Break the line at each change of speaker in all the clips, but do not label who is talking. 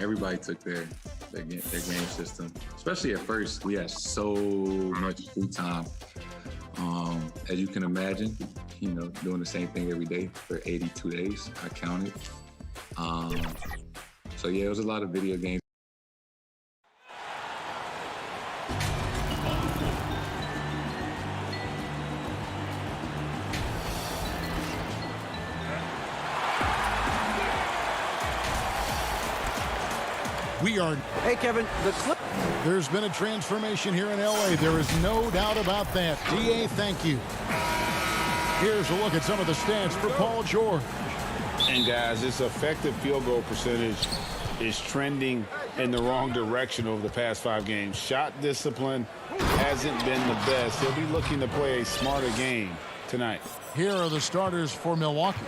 Everybody took their game system, especially at first. We had so much free time. As you can imagine, doing the same thing every day for 82 days, I counted. So yeah, it was a lot of video games.
Hey, Kevin,
There's been a transformation here in LA. There is no doubt about that. DA, thank you. Here's a look at some of the stats for Paul George.
And guys, this effective field goal percentage is trending in the wrong direction over the past 5 games. Shot discipline hasn't been the best. He'll be looking to play a smarter game tonight.
Here are the starters for Milwaukee.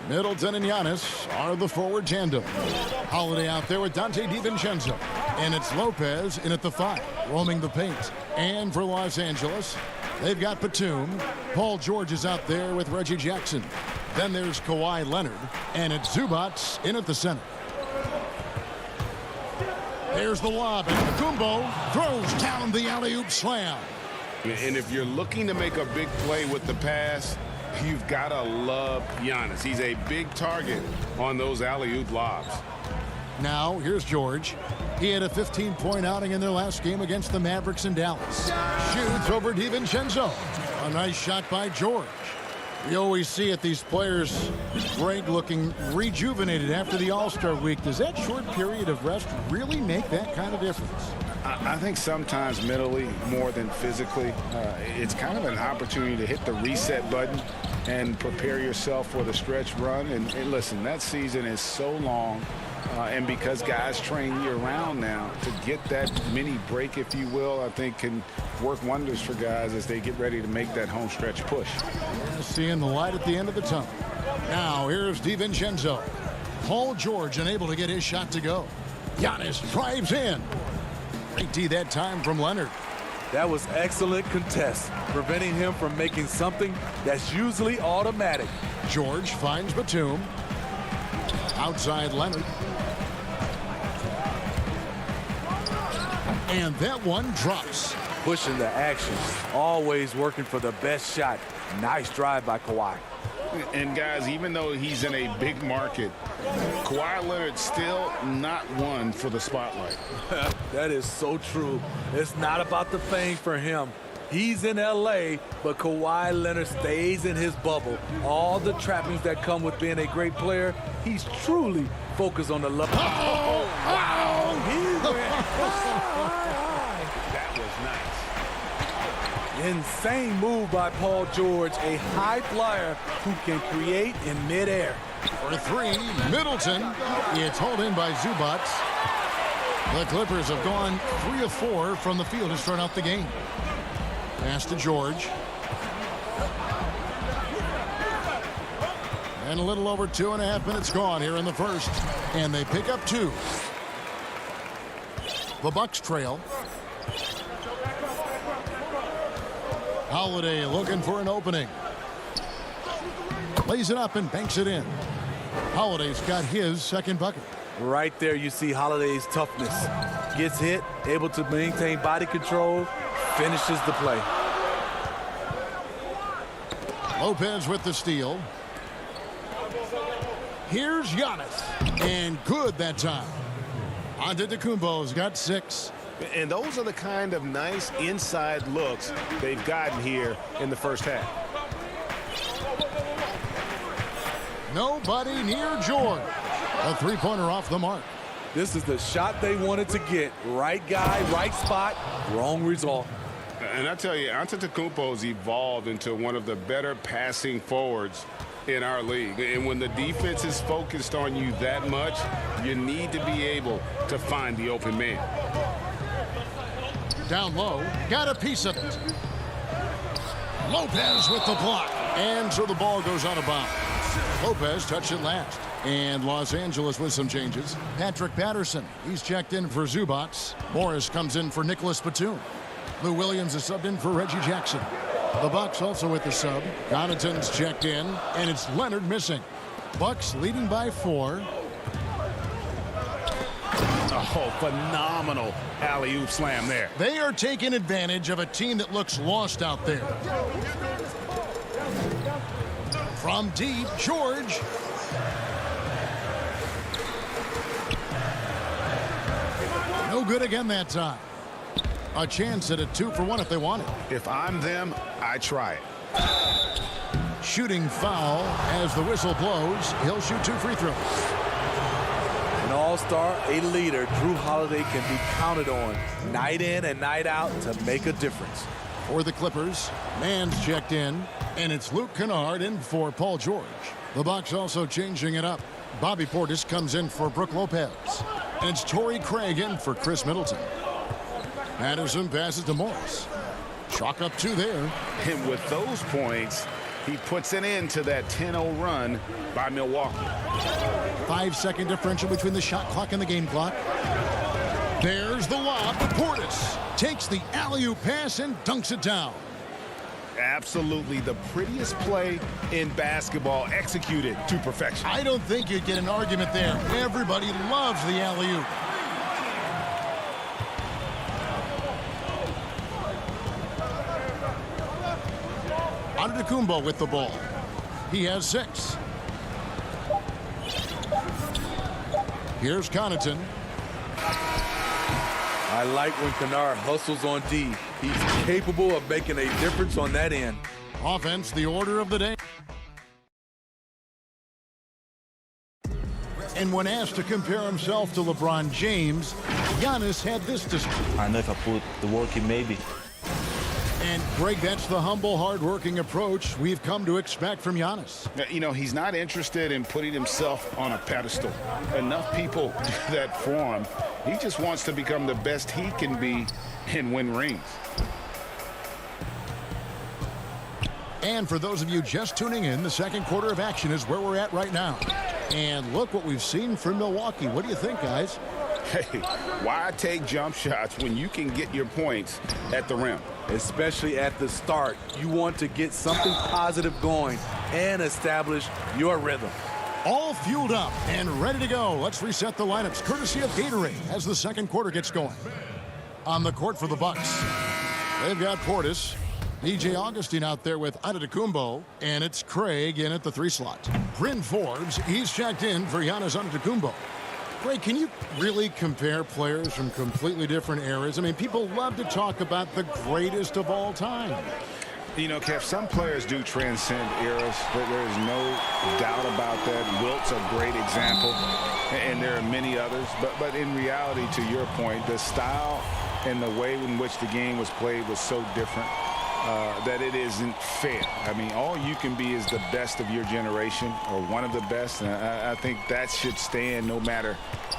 Middleton and Giannis are the forward tandem. Holiday out there with Dante DiVincenzo. And it's Lopez in at the 5, roaming the paint. And for Los Angeles, they've got Batum. Paul George is out there with Reggie Jackson. Then there's Kawhi Leonard. And it's Zubac in at the center. There's the lob. And Kumbo throws down the alley-oop slam.
And if you're looking to make a big play with the pass, you've got to love Giannis. He's a big target on those alley-oop lobs.
Now, here's George. He had a 15-point outing in their last game against the Mavericks in Dallas. Shoots over DiVincenzo. A nice shot by George. We always see it, these players, Greg, looking rejuvenated after the All-Star week. Does that short period of rest really make that kind of difference?
I think sometimes mentally more than physically. It's kind of an opportunity to hit the reset button and prepare yourself for the stretch run. And listen, that season is so long. And because guys train year-round now, to get that mini break, if you will, I think can work wonders for guys as they get ready to make that home stretch push.
Seeing the light at the end of the tunnel. Now, here's DiVincenzo. Paul George unable to get his shot to go. Giannis drives in. Great D that time from Leonard.
That was excellent contest, preventing him from making something that's usually automatic.
George finds Batum. Outside Leonard. And that one drops.
Pushing the action, always working for the best shot. Nice drive by Kawhi.
And guys, even though he's in a big market, Kawhi Leonard's still not one for the spotlight.
That is so true. It's not about the fame for him. He's in L.A., but Kawhi Leonard stays in his bubble. All the trappings that come with being a great player, he's truly focused on the love.
Wow! He went high. That was
nice. Insane move by Paul George, a high flyer who can create in midair.
For 3, Middleton. It's hauled in by Zubac. The Clippers have gone 3 of 4 from the field to start out the game. Pass to George. And a little over 2.5 minutes gone here in the first. And they pick up 2. The Bucks trail. Holiday looking for an opening. Lays it up and banks it in. Holiday's got his second bucket.
Right there you see Holiday's toughness. Gets hit, able to maintain body control, finishes the play.
Lopez with the steal. Here's Giannis. And good that time. Antetokounmpo's got 6.
And those are the kind of nice inside looks they've gotten here in the first half.
Nobody near George. A 3-pointer off the mark.
This is the shot they wanted to get. Right guy, right spot, wrong result.
And I tell you, Antetokounmpo's evolved into one of the better passing forwards in our league. And when the defense is focused on you that much, you need to be able to find the open man.
Down low, got a piece of it. Lopez with the block. And so the ball goes out of bounds. Lopez touched it last. And Los Angeles with some changes. Patrick Patterson, he's checked in for Zubac. Morris comes in for Nicholas Batum. Lou Williams is subbed in for Reggie Jackson. The Bucks also with the sub. Connaughton's checked in, and it's Leonard missing. Bucks leading by 4.
Oh, phenomenal alley-oop slam there.
They are taking advantage of a team that looks lost out there. From deep, George. No good again that time. A chance at a 2-for-1 if they want it.
If I'm them, I try it.
Shooting foul as the whistle blows. He'll shoot 2 free throws.
An all-star, a leader, Drew Holiday can be counted on night in and night out to make a difference.
For the Clippers, Mann's checked in, and it's Luke Kennard in for Paul George. The Bucks also changing it up. Bobby Portis comes in for Brook Lopez. And it's Torrey Craig in for Chris Middleton. Patterson passes to Morris. Chalk up 2 there.
And with those points, he puts an end to that 10-0 run by Milwaukee.
5-second differential between the shot clock and the game clock. There's the lob. Portis takes the alley-oop pass and dunks it down.
Absolutely the prettiest play in basketball, executed to perfection.
I don't think you'd get an argument there. Everybody loves the alley-oop. Antetokounmpo with the ball. He has 6. Here's Connaughton.
I like when Kennard hustles on D. He's capable of making a difference on that end.
Offense, the order of the day. And when asked to compare himself to LeBron James, Giannis had this to say.
I know if I put the work in, maybe.
And Greg, that's the humble, hard-working approach we've come to expect from Giannis.
You know, he's not interested in putting himself on a pedestal. Enough people do that for him. He just wants to become the best he can be and win rings.
And for those of you just tuning in, the second quarter of action is where we're at right now. And look what we've seen from Milwaukee. What do you think, guys?
Hey, why take jump shots when you can get your points at the rim?
Especially at the start. You want to get something positive going and establish your rhythm.
All fueled up and ready to go. Let's reset the lineups courtesy of Gatorade as the second quarter gets going. On the court for the Bucks, they've got Portis, DJ Augustine out there with Antetokounmpo, and it's Craig in at the 3 slot. Bryn Forbes, he's checked in for Giannis Antetokounmpo. Craig, can you really compare players from completely different eras? I mean, people love to talk about the greatest of all time.
You know, Kev, some players do transcend eras. There is no doubt about that. Wilt's a great example, and there are many others. But in reality, to your point, the style and the way in which the game was played was so different that it isn't fair. I mean, all you can be is the best of your generation or one of the best. And I think that should stand no matter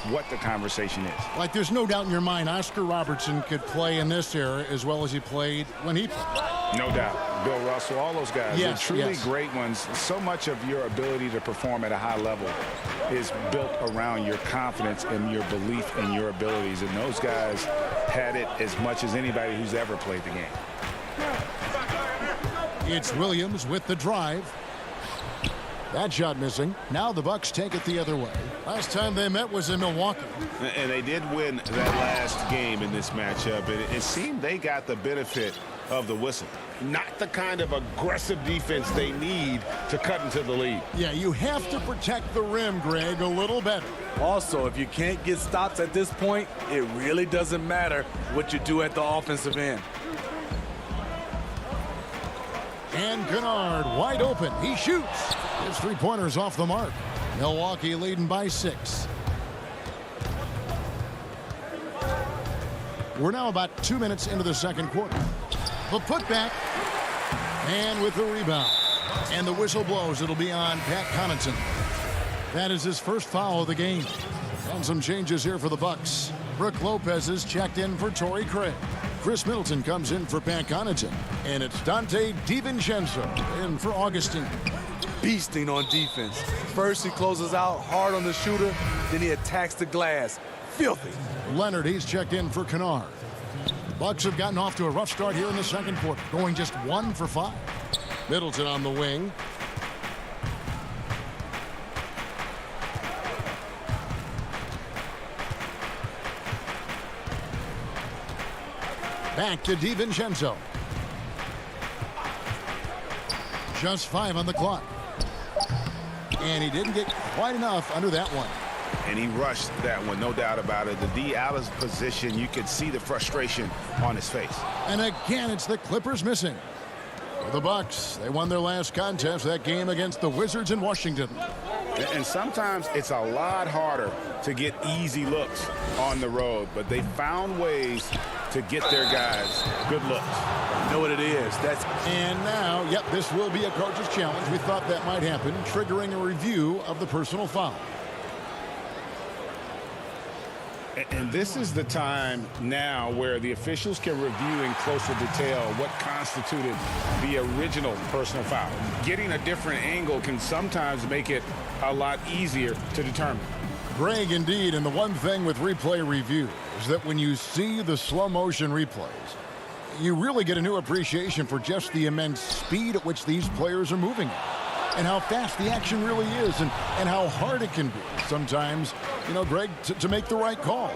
what the conversation is.
Like, there's no doubt in your mind Oscar Robertson could play in this era as well as he played when he played.
No doubt. Bill Russell, all those guys,
yes,
they're truly
yes.
great ones. So much of your ability to perform at a high level is built around your confidence and your belief in your abilities. And those guys had it as much as anybody who's ever played the game.
It's Williams with the drive. That shot missing. Now the Bucks take it the other way. Last time they met was in Milwaukee.
And they did win that last game in this matchup. It seemed they got the benefit of the whistle. Not the kind of aggressive defense they need to cut into the lead.
Yeah, you have to protect the rim, Greg, a little better.
Also, if you can't get stops at this point, it really doesn't matter what you do at the offensive end.
And Kennard wide open. He shoots. His 3-pointers off the mark. Milwaukee leading by 6. We're now about 2 minutes into the second quarter. The putback. And with the rebound. And the whistle blows. It'll be on Pat Connaughton. That is his first foul of the game. And some changes here for the Bucks. Brook Lopez is checked in for Torrey Craig. Chris Middleton comes in for Pat Connaughton. And it's Donte DiVincenzo in for Augustine.
Beasting on defense. First he closes out hard on the shooter, then he attacks the glass. Filthy.
Leonard, he's checked in for Kennard. Bucks have gotten off to a rough start here in the second quarter, going just 1 for 5. Middleton on the wing. Back to DiVincenzo. Just 5 on the clock. And he didn't get quite enough under that one.
And he rushed that one, no doubt about it. The D out of position, you could see the frustration on his face.
And again, it's the Clippers missing. For the Bucks, they won their last contest, that game against the Wizards in Washington.
And sometimes it's a lot harder to get easy looks on the road, but they found ways to get their guys good looks.
You know what it is?
And now, yep, this will be a coach's challenge. We thought that might happen, triggering a review of the personal foul.
And this is the time now where the officials can review in closer detail what constituted the original personal foul. Getting a different angle can sometimes make it a lot easier to determine.
Greg, indeed, and the one thing with replay review is that when you see the slow motion replays, you really get a new appreciation for just the immense speed at which these players are moving at, and how fast the action really is, and how hard it can be sometimes, you know, Greg, to make the right call.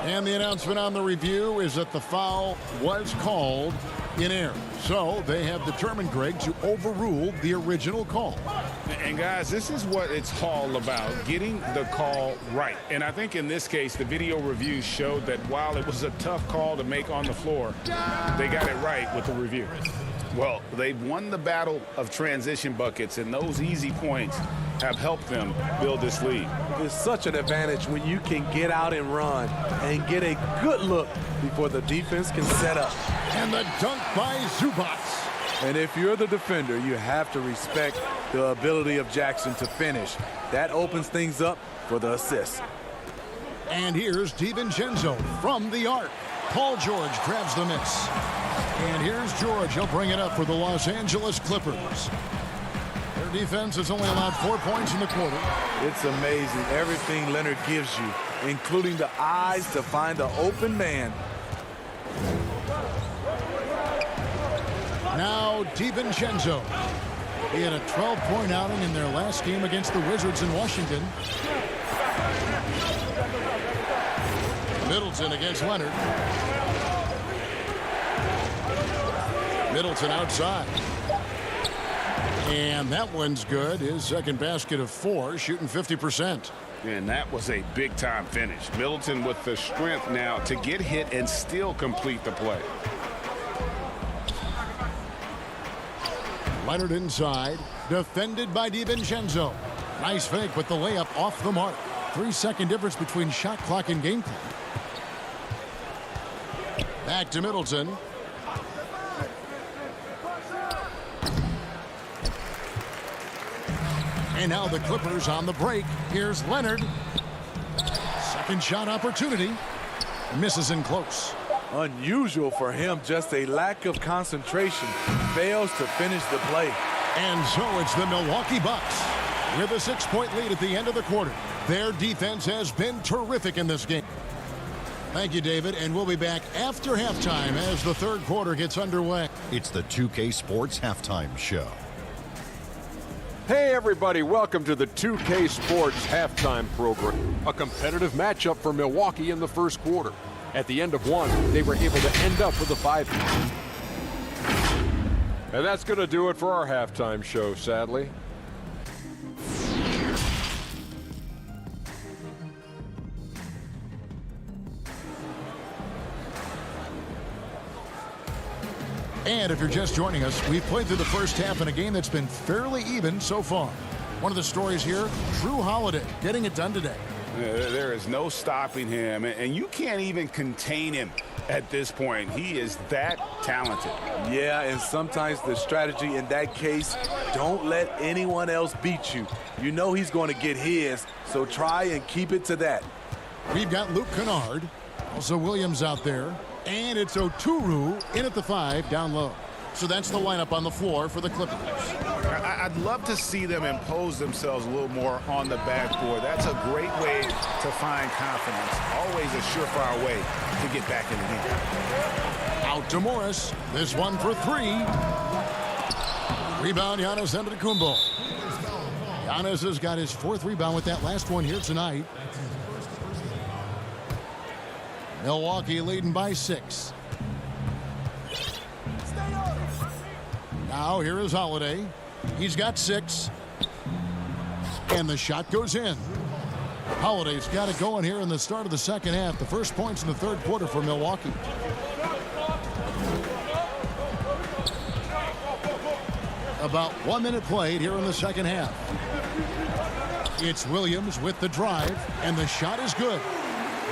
And the announcement on the review is that the foul was called in error. So they have determined, Greg, to overrule the original call.
And guys, this is what it's all about, getting the call right. And I think in this case, the video review showed that while it was a tough call to make on the floor, they got it right with the review. Well, they've won the battle of transition buckets, and those easy points have helped them build this lead.
It's such an advantage when you can get out and run and get a good look before the defense can set up.
And the dunk by Zubac.
And if you're the defender, you have to respect the ability of Jackson to finish. That opens things up for the assist.
And here's DiVincenzo from the arc. Paul George grabs the miss. And here's George. He'll bring it up for the Los Angeles Clippers. Their defense has only allowed 4 points in the quarter.
It's amazing everything Leonard gives you, including the eyes to find the open man.
Now DiVincenzo. He had a 12-point outing in their last game against the Wizards in Washington. Middleton against Leonard. Middleton outside. And that one's good. His second basket of 4, shooting 50%.
And that was a big-time finish. Middleton with the strength now to get hit and still complete the play.
Leonard inside. Defended by DiVincenzo. Nice fake with the layup off the mark. 3-second difference between shot clock and game clock. Back to Middleton. And now the Clippers on the break. Here's Leonard. Second shot opportunity. Misses in close.
Unusual for him, just a lack of concentration. Fails to finish the play.
And so it's the Milwaukee Bucks with a 6-point lead at the end of the quarter. Their defense has been terrific in this game. Thank you, David, and we'll be back after halftime as the third quarter gets underway.
It's the 2K Sports Halftime Show.
Hey everybody, welcome to the 2K Sports Halftime Program. A competitive matchup for Milwaukee in the first quarter. At the end of one, they were able to end up with a 5. And that's going to do it for our halftime show, sadly.
And if you're just joining us, we've played through the first half in a game that's been fairly even so far. One of the stories here, Drew Holiday getting it done today.
There is no stopping him, and you can't even contain him at this point. He is that talented.
Yeah, and sometimes the strategy in that case, don't let anyone else beat you. You know he's going to get his, so try and keep it to that.
We've got Luke Kennard, also Williams out there, and it's Oturu in at the 5 down low. So that's the lineup on the floor for the Clippers.
I'd love to see them impose themselves a little more on the backboard. That's a great way to find confidence. Always a surefire way to get back in the game.
Out to Morris. This one for 3. Rebound, Giannis Antetokounmpo. Giannis has got his 4th rebound with that last one here tonight. Milwaukee leading by 6. Now here is Holiday. He's got 6. And the shot goes in. Holiday's got it going here in the start of the second half. The first points in the third quarter for Milwaukee. About 1 minute played here in the second half. It's Williams with the drive, and the shot is good.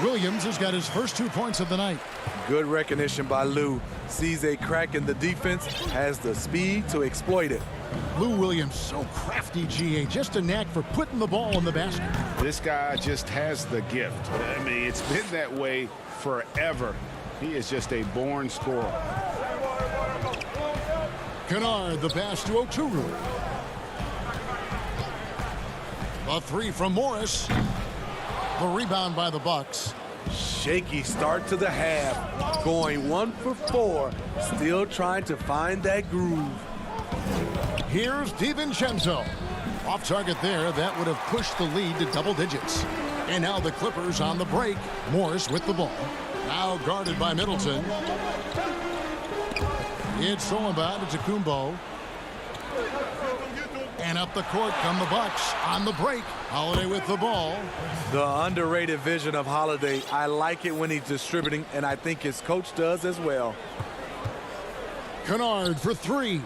Williams has got his first 2 points of the night.
Good recognition by Lou. Sees a crack in the defense, has the speed to exploit it.
Lou Williams, so crafty, GA. Just a knack for putting the ball in the basket.
This guy just has the gift. I mean, it's been that way forever. He is just a born scorer.
Kennard, the pass to Oturu. A 3 from Morris. The rebound by the Bucks.
Shaky start to the half. Going 1 for 4. Still trying to find that groove.
Here's DiVincenzo. Off target there. That would have pushed the lead to double digits. And now the Clippers on the break. Morris with the ball. Now guarded by Middleton. It's Solenbad to Kumbo. And up the court come the Bucks on the break. Holiday with the ball.
The underrated vision of Holiday. I like it when he's distributing, and I think his coach does as well.
Kennard for 3.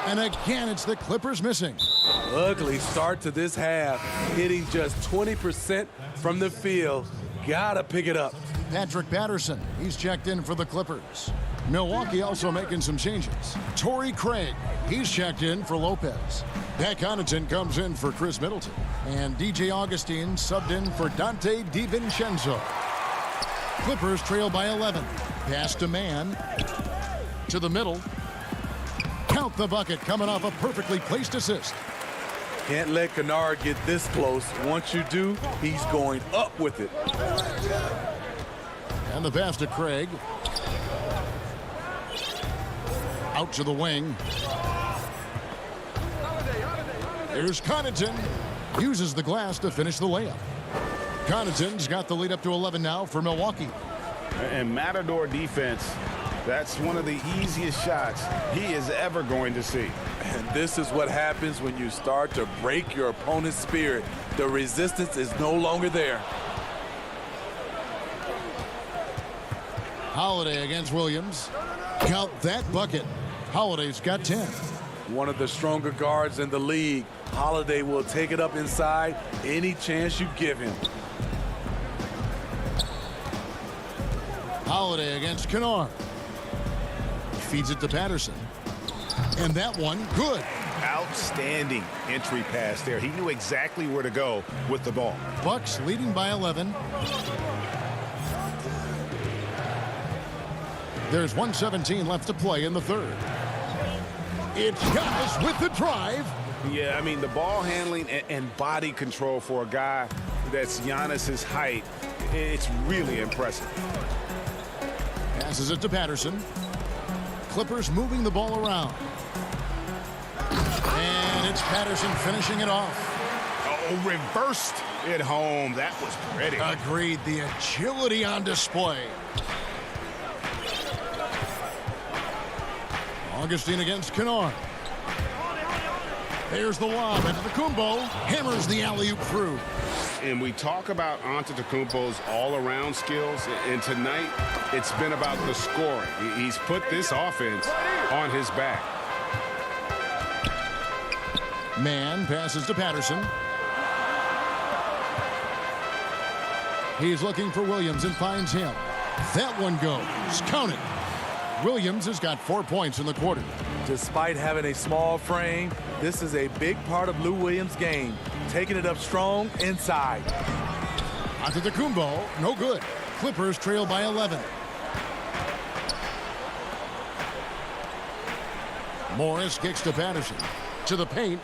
And again, it's the Clippers missing.
Ugly start to this half. Hitting just 20% from the field. Gotta pick it up.
Patrick Patterson, he's checked in for the Clippers. Milwaukee also making some changes. Torrey Craig, he's checked in for Lopez. Pat Connaughton comes in for Chris Middleton. And DJ Augustine subbed in for Dante DiVincenzo. Clippers trail by 11. Pass to Mann. To the middle. Count the bucket coming off a perfectly placed assist.
Can't let Kennard get this close. Once you do, he's going up with it.
And the pass to Craig. Out to the wing. Here's Connaughton. Uses the glass to finish the layup. Connaughton's got the lead up to 11 now for Milwaukee.
And Matador defense, that's one of the easiest shots he is ever going to see.
And this is what happens when you start to break your opponent's spirit. The resistance is no longer there.
Holiday against Williams. Count that bucket. Holiday's got 10.
One of the stronger guards in the league. Holiday will take it up inside any chance you give him.
Holiday against Kennard. Feeds it to Patterson. And that one, good.
Outstanding entry pass there. He knew exactly where to go with the ball.
Bucks leading by 11. There's 1:17 left to play in the third. It's Giannis with the drive.
Yeah, I mean, the ball handling and body control for a guy that's Giannis's height, it's really impressive.
Passes it to Patterson. Clippers moving the ball around. And it's Patterson finishing it off.
Oh, reversed it home. That was pretty.
Agreed. The agility on display. Augustine against Kennard. There's the lob into the Kumbo. Hammers the alley-oop through.
And we talk about Antetokounmpo's all-around skills, and tonight it's been about the scoring. He's put this offense on his back.
Mann passes to Patterson. He's looking for Williams and finds him. That one goes. Count it. Williams has got 4 points in the quarter.
Despite having a small frame, this is a big part of Lou Williams' game. Taking it up strong inside.
Antetokounmpo, no good. Clippers trail by 11. Morris kicks to Patterson. To the paint.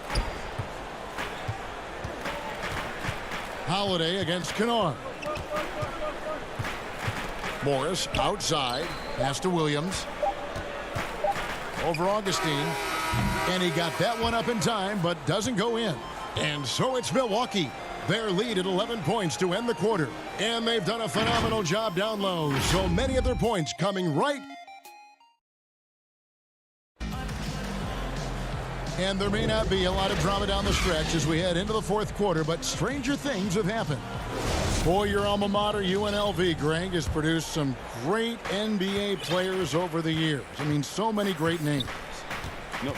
Holiday against Kennard. Morris outside. Pass to Williams. Over Augustine. And he got that one up in time, but doesn't go in. And so it's Milwaukee. Their lead at 11 points to end the quarter. And they've done a phenomenal job down low. So many of their points coming right. And there may not be a lot of drama down the stretch as we head into the fourth quarter, but stranger things have happened. Boy, your alma mater, UNLV, Greg, has produced some great NBA players over the years. I mean, so many great names.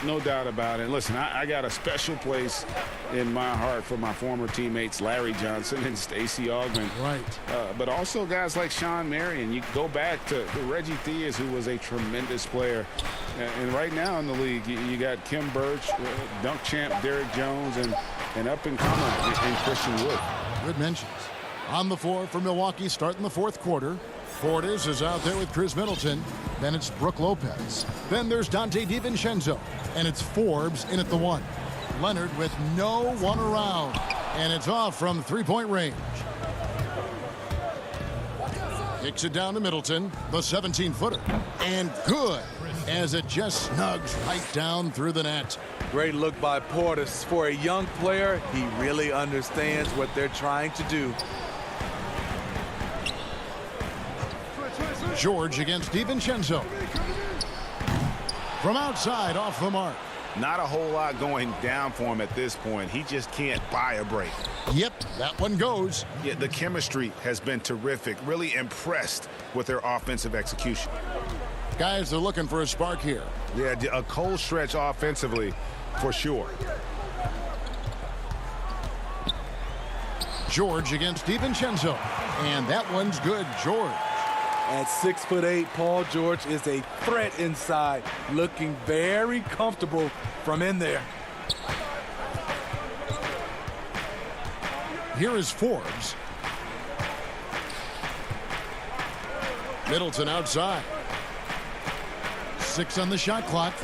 No doubt about it. Listen, I got a special place in my heart for my former teammates Larry Johnson and Stacey Augmon.
Right.
But also guys like Sean Marion. You go back to Reggie Theus, who was a tremendous player. And right now in the league, you got Kim Birch, dunk champ Derrick Jones, and up-and-comer in Christian Wood.
Good mentions. On the floor for Milwaukee starting the fourth quarter. Portis is out there with Chris Middleton. Then it's Brook Lopez. Then there's Dante DiVincenzo. And it's Forbes in at the one. Leonard with no one around. And it's off from three-point range. Kicks it down to Middleton, the 17-footer. And good, as it just snugs right down through the net.
Great look by Portis. For a young player, he really understands what they're trying to do.
George against DiVincenzo. From outside, off the mark.
Not a whole lot going down for him at this point. He just can't buy a break.
Yep, that one goes.
Yeah, the chemistry has been terrific. Really impressed with their offensive execution.
Guys are looking for a spark here.
Yeah, a cold stretch offensively for sure.
George against DiVincenzo. And that one's good, George.
At 6'8", Paul George is a threat inside, looking very comfortable from in there.
Here is Forbes. Middleton outside. 6 on the shot clock.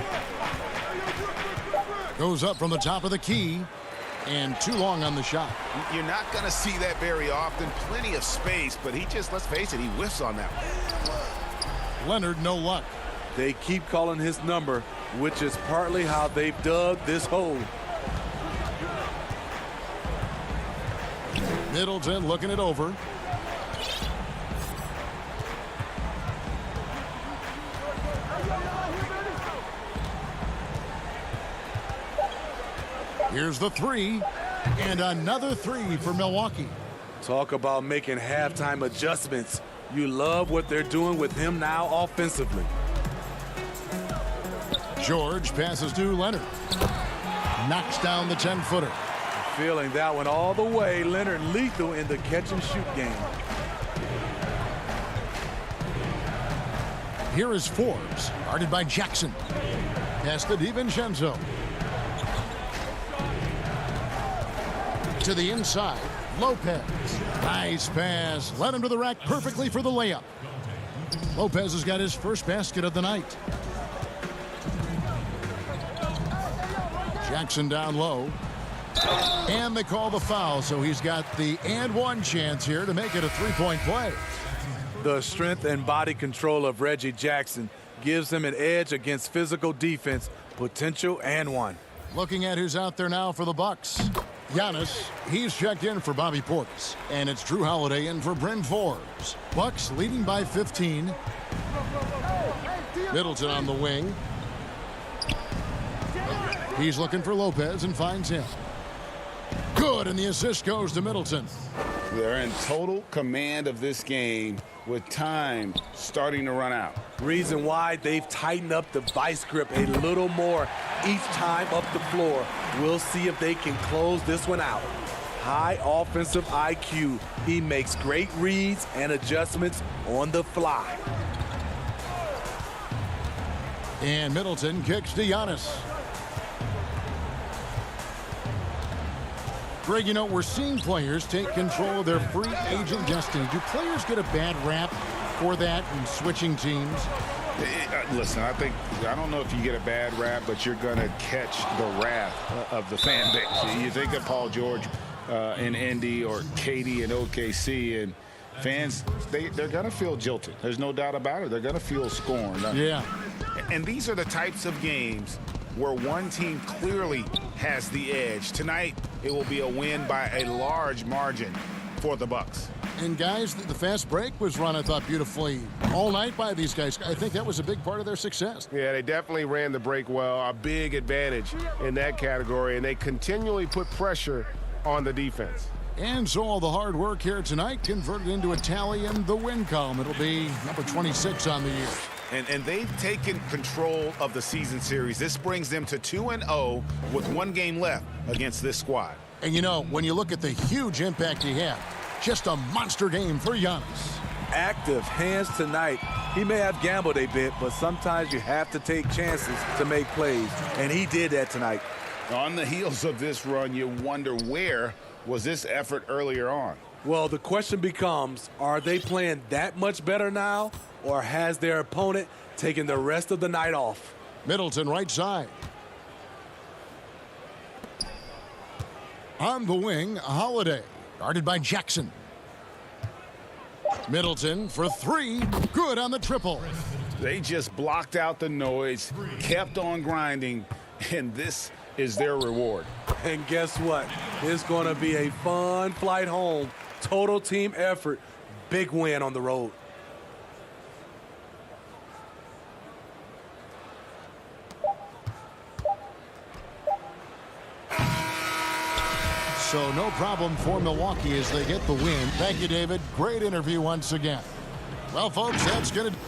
Goes up from the top of the key. And too long on the shot.
You're not going to see that very often. Plenty of space, but he just, let's face it, he whiffs on that one.
Leonard, no luck.
They keep calling his number, which is partly how they've dug this hole.
Middleton looking it over. Here's the three, and another three for Milwaukee.
Talk about making halftime adjustments. You love what they're doing with him now offensively.
George passes to Leonard. Knocks down the 10-footer.
Feeling that one all the way. Leonard lethal in the catch-and-shoot game.
Here is Forbes, guarded by Jackson. Pass to DiVincenzo. To the inside, Lopez. Nice pass. Led him to the rack perfectly for the layup. Lopez has got his first basket of the night. Jackson down low. And they call the foul, so he's got the and one chance here to make it a three-point play.
The strength and body control of Reggie Jackson gives him an edge against physical defense, potential and one.
Looking at who's out there now for the Bucks. Giannis, he's checked in for Bobby Portis. And it's Drew Holiday in for Bryn Forbes. Bucks leading by 15. Middleton on the wing. He's looking for Lopez and finds him. Good, and the assist goes to Middleton.
They're in total command of this game with time starting to run out.
Reason why they've tightened up the vice grip a little more each time up the floor. We'll see if they can close this one out. High offensive IQ. He makes great reads and adjustments on the fly.
And Middleton kicks to Giannis. Greg, you know, we're seeing players take control of their free agent destiny. Do players get a bad rap for that and switching teams?
Listen, I don't know if you get a bad rap, but you're going to catch the wrath of the fan base. You think of Paul George in Indy or KD in OKC, and fans, they're going to feel jilted. There's no doubt about it. They're going to feel scorned.
Yeah.
And these are the types of games where one team clearly has the edge. Tonight, it will be a win by a large margin for the Bucks.
And guys, the fast break was run, I thought, beautifully all night by these guys. I think that was a big part of their success.
Yeah, they definitely ran the break well. A big advantage in that category, and they continually put pressure on the defense.
And so all the hard work here tonight converted into a tally in the win column. It'll be number 26 on the year.
And they've taken control of the season series. This brings them to 2-0 with 1 game left against this squad.
And you know, when you look at the huge impact he had, just a monster game for Giannis.
Active hands tonight. He may have gambled a bit, but sometimes you have to take chances to make plays, and he did that tonight.
On the heels of this run, you wonder where was this effort earlier on?
Well, the question becomes, are they playing that much better now, or has their opponent taken the rest of the night off?
Middleton right side. On the wing, Holiday. Guarded by Jackson. Middleton for 3. Good on the triple.
They just blocked out the noise, kept on grinding, and this is their reward.
And guess what? It's going to be a fun flight home. Total team effort. Big win on the road.
So no problem for Milwaukee as they get the win. Thank you, David. Great interview once again. Well, folks, that's going to...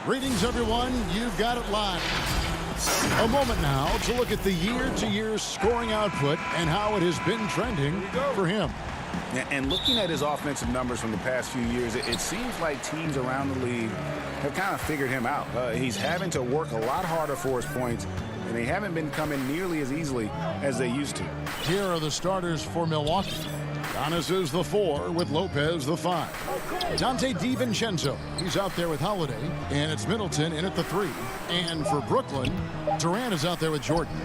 Greetings, everyone. You've got it live. A moment now to look at the year-to-year scoring output and how it has been trending for him.
And looking at his offensive numbers from the past few years, it seems like teams around the league have kind of figured him out. He's having to work a lot harder for his points. and they haven't been coming nearly as easily as they used to.
Here are the starters for Milwaukee. Giannis is the 4 with Lopez the 5. Dante DiVincenzo, he's out there with Holiday, and it's Middleton in at the 3. And for Brooklyn, Durant is out there with Jordan.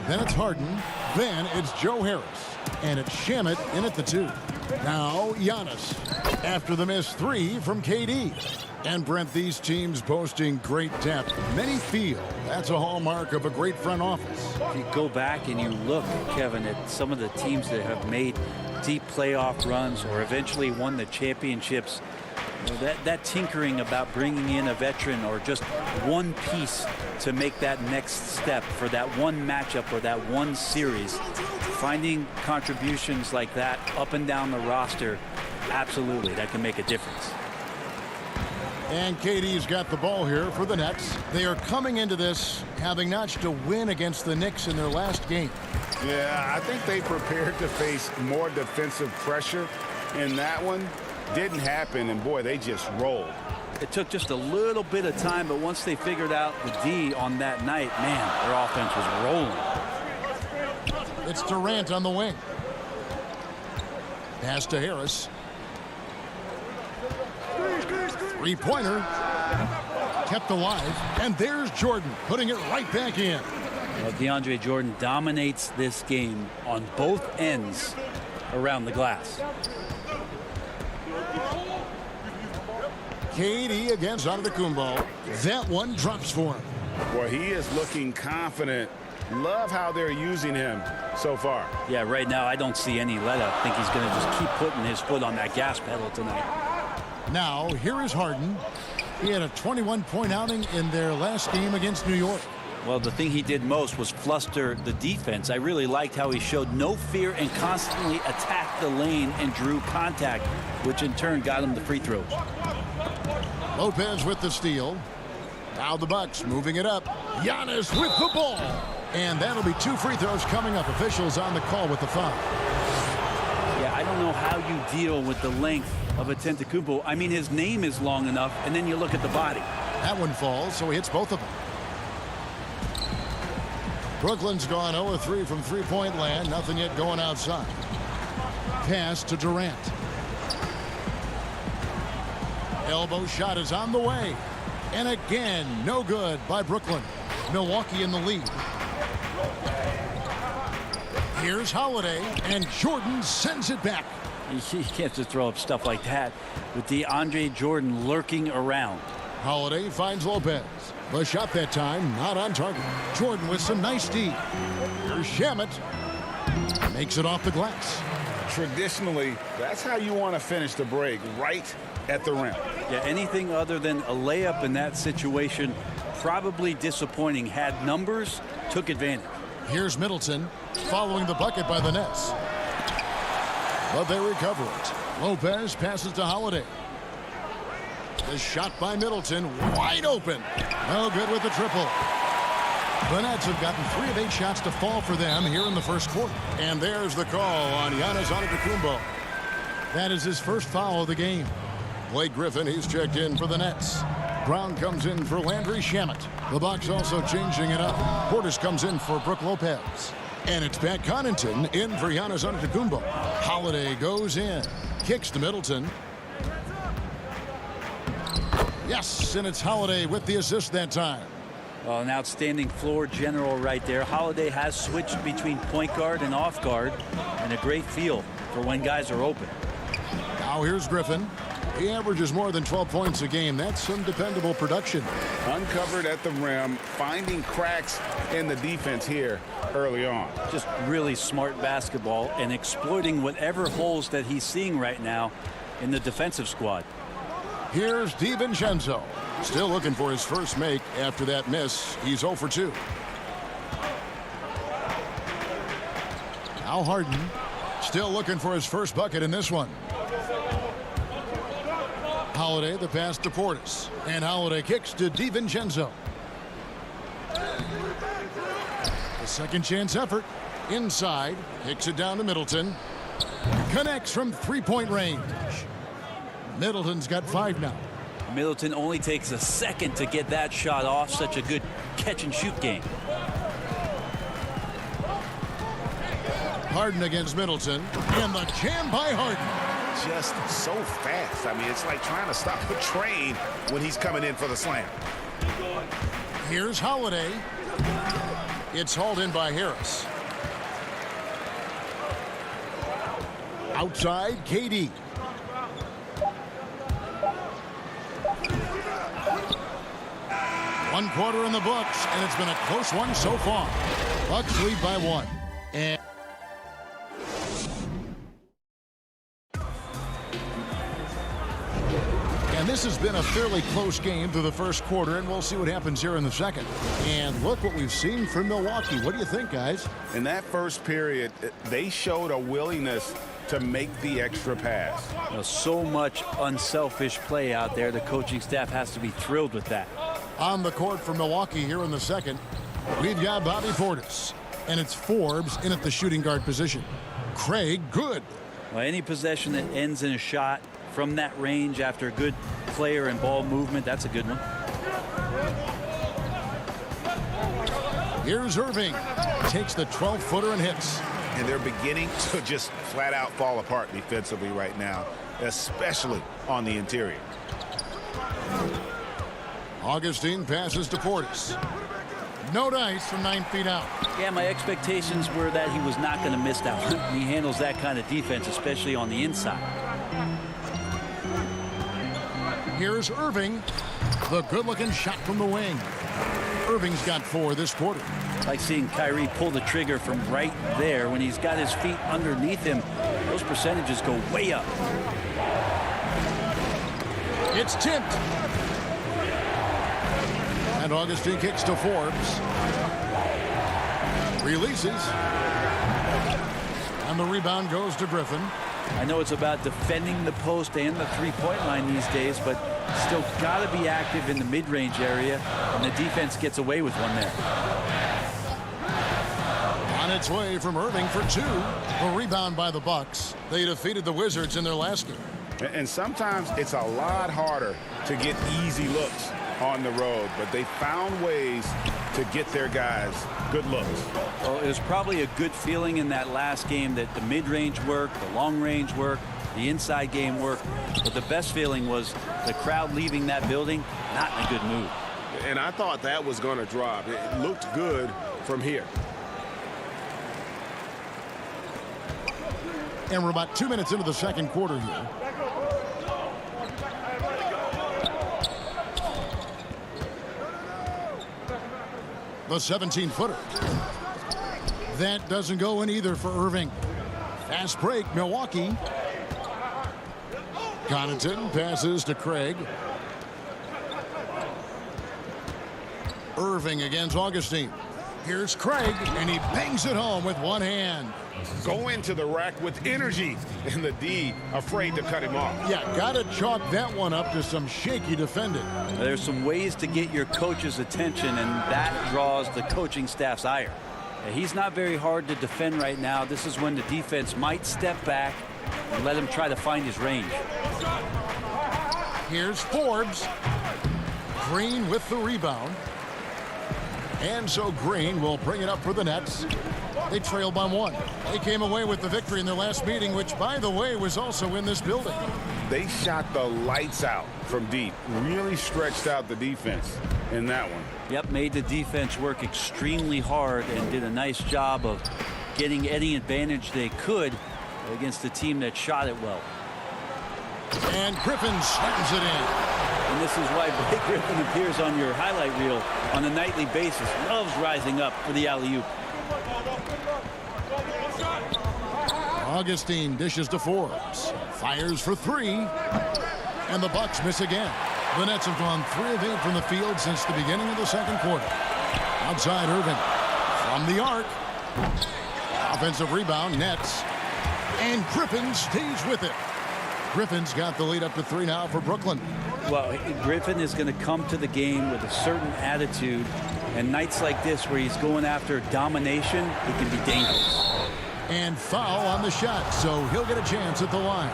Then it's Harden, then it's Joe Harris, and it's Shamet in at the 2. Now Giannis after the missed 3 from KD. And Brent, these teams boasting great depth. Many feel that's a hallmark of a great front office.
If you go back and you look, Kevin, at some of the teams that have made deep playoff runs or eventually won the championships, you know, that tinkering about bringing in a veteran or just one piece to make that next step for that one matchup or that one series, finding contributions like that up and down the roster, absolutely, that can make a difference.
And KD's got the ball here for the Nets. They are coming into this having notched a win against the Knicks in their last game.
Yeah, I think they prepared to face more defensive pressure in that one. Didn't happen, and boy, they just rolled.
It took just a little bit of time, but once they figured out the D on that night, man, their offense was rolling.
It's Durant on the wing. Pass to Harris. Three-pointer kept alive, and there's Jordan putting it right back in.
Well, DeAndre Jordan dominates this game on both ends around the glass.
KD against Antetokounmpo. That one drops for him.
Boy, he is looking confident. Love how they're using him so far.
Yeah, right now I don't see any let up. I think he's going to just keep putting his foot on that gas pedal tonight.
Now, here is Harden. He had a 21-point outing in their last game against New York.
Well, the thing he did most was fluster the defense. I really liked how he showed no fear and constantly attacked the lane and drew contact, which in turn got him the free throws.
Lopez with the steal. Now the Bucks moving it up. Giannis with the ball. And that'll be 2 free throws coming up. Officials on the call with the foul.
Yeah, I don't know how you deal with the length of Antetokounmpo. I mean, his name is long enough, and then you look at the body.
That one falls, so he hits both of them. Brooklyn's gone 0-3 from three-point land. Nothing yet going outside. Pass to Durant. Elbow shot is on the way. And again, no good by Brooklyn. Milwaukee in the lead. Here's Holiday, and Jordan sends it back.
You can't just throw up stuff like that with DeAndre Jordan lurking around.
Holiday finds Lopez. The shot that time not on target. Jordan with some nice D. Here's Shamet. Makes it off the glass.
Traditionally, that's how you want to finish the break, right at the rim.
Yeah, anything other than a layup in that situation, probably disappointing. Had numbers, took advantage.
Here's Middleton following the bucket by the Nets. But they recover it. Lopez passes to Holiday. The shot by Middleton, wide open. No good with the triple. The Nets have gotten 3 of 8 shots to fall for them here in the first quarter. And there's the call on Giannis Antetokounmpo. That is his first foul of the game. Blake Griffin, he's checked in for the Nets. Brown comes in for Landry Shamet. The Bucks also changing it up. Portis comes in for Brook Lopez. And it's Pat Connaughton in for Giannis Antetokounmpo. Holiday goes in. Kicks to Middleton. Yes, and it's Holiday with the assist that time.
Well, an outstanding floor general right there. Holiday has switched between point guard and off guard, and a great feel for when guys are open.
Now here's Griffin. He averages more than 12 points a game. That's some dependable production.
Uncovered at the rim, finding cracks in the defense here early on.
Just really smart basketball and exploiting whatever holes that he's seeing right now in the defensive squad.
Here's DiVincenzo. Still looking for his first make after that miss. He's 0 for 2. Now Harden. Still looking for his first bucket in this one. Holiday, the pass to Portis. And Holiday kicks to DiVincenzo. The second chance effort. Inside. Kicks it down to Middleton. Connects from three-point range. Middleton's got 5 now.
Middleton only takes a second to get that shot off. Such a good catch and shoot game.
Harden against Middleton. And the jam by Harden.
Just so fast. I mean, it's like trying to stop a train when he's coming in for the slam.
Here's Holiday. It's hauled in by Harris. Outside, KD. One quarter in the books, and it's been a close one so far. Bucks lead by 1. And this has been a fairly close game through the first quarter, and we'll see what happens here in the second. And look what we've seen from Milwaukee. What do you think, guys?
In that first period, they showed a willingness to make the extra pass.
So much unselfish play out there. The coaching staff has to be thrilled with that.
On the court for Milwaukee here in the second, we've got Bobby Portis, and it's Forbes in at the shooting guard position. Craig, good.
Well, any possession that ends in a shot from that range after a good player and ball movement, that's a good one.
Here's Irving. Takes the 12-footer and hits.
And they're beginning to just flat out fall apart defensively right now, especially on the interior.
Augustine passes to Portis. No dice from 9 feet out.
Yeah, my expectations were that he was not going to miss that one. He handles that kind of defense, especially on the inside.
Here's Irving. The good-looking shot from the wing. Irving's got 4 this quarter.
Like seeing Kyrie pull the trigger from right there when he's got his feet underneath him. Those percentages go way up.
It's tipped. And Augustine kicks to Forbes. Releases. And the rebound goes to Griffin.
I know it's about defending the post and the three-point line these days, but still got to be active in the mid-range area, and the defense gets away with one there.
On its way from Irving for 2. A rebound by the Bucks. They defeated the Wizards in their last game.
And sometimes it's a lot harder to get easy looks on the road, but they found ways to get their guys good looks.
Well, it was probably a good feeling in that last game that the mid-range worked, the long-range worked, the inside game worked, but the best feeling was the crowd leaving that building not in a good mood.
And I thought that was going to drop. It looked good from here.
And we're about 2 minutes into the second quarter here. The 17-footer. That doesn't go in either for Irving. Fast break, Milwaukee. Connaughton passes to Craig. Irving against Augustine. Here's Craig, and he bangs it home with one hand.
Go into the rack with energy, and the D afraid to cut him off.
Yeah, gotta chalk that one up to some shaky defending.
There's some ways to get your coach's attention, and that draws the coaching staff's ire. He's not very hard to defend right now. This is when the defense might step back and let him try to find his range.
Here's Forbes. Green with the rebound. And so Green will bring it up for the Nets. They trail by 1. They came away with the victory in their last meeting, which, by the way, was also in this building.
They shot the lights out from deep. Really stretched out the defense in that one.
Yep, made the defense work extremely hard and did a nice job of getting any advantage they could against a team that shot it well.
And Griffin slams it in.
And this is why Blake Griffin appears on your highlight reel on a nightly basis. Loves rising up for the alley-oop.
Augustine dishes to Forbes. Fires for 3. And the Bucks miss again. The Nets have gone 3 of 8 from the field since the beginning of the second quarter. Outside Irving. From the arc. Offensive rebound, Nets. And Griffin stays with it. Griffin's got the lead up to 3 now for Brooklyn.
Well, Griffin is going to come to the game with a certain attitude. And nights like this where he's going after domination, it can be dangerous.
And foul on the shot, so he'll get a chance at the line.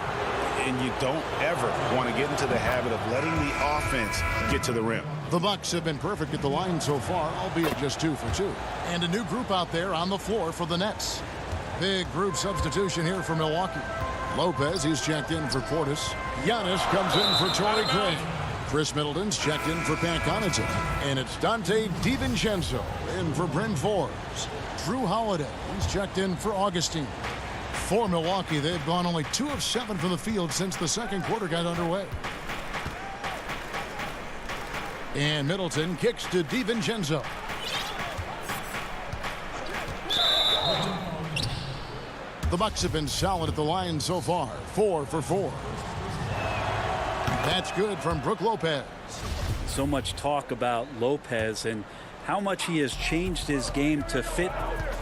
And you don't ever want to get into the habit of letting the offense get to the rim.
The Bucks have been perfect at the line so far, albeit just 2 for 2. And a new group out there on the floor for the Nets. Big group substitution here for Milwaukee. Lopez, he's checked in for Portis. Giannis comes in for Torrey Craig. Chris Middleton's checked in for Pat Connaughton. And it's Dante DiVincenzo in for Bryn Forbes. Drew Holiday, he's checked in for Augustine. For Milwaukee, they've gone only 2 of 7 from the field since the second quarter got underway. And Middleton kicks to DiVincenzo. The Bucks have been solid at the line so far, 4 for 4. That's good from Brook Lopez.
So much talk about Lopez and how much he has changed his game to fit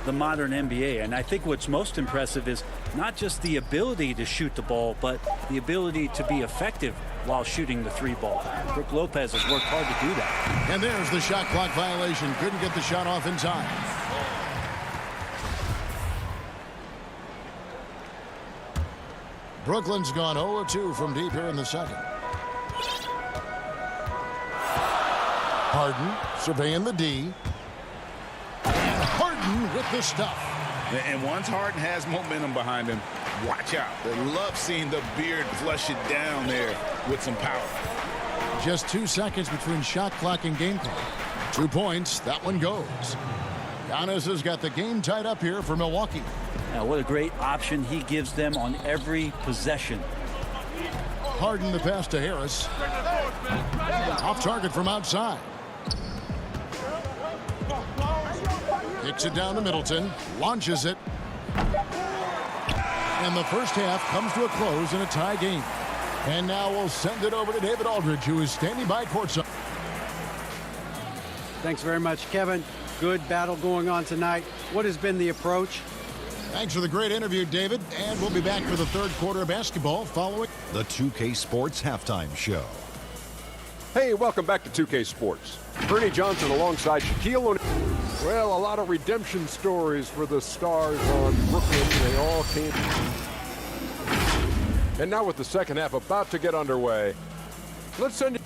the modern NBA. And I think what's most impressive is not just the ability to shoot the ball, but the ability to be effective while shooting the 3-ball. Brook Lopez has worked hard to do that.
And there's the shot clock violation. Couldn't get the shot off in time. Brooklyn's gone 0-2 from deep here in the second. Harden surveying the D. And Harden with the stuff.
And once Harden has momentum behind him, watch out. They love seeing the beard flush it down there with some power.
Just 2 seconds between shot clock and game clock. 2 points. That one goes. Giannis has got the game tied up here for Milwaukee.
Now, what a great option he gives them on every possession.
Harden the pass to Harris. Off target from outside. Kicks it down to Middleton. Launches it. And the first half comes to a close in a tie game. And now we'll send it over to David Aldridge, who is standing by courtside.
Thanks very much, Kevin. Good battle going on tonight. What has been the approach?
Thanks for the great interview, David. And we'll be back for the third quarter of basketball following
the 2K Sports Halftime Show.
Hey, welcome back to 2K Sports. Bernie Johnson alongside Shaquille O'Neal. Well, a lot of redemption stories for the Stars on Brooklyn. They all came. And now with the second half about to get underway, let's send you.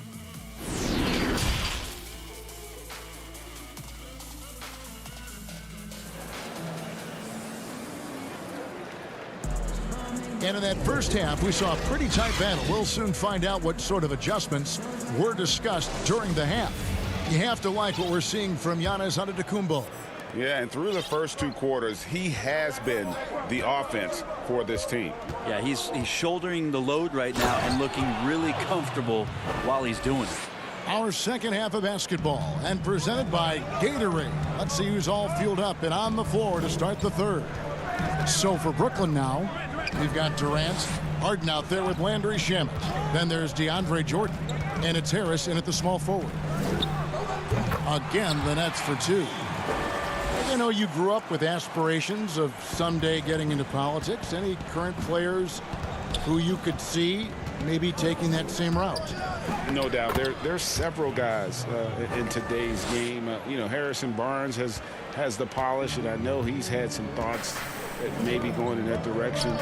And in that first half, we saw a pretty tight battle. We'll soon find out what sort of adjustments were discussed during the half. You have to like what we're seeing from Giannis Antetokounmpo.
Yeah, and through the first 2 quarters, he has been the offense for this team.
Yeah, he's shouldering the load right now and looking really comfortable while he's doing it.
Our second half of basketball and presented by Gatorade. Let's see who's all fueled up and on the floor to start the third. So for Brooklyn now, we've got Durant, Harden out there with Landry Shamet. Then there's DeAndre Jordan, and it's Harris in at the small forward. Again, the Nets for 2. You know, you grew up with aspirations of someday getting into politics. Any current players who you could see maybe taking that same route?
No doubt. There's several guys in today's game. You know, Harrison Barnes has the polish, and I know he's had some thoughts that maybe going in that direction.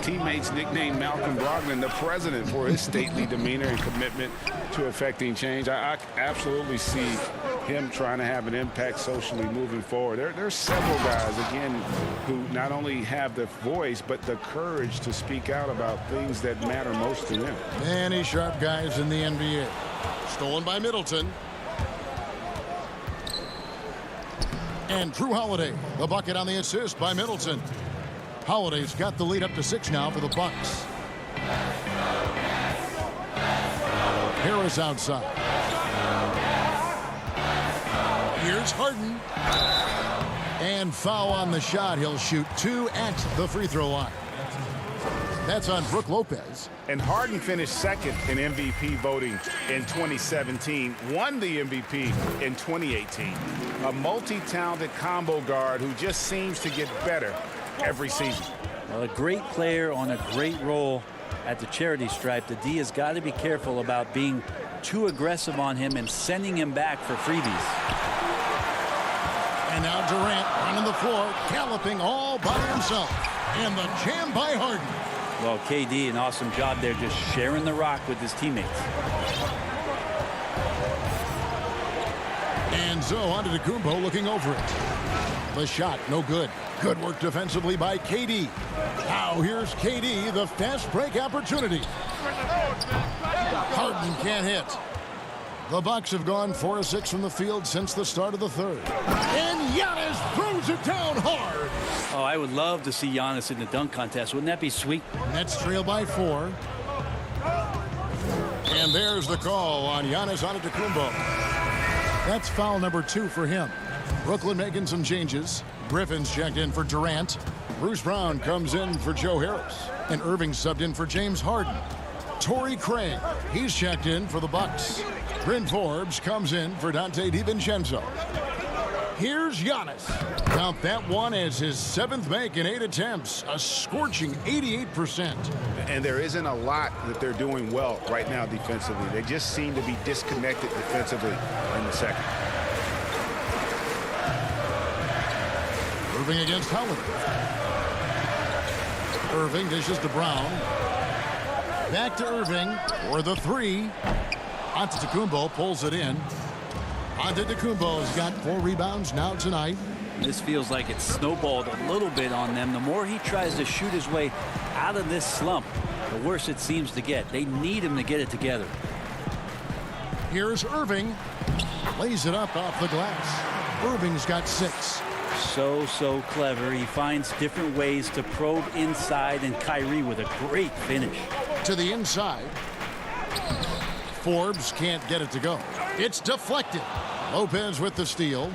Teammates nicknamed Malcolm Brogdon the president for his stately demeanor and commitment to affecting change. I absolutely see him trying to have an impact socially moving forward. There's several guys, again, who not only have the voice, but the courage to speak out about things that matter most to them.
Many sharp guys in the NBA. Stolen by Middleton. And Drew Holiday, the bucket on the assist by Middleton. Holiday's got the lead up to 6 now for the Bucks. Harris outside. Here's Harden. And foul on the shot. He'll shoot 2 at the free throw line. That's on Brook Lopez.
And Harden finished second in MVP voting in 2017, won the MVP in 2018. A multi-talented combo guard who just seems to get better every season.
Well, a great player on a great role at the charity stripe. The D has got to be careful about being too aggressive on him and sending him back for freebies.
And now Durant running the floor, galloping all by himself. And the jam by Harden.
Well, KD, an awesome job there, just sharing the rock with his teammates.
And so Antetokounmpo looking over it. The shot, no good. Good work defensively by KD. Now here's KD, the fast break opportunity. Harden can't hit. The Bucks have gone 4 of 6 from the field since the start of the third. And Giannis throws it down hard.
Oh, I would love to see Giannis in the dunk contest. Wouldn't that be sweet?
Nets trail by 4. And there's the call on Giannis Antetokounmpo. That's foul number 2 for him. Brooklyn making some changes. Griffin's checked in for Durant. Bruce Brown comes in for Joe Harris. And Irving subbed in for James Harden. Torrey Craig, he's checked in for the Bucks. Bryn Forbes comes in for Dante DiVincenzo. Here's Giannis. Count that one as his 7th make in 8 attempts. A scorching 88%.
And there isn't a lot that they're doing well right now defensively. They just seem to be disconnected defensively in the second.
Irving against Holiday. Irving dishes to Brown. Back to Irving for the 3. Antetokounmpo pulls it in. Antetokounmpo's got 4 rebounds now tonight.
This feels like it's snowballed a little bit on them. The more he tries to shoot his way out of this slump, the worse it seems to get. They need him to get it together.
Here's Irving. Lays it up off the glass. Irving's got 6.
So clever. He finds different ways to probe inside, and Kyrie with a great finish.
To the inside. Forbes can't get it to go. It's deflected. Lopez with the steal.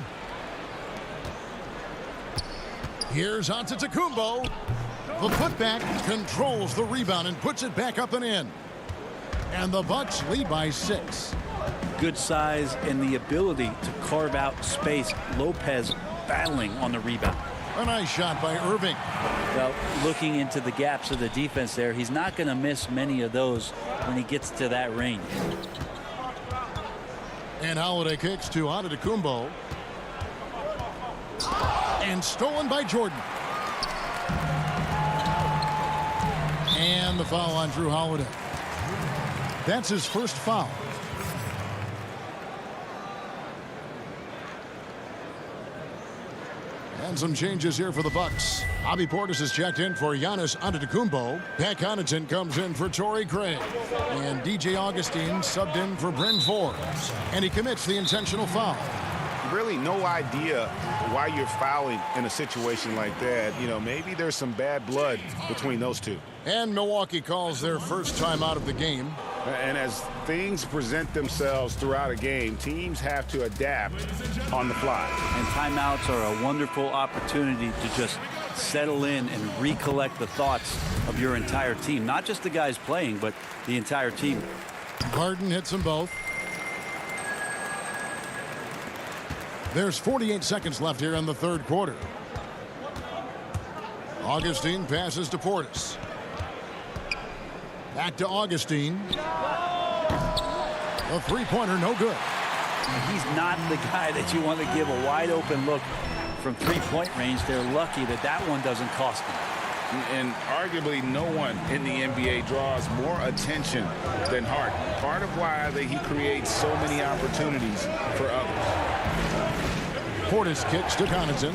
Here's Antetokounmpo. The putback controls the rebound and puts it back up and in. And the Bucks lead by 6.
Good size and the ability to carve out space. Lopez battling on the rebound.
A nice shot by Irving.
Well, looking into the gaps of the defense there, he's not going to miss many of those when he gets to that range.
And Holiday kicks to Antetokounmpo. And stolen by Jordan. And the foul on Drew Holiday. That's his first foul. And some changes here for the Bucks. Bobby Portis is checked in for Giannis Antetokounmpo. Pat Connaughton comes in for Torrey Craig. And DJ Augustine subbed in for Bryn Forbes. And he commits the intentional foul.
Really no idea why you're fouling in a situation like that. You know, maybe there's some bad blood between those two.
And Milwaukee calls their first time out of the game.
And as things present themselves throughout a game, teams have to adapt on the fly.
And timeouts are a wonderful opportunity to just settle in and recollect the thoughts of your entire team. Not just the guys playing, but the entire team.
Harden hits them both. There's 48 seconds left here in the third quarter. Augustine passes to Portis. Back to Augustine. A three-pointer, no good.
He's not the guy that you want to give a wide-open look from three-point range. They're lucky that that one doesn't cost them.
And arguably no one in the NBA draws more attention than Harden. Part of why he creates so many opportunities for others.
Portis kicks to Connaughton.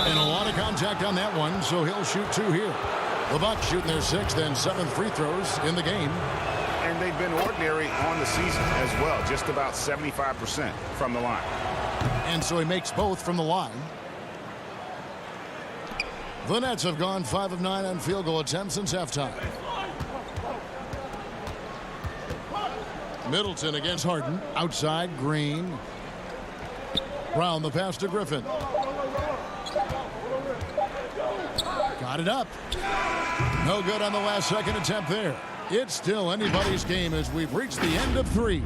And a lot of contact on that one, so he'll shoot 2 here. The Bucks shooting their 6th and 7th free throws in the game.
And they've been ordinary on the season as well, just about 75% from the line.
And so he makes both from the line. The Nets have gone 5 of 9 on field goal attempts since halftime. Middleton against Harden. Outside, Green. Brown the pass to Griffin. Got it up. No good on the last second attempt there. It's still anybody's game as we've reached the end of 3.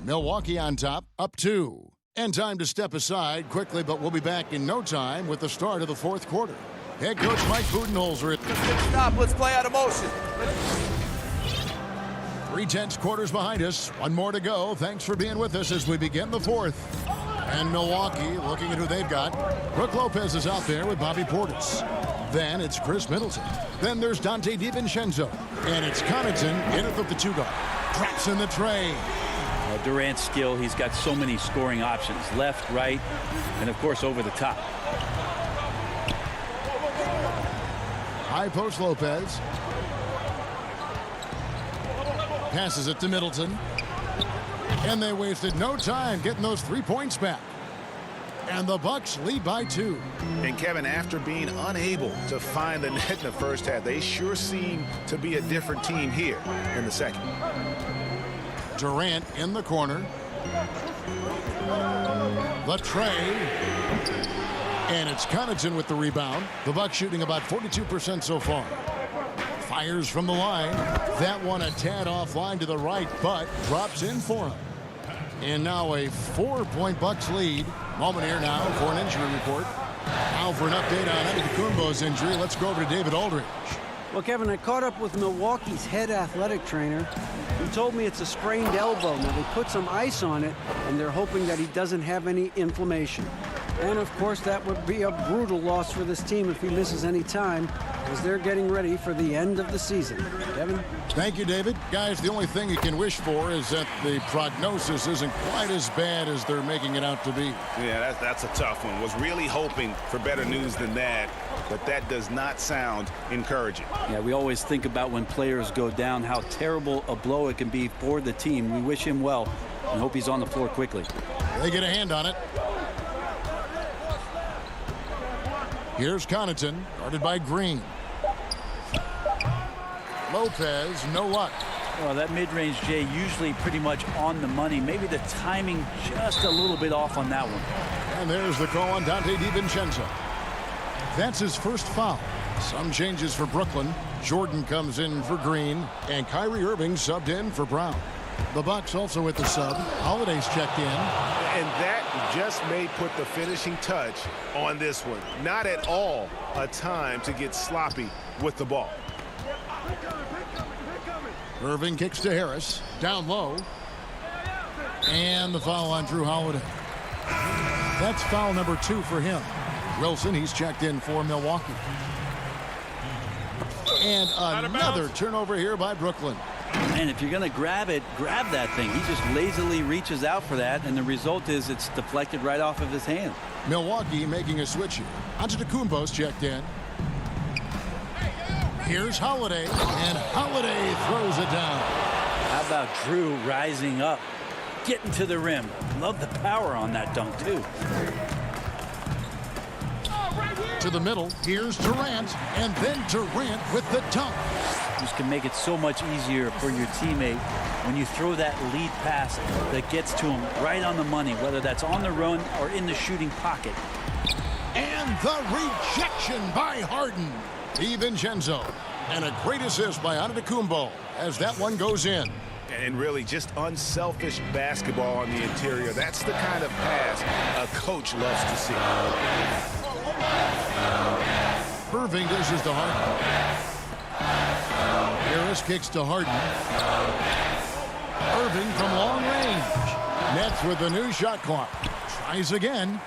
Milwaukee on top, up 2. And time to step aside quickly, but we'll be back in no time with the start of the 4th quarter. Head coach Mike Budenholzer.
Stop, let's play out of motion.
3 tenths quarters behind us. 1 more to go. Thanks for being with us as we begin the 4th. And Milwaukee looking at who they've got. Brook Lopez is out there with Bobby Portis. Then it's Chris Middleton. Then there's Dante DiVincenzo. And it's Connaughton in it with the 2 guard. Traps in the tray.
Durant's skill, he's got so many scoring options, left, right, and of course over the top.
High post Lopez. Passes it to Middleton. And they wasted no time getting those 3 points back. And the Bucks lead by 2.
And Kevin, after being unable to find the net in the first half, they sure seem to be a different team here in the second.
Durant in the corner. The tray. And it's Connaughton with the rebound. The Bucks shooting about 42% so far. Fires from the line. That one a tad offline to the right, but drops in for him. And now a 4-point Bucks lead. Moment here now for an injury report. Now for an update on Antetokounmpo's injury. Let's go over to David Aldridge.
Well, Kevin, I caught up with Milwaukee's head athletic trainer. He told me it's a sprained elbow. Now, they put some ice on it, and they're hoping that he doesn't have any inflammation. And, of course, that would be a brutal loss for this team if he misses any time, as they're getting ready for the end of the season. Kevin?
Thank you, David. Guys, the only thing you can wish for is that the prognosis isn't quite as bad as they're making it out to be.
Yeah, that's a tough one. Was really hoping for better news than that, but that does not sound encouraging.
Yeah, we always think about when players go down, how terrible a blow it can be for the team. We wish him well and hope he's on the floor quickly.
They get a hand on it. Here's Connaughton, guarded by Green. Lopez, no luck.
Well, that mid-range, Jay, usually pretty much on the money. Maybe the timing just a little bit off on that one.
And there's the call on Dante DiVincenzo. That's his first foul. Some changes for Brooklyn. Jordan comes in for Green, and Kyrie Irving subbed in for Brown. The Bucks also with the sub. Holiday's checked in.
And that just may put the finishing touch on this one. Not at all a time to get sloppy with the ball.
Irving kicks to Harris. Down low. And the foul on Drew Holiday. That's foul number 2 for him. Wilson, he's checked in for Milwaukee. And another turnover here by Brooklyn.
And if you're going to grab it, grab that thing. He just lazily reaches out for that, and the result is it's deflected right off of his hand.
Milwaukee making a switch here. Antetokounmpo's checked in. Here's Holiday, and Holiday throws it down.
How about Drew rising up, getting to the rim? Love the power on that dunk, too.
To the middle, here's Durant, and then Durant with the dunk.
Just can make it so much easier for your teammate when you throw that lead pass that gets to him right on the money, whether that's on the run or in the shooting pocket.
And the rejection by Harden. DiVincenzo. And a great assist by Antetokounmpo as that one goes in.
And really just unselfish basketball on the interior. That's the kind of pass a coach loves to see.
Irving dishes to Harden. Harris kicks to Harden. Irving from long range. Nets with the new shot clock. Tries again.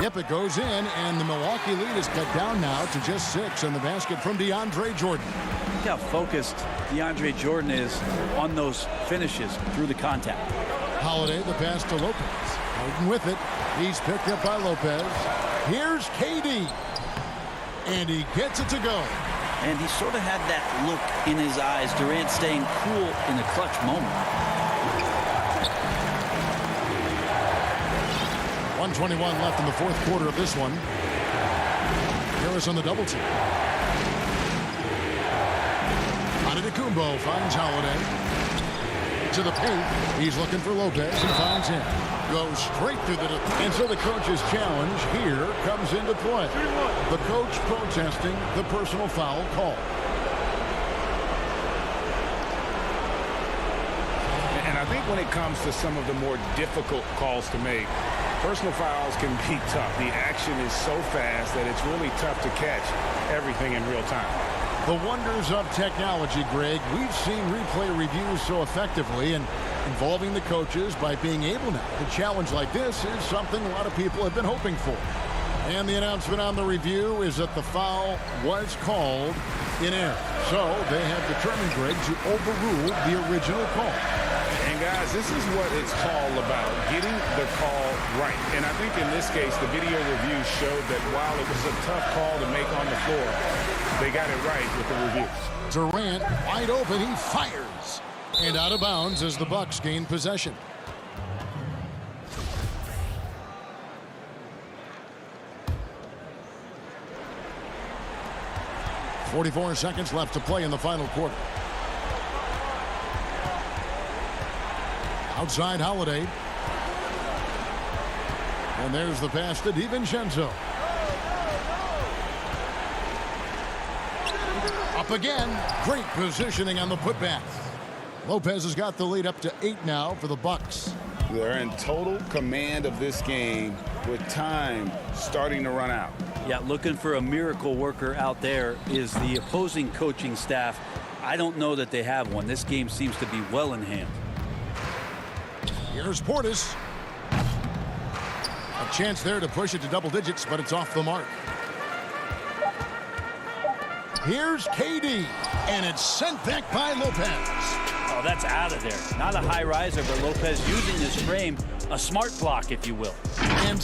Yep, it goes in, and the Milwaukee lead is cut down now to just 6 on the basket from DeAndre Jordan.
Look how focused DeAndre Jordan is on those finishes through the contact.
Holiday, the pass to Lopez. Harden with it. He's picked up by Lopez. Here's KD. And he gets it to go.
And he sort of had that look in his eyes. Durant staying cool in the clutch moment.
1:21 left in the fourth quarter of this one. Harris on the double team. Antetokounmpo finds Holiday. To the paint. He's looking for Lopez and finds him. Goes straight through the... And so the coach's challenge here comes into play. The coach protesting the personal foul call.
And I think when it comes to some of the more difficult calls to make, personal fouls can be tough. The action is so fast that it's really tough to catch everything in real time.
The wonders of technology, Greg. We've seen replay reviews so effectively, and involving the coaches by being able now to challenge like this is something a lot of people have been hoping for. And the announcement on the review is that the foul was called in error. So they have determined, Greg, to overrule the original call.
And
guys, this is what it's all about, getting the call right. And I think in this case, the video review showed that while it was a tough call to make on the floor, they got it right with the review.
Durant, wide open, he fires. And out of bounds as the Bucks gain possession. .44 seconds left to play in the final quarter. Outside Holiday. And there's the pass to DiVincenzo. Up again. Great positioning on the putback. Lopez has got the lead up to 8 now for the Bucks.
They're in total command of this game with time starting to run out.
Yeah, looking for a miracle worker out there is the opposing coaching staff. I don't know that they have one. This game seems to be well in hand.
Here's Portis. A chance there to push it to double digits, but it's off the mark. Here's KD, and it's sent back by Lopez.
Oh, that's out of there. Not a high riser, but Lopez using his frame, a smart block, if you will.
And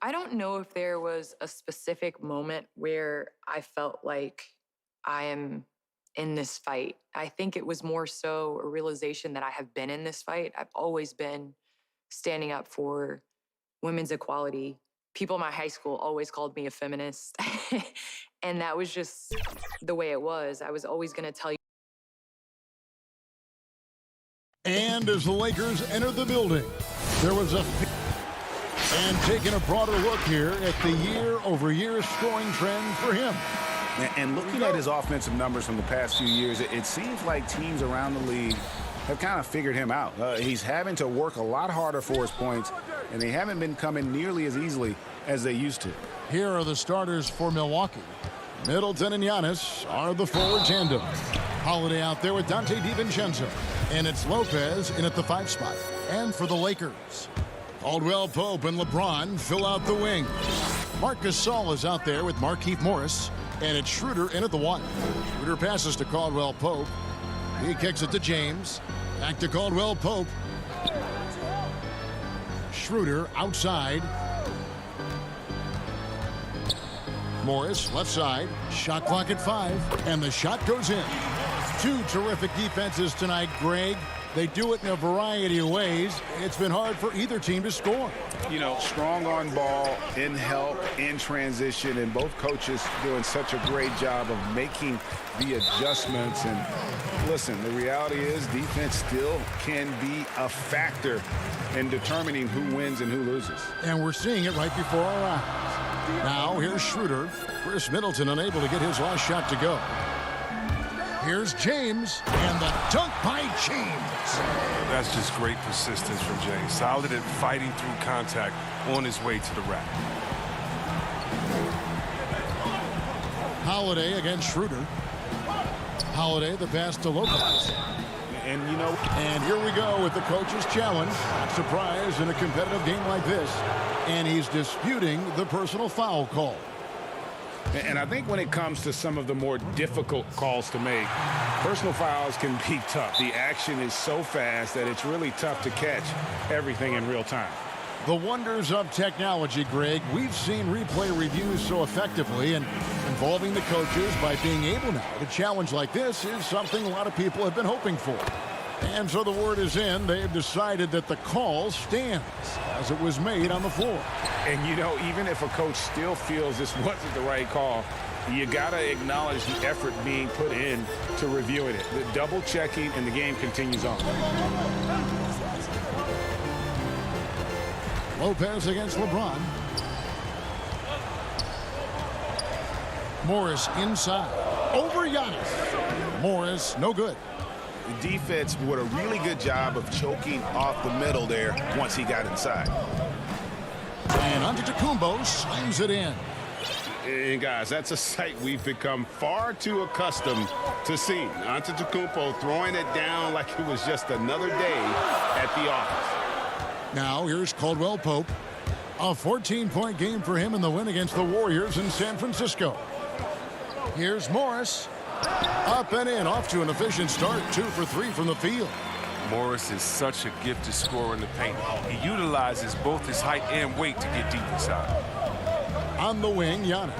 I don't know if there was a specific moment where I felt like I am in this fight. I think it was more so a realization that I have been in this fight. I've always been standing up for women's equality. People in my high school always called me a feminist. And that was just the way it was. I was always going to tell you
And as the Lakers enter the building, there was a... And taking a broader look here at the year-over-year scoring trend for him.
And looking at his offensive numbers from the past few years, it seems like teams around the league have kind of figured him out. He's having to work a lot harder for his points, and they haven't been coming nearly as easily as they used to.
Here are the starters for Milwaukee. Middleton and Giannis are the forward tandem. Holiday out there with Dante DiVincenzo. And it's Lopez in at the 5 spot. And for the Lakers, Caldwell Pope and LeBron fill out the wing. Marc Gasol is out there with Markieff Morris. And it's Schroeder in at the 1. Schroeder passes to Caldwell Pope. He kicks it to James. Back to Caldwell Pope. Schroeder outside. Morris left side. Shot clock at 5. And the shot goes in. 2 terrific defenses tonight, Greg. They do it in a variety of ways. It's been hard for either team to score.
You know, strong on ball, in help, in transition, and both coaches doing such a great job of making the adjustments. And listen, the reality is defense still can be a factor in determining who wins and who loses.
And we're seeing it right before our eyes. Now here's Schroeder. Chris Middleton unable to get his last shot to go. Here's James, and the dunk by James.
That's just great persistence from James. Solid at fighting through contact on his way to the rack.
Holiday against Schroeder. Holiday the pass to Lopez.
And, you know,
and here we go with the coach's challenge. Not surprised in a competitive game like this. And he's disputing the personal foul call.
And I think when it comes to some of the more difficult calls to make, personal fouls can be tough. The action is so fast that it's really tough to catch everything in real time.
The wonders of technology, Greg. We've seen replay reviews so effectively, and involving the coaches by being able now to challenge like this is something a lot of people have been hoping for. And so the word is in. They've decided that the call stands as it was made on the floor.
And, you know, even if a coach still feels this wasn't the right call, you got to acknowledge the effort being put in to reviewing it. The double checking, and the game continues on.
Lopez against LeBron. Morris inside. Over Giannis. Morris, no good.
The defense did a really good job of choking off the middle there once he got inside.
And Antetokounmpo slams it in.
And guys, that's a sight we've become far too accustomed to seeing. Antetokounmpo throwing it down like it was just another day at the office.
Now here's Caldwell Pope. A 14-point game for him in the win against the Warriors in San Francisco. Here's Morris. Up and in, off to an efficient start. 2 for 3 from the field.
Morris is such a gifted scorer in the paint. He utilizes both his height and weight to get deep inside.
On the wing, Giannis.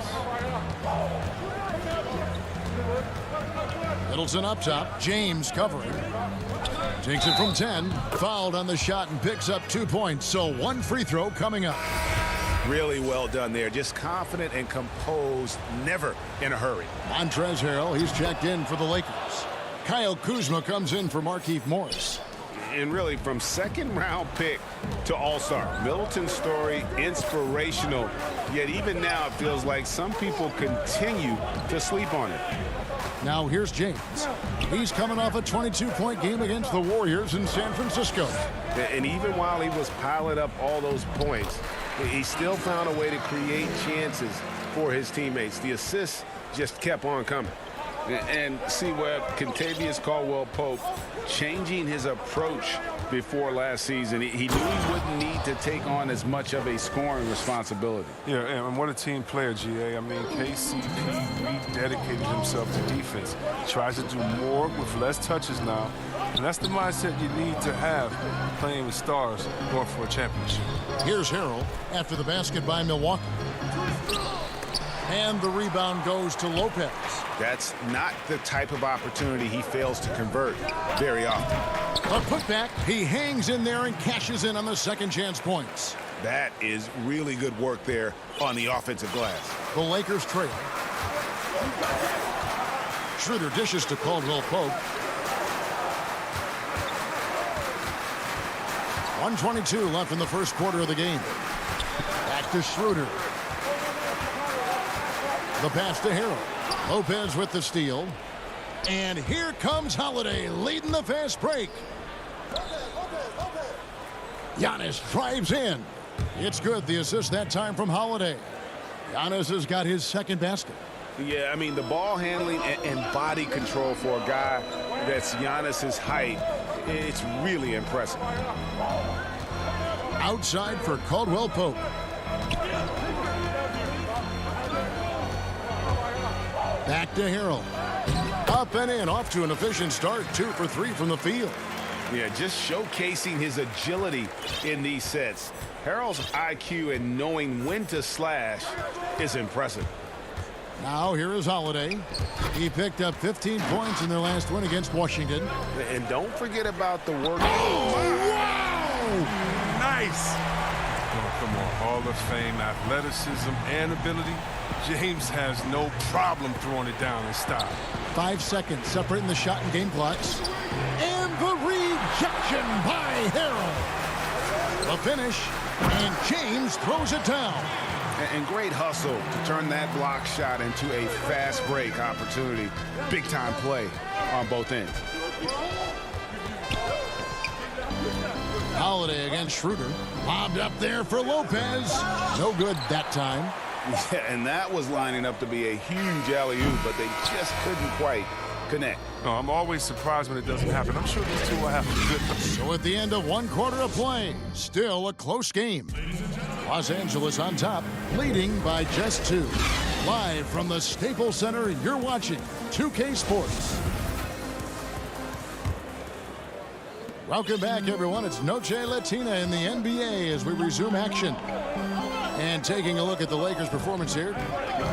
Middleton up top. James covering. Takes it from 10. Fouled on the shot and picks up 2 points. So 1 free throw coming up.
Really well done there. Just confident and composed, never in a hurry.
Montrezl Harrell, he's checked in for the Lakers. Kyle Kuzma comes in for Markieff Morris.
And really, from second-round pick to all-star, Middleton's story inspirational. Yet even now, it feels like some people continue to sleep on it.
Now here's James. He's coming off a 22-point game against the Warriors in San Francisco.
And even while he was piling up all those points, he still found a way to create chances for his teammates. The assists just kept on coming. And see where Kentavious Caldwell-Pope changing his approach before last season. He knew he wouldn't need to take on as much of a scoring responsibility.
Yeah, and what a team player, GA. I mean, KCP rededicated himself to defense. He tries to do more with less touches now. And that's the mindset you need to have playing with stars going for a championship.
Here's Harrell after the basket by Milwaukee. And the rebound goes to Lopez.
That's not the type of opportunity he fails to convert very often.
A putback. He hangs in there and cashes in on the second chance points.
That is really good work there on the offensive glass.
The Lakers trail. Schroeder dishes to Caldwell Pope. 1:22 left in the first quarter of the game. Back to Schroeder. The pass to Harrell. Lopez with the steal. And here comes Holiday leading the fast break. Giannis drives in. It's good. The assist that time from Holiday. Giannis has got his second basket.
Yeah, I mean, the ball handling and body control for a guy that's Giannis's height, it's really impressive.
Outside for Caldwell Pope. Back to Harrell. Up and in, off to an efficient start. 2 for 3 from the field.
Yeah, just showcasing his agility in these sets. Harrell's IQ and knowing when to slash is impressive.
Now here is Holiday. He picked up 15 points in their last win against Washington.
And don't forget about the work.
Oh, wow!
Nice! Oh, come on. Hall of Fame athleticism and ability. James has no problem throwing it down in style.
5 seconds separating the shot and game clocks. And the rejection by Harrell. The finish, and James throws it down.
And great hustle to turn that block shot into a fast break opportunity. Big time play on both ends.
Holiday against Schroeder. Lobbed up there for Lopez. No good that time.
Yeah, and that was lining up to be a huge alley-oop, but they just couldn't quite connect.
No, I'm always surprised when it doesn't happen. I'm sure these two will have a good.
So at the end of 1 quarter of play, still a close game. Los Angeles on top, leading by just 2. Live from the Staples Center, you're watching 2K Sports. Welcome back, everyone. It's Noche Latina in the NBA as we resume action. And taking a look at the Lakers' performance here,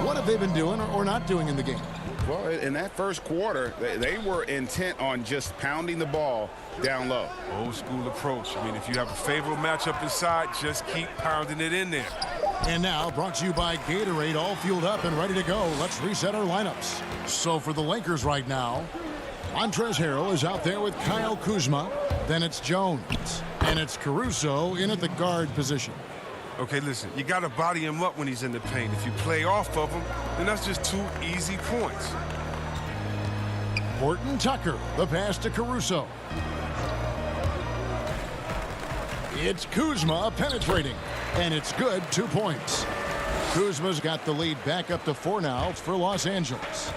what have they been doing or not doing in the game?
Well, in that first quarter, they were intent on just pounding the ball down low.
Old school approach. I mean, if you have a favorable matchup inside, just keep pounding it in there.
And now, brought to you by Gatorade, all fueled up and ready to go. Let's reset our lineups. So for the Lakers right now, Montrezl Harrell is out there with Kyle Kuzma. Then it's Jones. And it's Caruso in at the guard position.
Okay, listen, you got to body him up when he's in the paint. If you play off of him, then that's just 2 easy points.
Horton Tucker, the pass to Caruso. It's Kuzma penetrating, and it's good, 2 points. Kuzma's got the lead back up to 4 now for Los Angeles.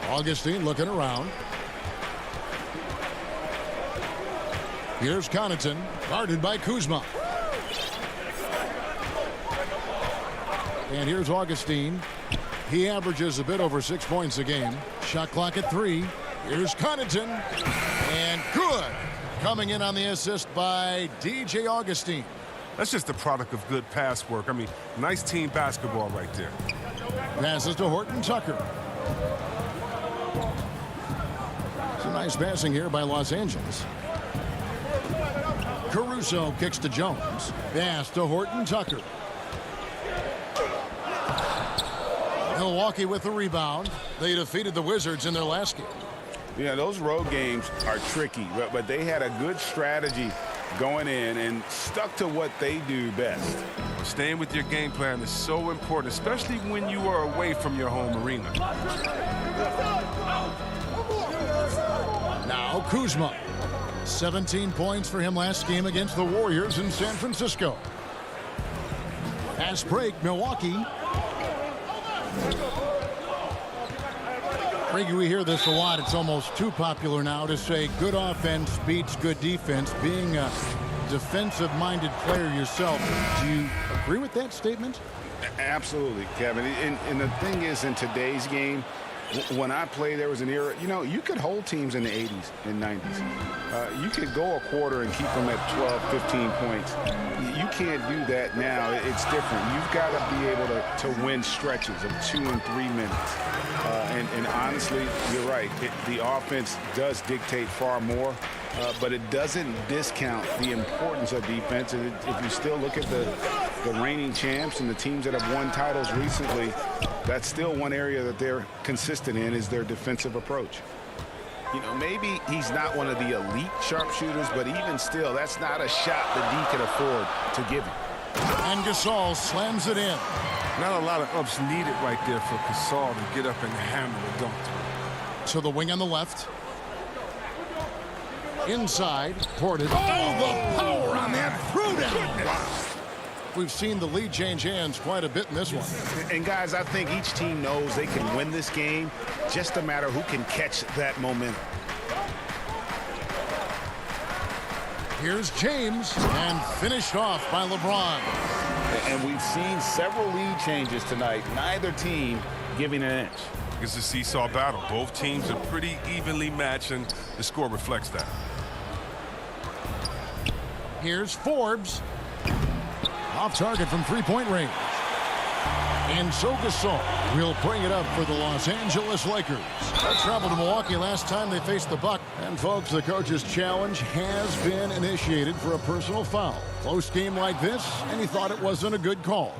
Augustine looking around. Here's Connaughton, guarded by Kuzma. And here's Augustine. He averages a bit over 6 points a game. Shot clock at 3. Here's Connaughton. And good. Coming in on the assist by DJ Augustine.
That's just the product of good pass work. I mean, nice team basketball right there.
Passes to Horton Tucker. Some nice passing here by Los Angeles. Caruso kicks to Jones. Pass to Horton Tucker. Milwaukee with the rebound. They defeated the Wizards in their last game.
Yeah, those road games are tricky, but they had a good strategy going in and stuck to what they do best.
Staying with your game plan is so important, especially when you are away from your home arena.
Now Kuzma. 17 points for him last game against the Warriors in San Francisco. Pass break, Milwaukee. Frankie, we hear this a lot. It's almost too popular now to say good offense beats good defense. Being a defensive-minded player yourself, do you agree with that statement?
Absolutely, Kevin. And the thing is, in today's game, when I played, there was an era, you know, you could hold teams in the 80s and 90s. You could go a quarter and keep them at 12, 15 points. You can't do that now. It's different. You've got to be able to win stretches of 2 and 3 minutes. And honestly, you're right. The offense does dictate far more, but it doesn't discount the importance of defense. And if you still look at the reigning champs and the teams that have won titles recently, that's still one area that they're consistent in, is their defensive approach. You know, maybe he's not one of the elite sharpshooters, but even still, that's not a shot that he can afford to give him.
And Gasol slams it in.
Not a lot of ups needed right there for Gasol to get up and hammer the dunk.
So the wing on the left. Inside, Ported. Oh, the power on that throwdown. We've seen the lead change hands quite a bit in this one.
And guys, I think each team knows they can win this game, just a matter who can catch that momentum.
Here's James, and finished off by LeBron.
And we've seen several lead changes tonight, neither team giving an inch.
It's a seesaw battle. Both teams are pretty evenly matched, and the score reflects that.
Here's Forbes. Off target from three-point range. And so Gasol will bring it up for the Los Angeles Lakers. They traveled to Milwaukee last time they faced the Bucks. And folks, the coach's challenge has been initiated for a personal foul. Close game like this, and he thought it wasn't a good call.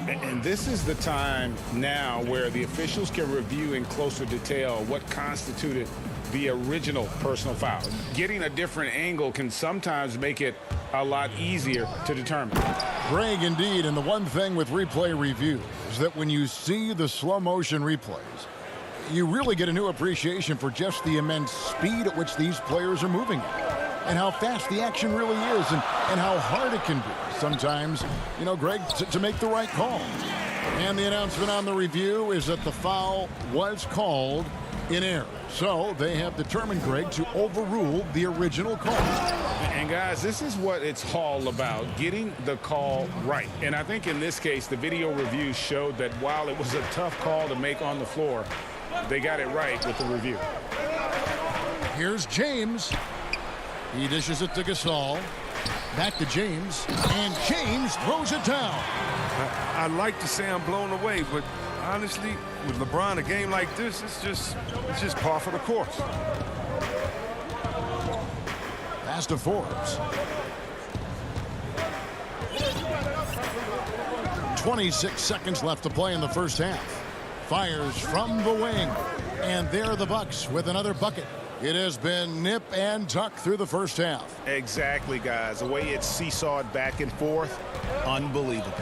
And this is the time now where the officials can review in closer detail what constituted the original personal foul. Getting a different angle can sometimes make it a lot easier to determine.
Greg, indeed, and the one thing with replay review is that when you see the slow motion replays, you really get a new appreciation for just the immense speed at which these players are moving and how fast the action really is and how hard it can be sometimes, you know, Greg, to make the right call. And the announcement on the review is that the foul was called in error. So they have determined, Greg, to overrule the original call.
And guys, this is what it's all about, getting the call right. And I think in this case, the video review showed that while it was a tough call to make on the floor, they got it right with the review.
Here's James. He dishes it to Gasol. Back to James. And James throws it down.
I'd like to say I'm blown away, but honestly, with LeBron, a game like this, it's just par for the course.
Pass to Forbes. 26 seconds left to play in the first half. Fires from the wing. And there are the Bucks with another bucket. It has been nip and tuck through the first half.
Exactly, guys. The way it's seesawed back and forth, unbelievable.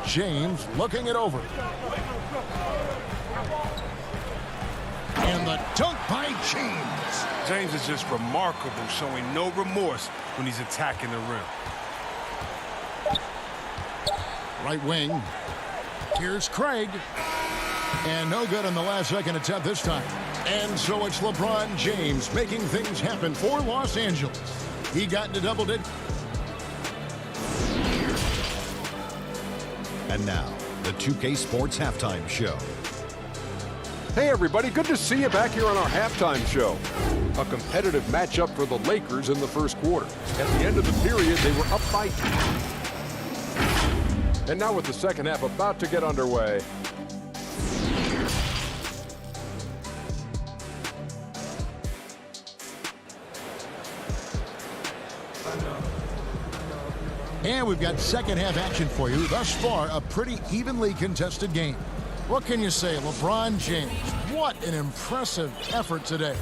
James looking it over. And the dunk by James.
James is just remarkable, showing no remorse when he's attacking the rim.
Right wing. Here's Craig. And no good on the last second attempt this time. And so it's LeBron James making things happen for Los Angeles. He got into double digits.
And now, the 2K Sports Halftime Show.
Hey everybody, good to see you back here on our halftime show. A competitive matchup for the Lakers in the first quarter. At the end of the period, they were up by 2. And now with the second half about to get underway.
And we've got second half action for you. Thus far, a pretty evenly contested game. What can you say, LeBron James? What an impressive effort today.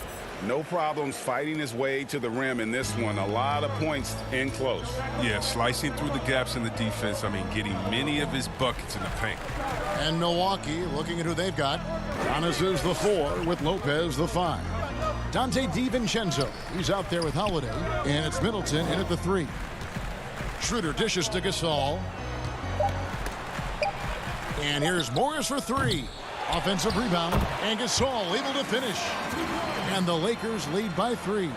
No problems fighting his way to the rim in this one. A lot of points in close.
Yeah, slicing through the gaps in the defense. I mean, getting many of his buckets in the paint.
And Milwaukee looking at who they've got. Giannis is the 4 with Lopez the 5. Dante DiVincenzo, he's out there with Holiday. And it's Middleton in at the 3. Schroeder dishes to Gasol. And here's Morris for 3. Offensive rebound. And Gasol able to finish. And the Lakers lead by 3.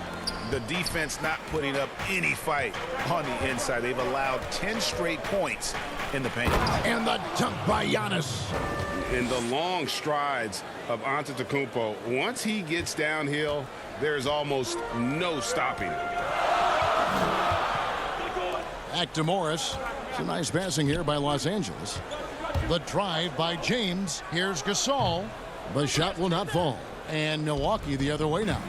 The defense not putting up any fight on the inside. They've allowed 10 straight points in the paint.
And the dunk by Giannis.
In the long strides of Antetokounmpo, once he gets downhill, there's almost no stopping it.
Back to Morris. Some nice passing here by Los Angeles. The drive by James. Here's Gasol. The shot will not fall. And Milwaukee the other way now.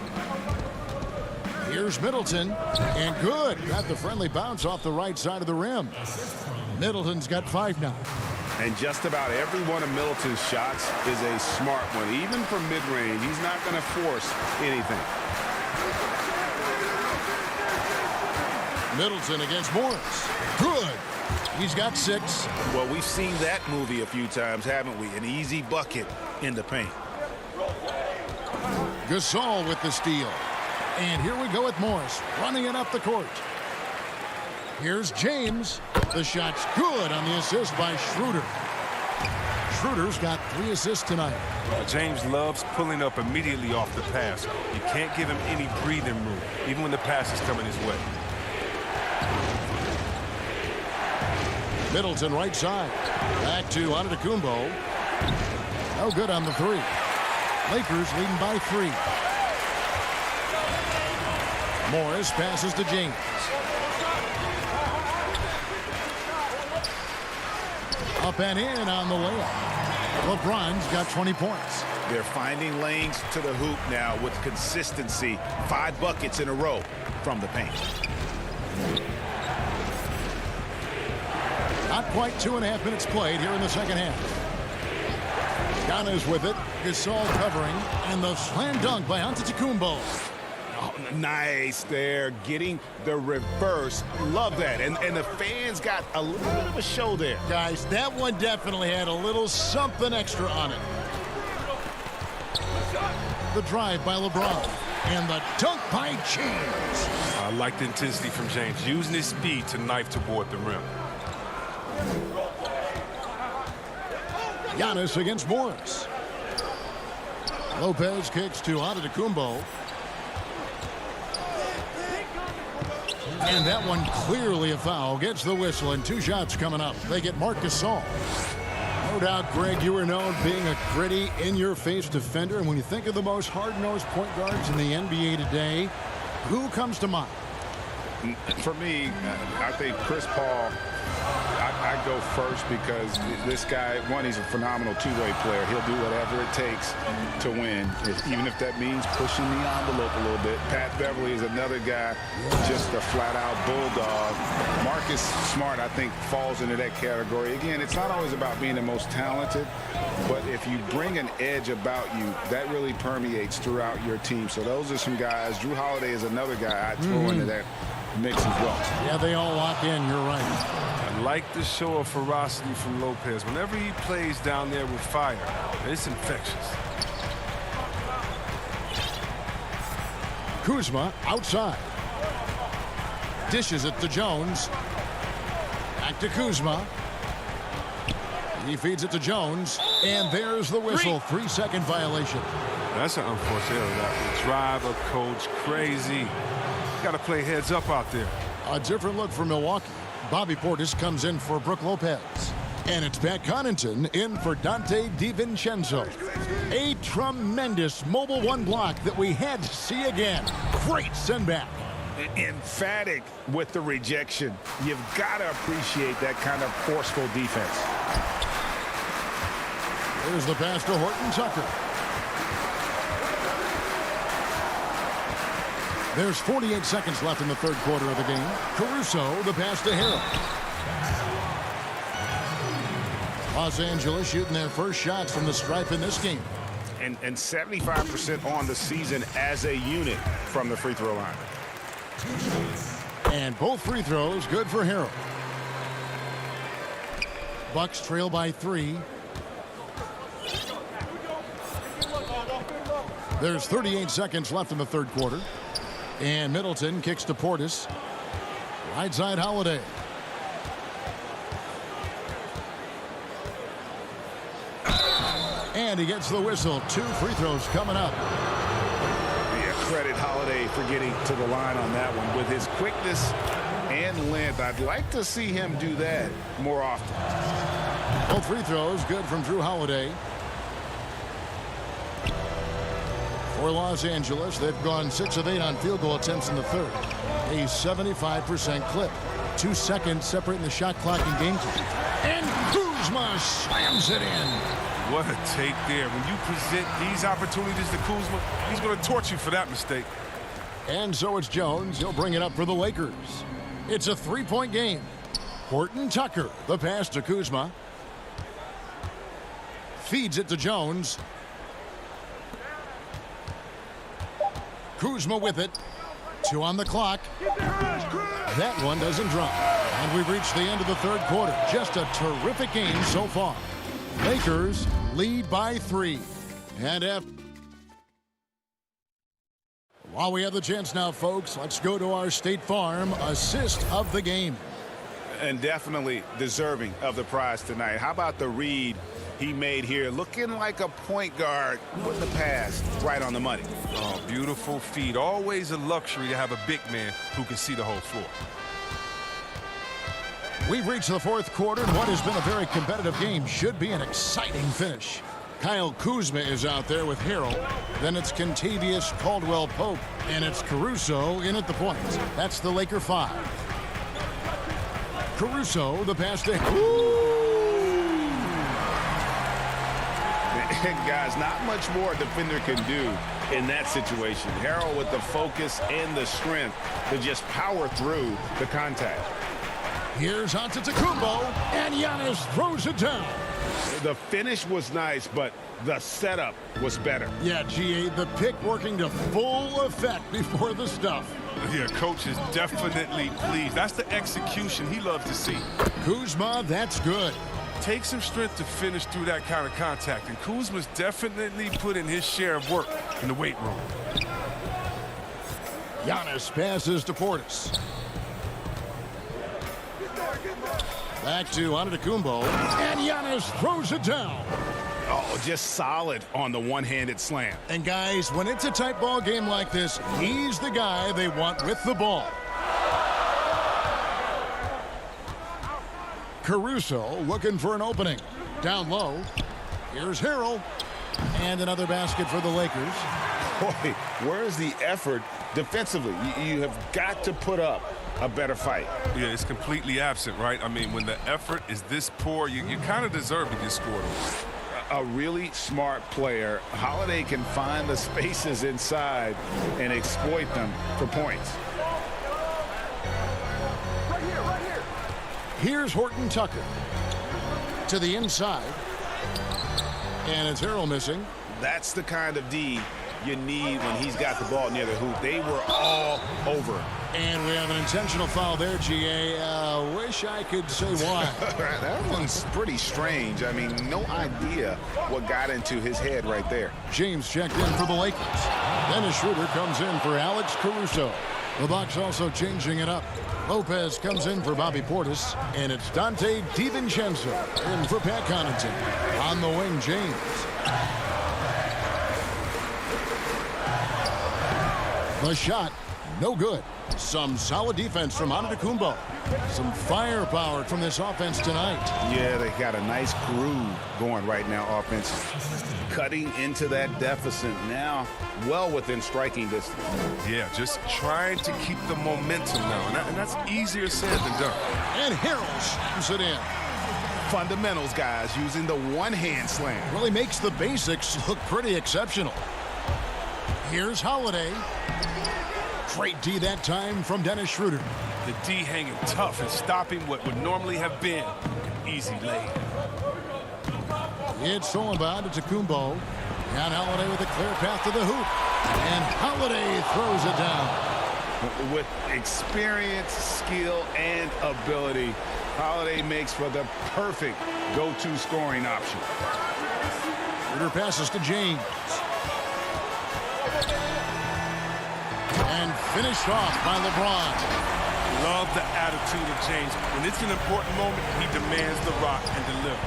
Here's Middleton. And good. Got the friendly bounce off the right side of the rim. Middleton's got 5 now.
And just about every one of Middleton's shots is a smart one. Even from mid-range, he's not going to force anything.
Middleton against Morris. Good. He's got 6.
Well, we've seen that movie a few times, haven't we? An easy bucket in the paint.
Gasol with the steal. And here we go with Morris running it up the court. Here's James. The shot's good on the assist by Schroeder. Schroeder's got 3 assists tonight.
James loves pulling up immediately off the pass. You can't give him any breathing room, even when the pass is coming his way.
Middleton right side. Back to Antetokounmpo. No good on the 3. Lakers leading by 3. Morris passes to James. Up and in on the layup. LeBron's got 20 points.
They're finding lanes to the hoop now with consistency. 5 buckets in a row from the paint.
Not quite 2.5 minutes played here in the second half. Giannis with it. Gasol covering. And the slam dunk by Antetokounmpo.
Oh, nice there. Getting the reverse. Love that. And the fans got a little bit of a show there.
Guys, that one definitely had a little something extra on it. The drive by LeBron. And the dunk by James.
I like the intensity from James, using his speed to knife toward the rim.
Giannis against Morris. Lopez kicks to Antetokounmpo. And that one clearly a foul. Gets the whistle and 2 shots coming up. They get Marc Gasol. No doubt, Greg, you are known being a gritty, in-your-face defender. And when you think of the most hard-nosed point guards in the NBA today, who comes to mind?
For me, I think Chris Paul. I go first because this guy, one, he's a phenomenal two-way player. He'll do whatever it takes to win, even if that means pushing the envelope a little bit. Pat Beverly is another guy, just a flat-out bulldog. Marcus Smart, I think, falls into that category. Again, it's not always about being the most talented, but if you bring an edge about you, that really permeates throughout your team. So those are some guys. Drew Holiday is another guy I'd throw into that mix as well.
Yeah, they all lock in. You're right.
I like the show of ferocity from Lopez. Whenever he plays down there with fire, it's infectious.
Kuzma outside. Dishes it to Jones. Back to Kuzma. He feeds it to Jones. And there's the whistle. 3-second violation.
That's an unfortunate error. That would drive a coach crazy. Got to play heads up out there.
A different look for Milwaukee. Bobby Portis comes in for Brook Lopez. And it's Pat Connaughton in for Dante DiVincenzo. A tremendous mobile 1 block that we had to see again. Great send back.
Emphatic with the rejection. You've got to appreciate that kind of forceful defense.
Here's the pass to Horton Tucker. There's 48 seconds left in the 3rd quarter of the game. Caruso, the pass to Harrell. Los Angeles shooting their first shots from the stripe in this game.
And 75% on the season as a unit from the free throw line.
And both free throws good for Harrell. Bucks trail by 3. There's 38 seconds left in the 3rd quarter. And Middleton kicks to Portis. Right side Holiday. And he gets the whistle. 2 free throws coming up.
Yeah, credit Holiday for getting to the line on that one. With his quickness and length, I'd like to see him do that more often.
Both free throws good from Drew Holiday. For Los Angeles, they've gone 6 of 8 on field goal attempts in the 3rd. A 75% clip. 2 seconds separating the shot clock and game clock. And Kuzma slams it in.
What a take there. When you present these opportunities to Kuzma, he's going to torch you for that mistake.
And so it's Jones. He'll bring it up for the Lakers. It's a 3-point game. Horton Tucker, the pass to Kuzma. Feeds it to Jones. Kuzma with it. 2 on the clock. That one doesn't drop. And we've reached the end of the third quarter. Just a terrific game so far. Lakers lead by 3. And while we have the chance now, folks, let's go to our State Farm assist of the game.
And definitely deserving of the prize tonight. How about the read he made here? Looking like a point guard, putting the pass right on the money.
Oh, beautiful feed. Always a luxury to have a big man who can see the whole floor.
We've reached the fourth quarter, and what has been a very competitive game should be an exciting finish. Kyle Kuzma is out there with Harrell. Then it's Contavious Caldwell-Pope, and it's Caruso in at the point. That's the Laker 5. Caruso, the pass to...
Guys, not much more a defender can do in that situation. Harrell with the focus and the strength to just power through the contact.
Here's Antetokounmpo, and Giannis throws it down.
The finish was nice, but the setup was better.
Yeah, GA, the pick working to full effect before the stuff.
Yeah, coach is definitely pleased. That's the execution he loves to see.
Kuzma, that's good.
Takes some strength to finish through that kind of contact, and Kuzma's definitely put in his share of work in the weight room.
Giannis passes to Portis. Back to Antetokounmpo, and Giannis throws it down.
Oh, just solid on the one-handed slam.
And guys, when it's a tight ball game like this, he's the guy they want with the ball. Caruso looking for an opening. Down low. Here's Harrell. And another basket for the Lakers.
Boy, where's the effort defensively? You have got to put up a better fight.
Yeah, it's completely absent, right? I mean, when the effort is this poor, you kind of deserve to get scored on.
A really smart player. Holiday can find the spaces inside and exploit them for points.
Right here.
Here's Horton Tucker to the inside. And it's Harrell missing.
That's the kind of D you need when he's got the ball near the hoop. They were all over.
And we have an intentional foul there, GA. Wish I could say why.
That one's pretty strange. I mean, no idea what got into his head right there.
James checked in for the Lakers. Dennis Schroeder comes in for Alex Caruso. The Bucks also changing it up. Lopez comes in for Bobby Portis. And it's Dante DiVincenzo in for Pat Connaughton. On the wing, James. The shot, no good. Some solid defense from Antetokounmpo. Some firepower from this offense tonight.
Yeah, they got a nice groove going right now offensively. Cutting into that deficit now, well within striking distance.
Yeah, just trying to keep the momentum now, and that's easier said than done.
And Harrell slams it in.
Fundamentals, guys, using the one-hand slam.
Really makes the basics look pretty exceptional. Here's Holiday. Great D that time from Dennis Schroeder.
The D hanging tough and stopping what would normally have been an easy lay.
It's thrown by Antetokounmpo. And Holiday with a clear path to the hoop. And Holiday throws it down.
With experience, skill, and ability, Holiday makes for the perfect go-to scoring option.
Schroeder passes to James. And finished off by LeBron.
Love the attitude of James. When it's an important moment, he demands the rock and delivers.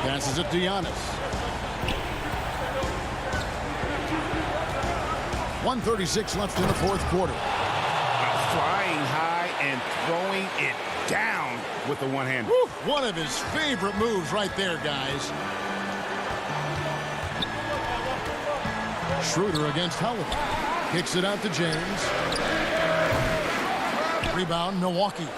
Passes it to Giannis. 1:36 left in the fourth quarter.
Flying high and throwing it down with the one hand.
One of his favorite moves right there, guys. Schroeder against Holiday. Kicks it out to James. Rebound, Milwaukee.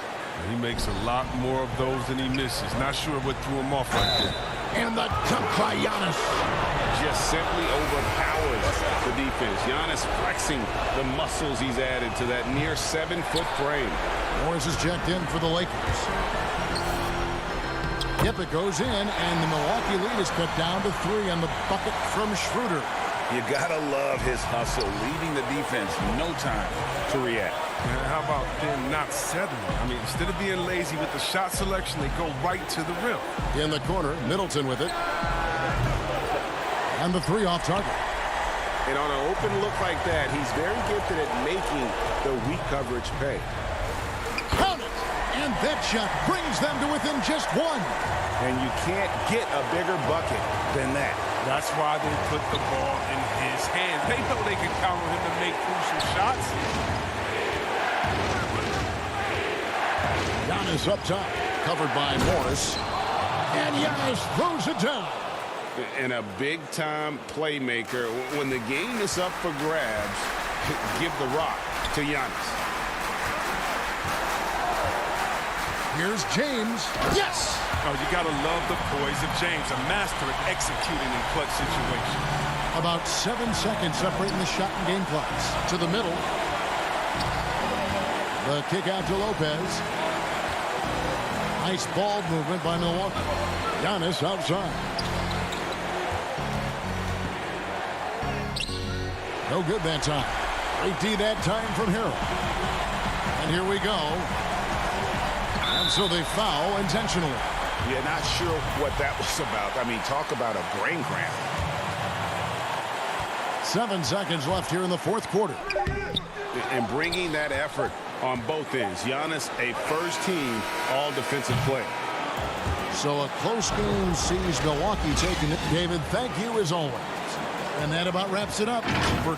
He makes a lot more of those than he misses. Not sure what threw him off right there.
And the dunk by Giannis.
Just simply overpowers the defense. Giannis flexing the muscles he's added to that near 7-foot frame.
Morris is checked in for the Lakers. Yep, it goes in, and the Milwaukee lead is cut down to 3 on the bucket from Schroeder.
You gotta love his hustle, leaving the defense no time to react.
And how about them not settling? I mean, instead of being lazy with the shot selection, they go right to the rim.
In the corner, Middleton with it. And the 3 off target.
And on an open look like that, he's very gifted at making the weak coverage pay.
Count it! And that shot brings them to within just 1.
And you can't get a bigger bucket than that.
That's why they put the ball in his hands. They know they can count on him to make crucial shots.
Giannis up top, covered by Morris. And Giannis throws it down.
And a big-time playmaker. When the game is up for grabs, give the rock to Giannis.
Here's James. Yes!
Oh, you got to love the poise of James, a master at executing in clutch situations.
About 7 seconds separating the shot and game clocks. To the middle. The kick out to Lopez. Nice ball movement by Milwaukee. Giannis outside. No good that time. Great D that time from Harold. And here we go. And so they foul intentionally.
Yeah, not sure what that was about. I mean, talk about a brain cramp.
7 seconds left here in the 4th quarter.
And bringing that effort on both ends. Giannis, a first-team all-defensive player.
So a close game sees Milwaukee taking it. David, thank you as always. And that about wraps it up for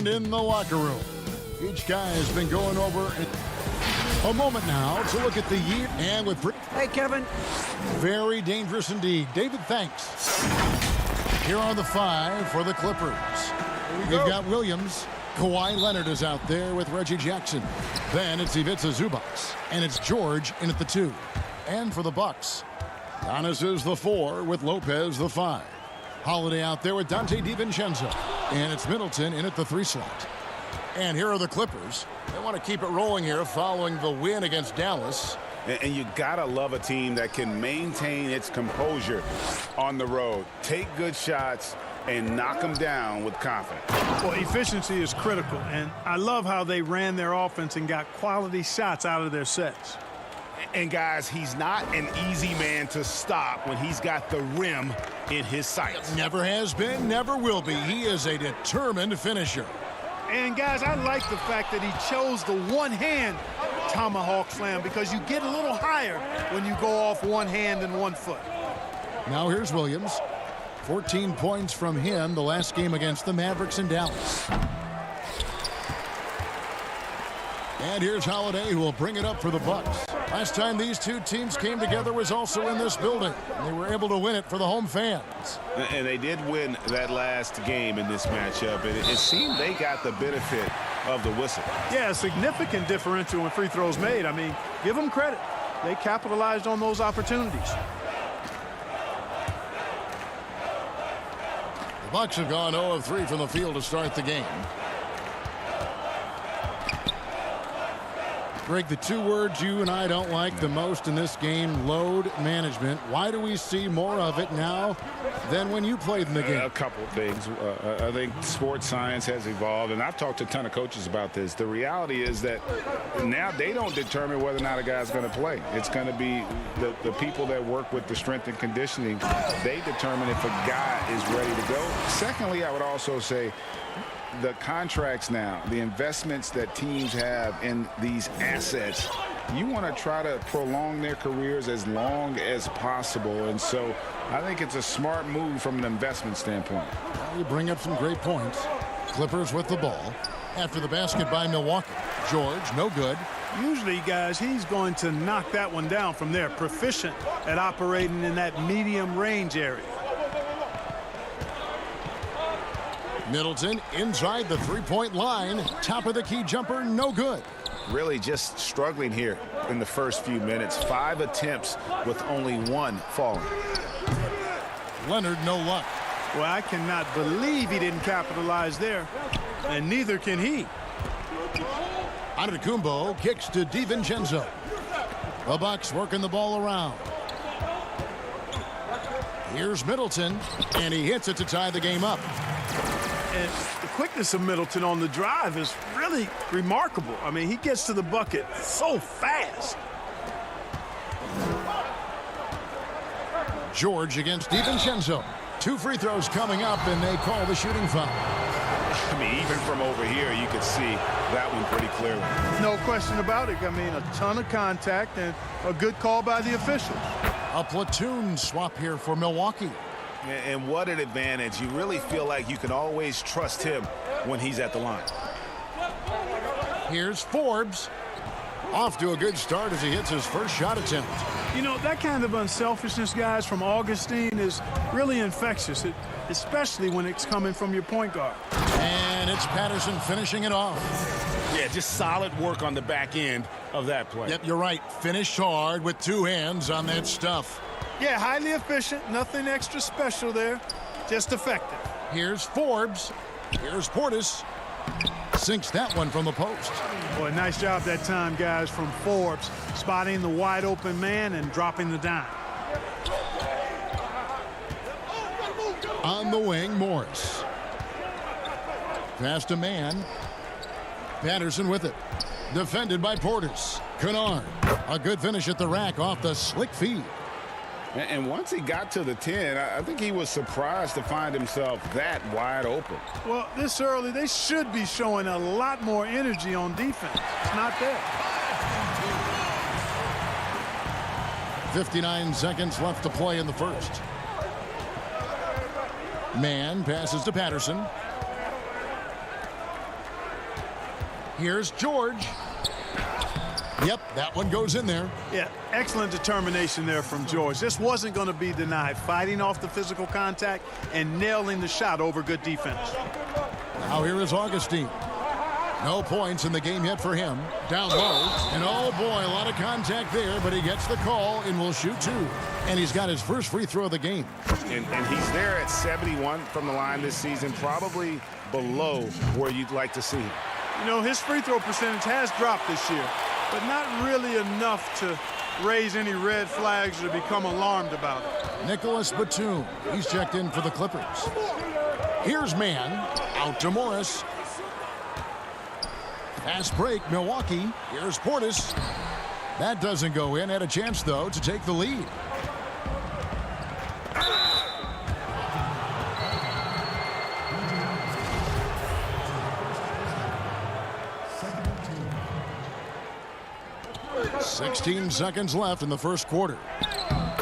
And in the locker room, each guy has been going over a moment now to look at the year. And with
hey, Kevin.
Very dangerous indeed. David, thanks. Here are the 5 for the Clippers. We've got Williams. Kawhi Leonard is out there with Reggie Jackson. Then it's Ivica Zubac. And it's George in at the 2. And for the Bucks, Giannis is the 4 with Lopez the 5. Holiday out there with Dante DiVincenzo. And it's Middleton in at the 3 slot. And here are the Clippers. They want to keep it rolling here following the win against Dallas.
And you gotta love a team that can maintain its composure on the road. Take good shots and knock them down with confidence.
Well, efficiency is critical, and I love how they ran their offense and got quality shots out of their sets.
And guys, he's not an easy man to stop when he's got the rim in his sights.
Never has been, never will be. He is a determined finisher.
And, guys, I like the fact that he chose the one-hand tomahawk slam because you get a little higher when you go off one hand and 1 foot.
Now here's Williams. 14 points from him the last game against the Mavericks in Dallas. And here's Holiday, who will bring it up for the Bucks. Last time these two teams came together was also in this building. They were able to win it for the home fans.
And they did win that last game in this matchup. And it seemed they got the benefit of the whistle.
Yeah, a significant differential in free throws made. I mean, give them credit. They capitalized on those opportunities.
The Bucks have gone 0 of 3 from the field to start the game. Greg, the 2 words you and I don't like the most in this game, load management. Why do we see more of it now than when you played in the game?
A couple of things. I think sports science has evolved, and I've talked to a ton of coaches about this. The reality is that now they don't determine whether or not a guy's going to play. It's going to be the people that work with the strength and conditioning. They determine if a guy is ready to go. Secondly, I would also say the contracts now, the investments that teams have in these assets, you want to try to prolong their careers as long as possible. And so I think it's a smart move from an investment standpoint.
Well, you bring up some great points. Clippers with the ball. After the basket by Milwaukee. George, no good.
Usually, guys, he's going to knock that one down from there. Proficient at operating in that medium range area.
Middleton inside the three-point line. Top of the key jumper, no good.
Really just struggling here in the first few minutes. 5 attempts with only 1 falling.
Leonard, no luck.
Well, I cannot believe he didn't capitalize there, and neither can he.
Antetokounmpo kicks to DiVincenzo. The Bucks working the ball around. Here's Middleton, and he hits it to tie the game up.
And the quickness of Middleton on the drive is really remarkable. I mean, he gets to the bucket so fast.
George against DiVincenzo. 2 free throws coming up, and they call the shooting foul.
I mean, even from over here, you can see that one pretty clearly.
No question about it. I mean, a ton of contact and a good call by the officials.
A platoon swap here for Milwaukee.
And what an advantage. You really feel like you can always trust him when he's at the line.
Here's Forbes. Off to a good start as he hits his first shot attempt.
You know, that kind of unselfishness, guys, from Augustine is really infectious, especially when it's coming from your point guard.
And it's Patterson finishing it off.
Yeah, just solid work on the back end of that play.
Yep, you're right. Finished hard with 2 hands on that stuff.
Yeah, highly efficient. Nothing extra special there. Just effective.
Here's Forbes. Here's Portis. Sinks that one from the post.
Boy, nice job that time, guys, from Forbes. Spotting the wide open man and dropping the dime.
On the wing, Morris. Pass to man. Patterson with it. Defended by Portis. Kennard. A good finish at the rack off the slick feed.
And once he got to the 10, I think he was surprised to find himself that wide open.
Well, this early, they should be showing a lot more energy on defense. It's not there.
59 seconds left to play in the first. Man passes to Patterson. Here's George. Yep, that one goes in there.
Yeah, excellent determination there from George. This wasn't going to be denied. Fighting off the physical contact and nailing the shot over good defense.
Now here is Augustine. No points in the game yet for him. Down low. And oh boy, a lot of contact there, but he gets the call and will shoot 2. And he's got his first free throw of the game.
And he's there at 71 from the line this season, probably below where you'd like to see him.
You know, his free throw percentage has dropped this year, but not really enough to raise any red flags or become alarmed about it.
Nicholas Batum. He's checked in for the Clippers. Here's Man. Out to Morris. Fast break, Milwaukee. Here's Portis. That doesn't go in. Had a chance, though, to take the lead. 16 seconds left in the first quarter.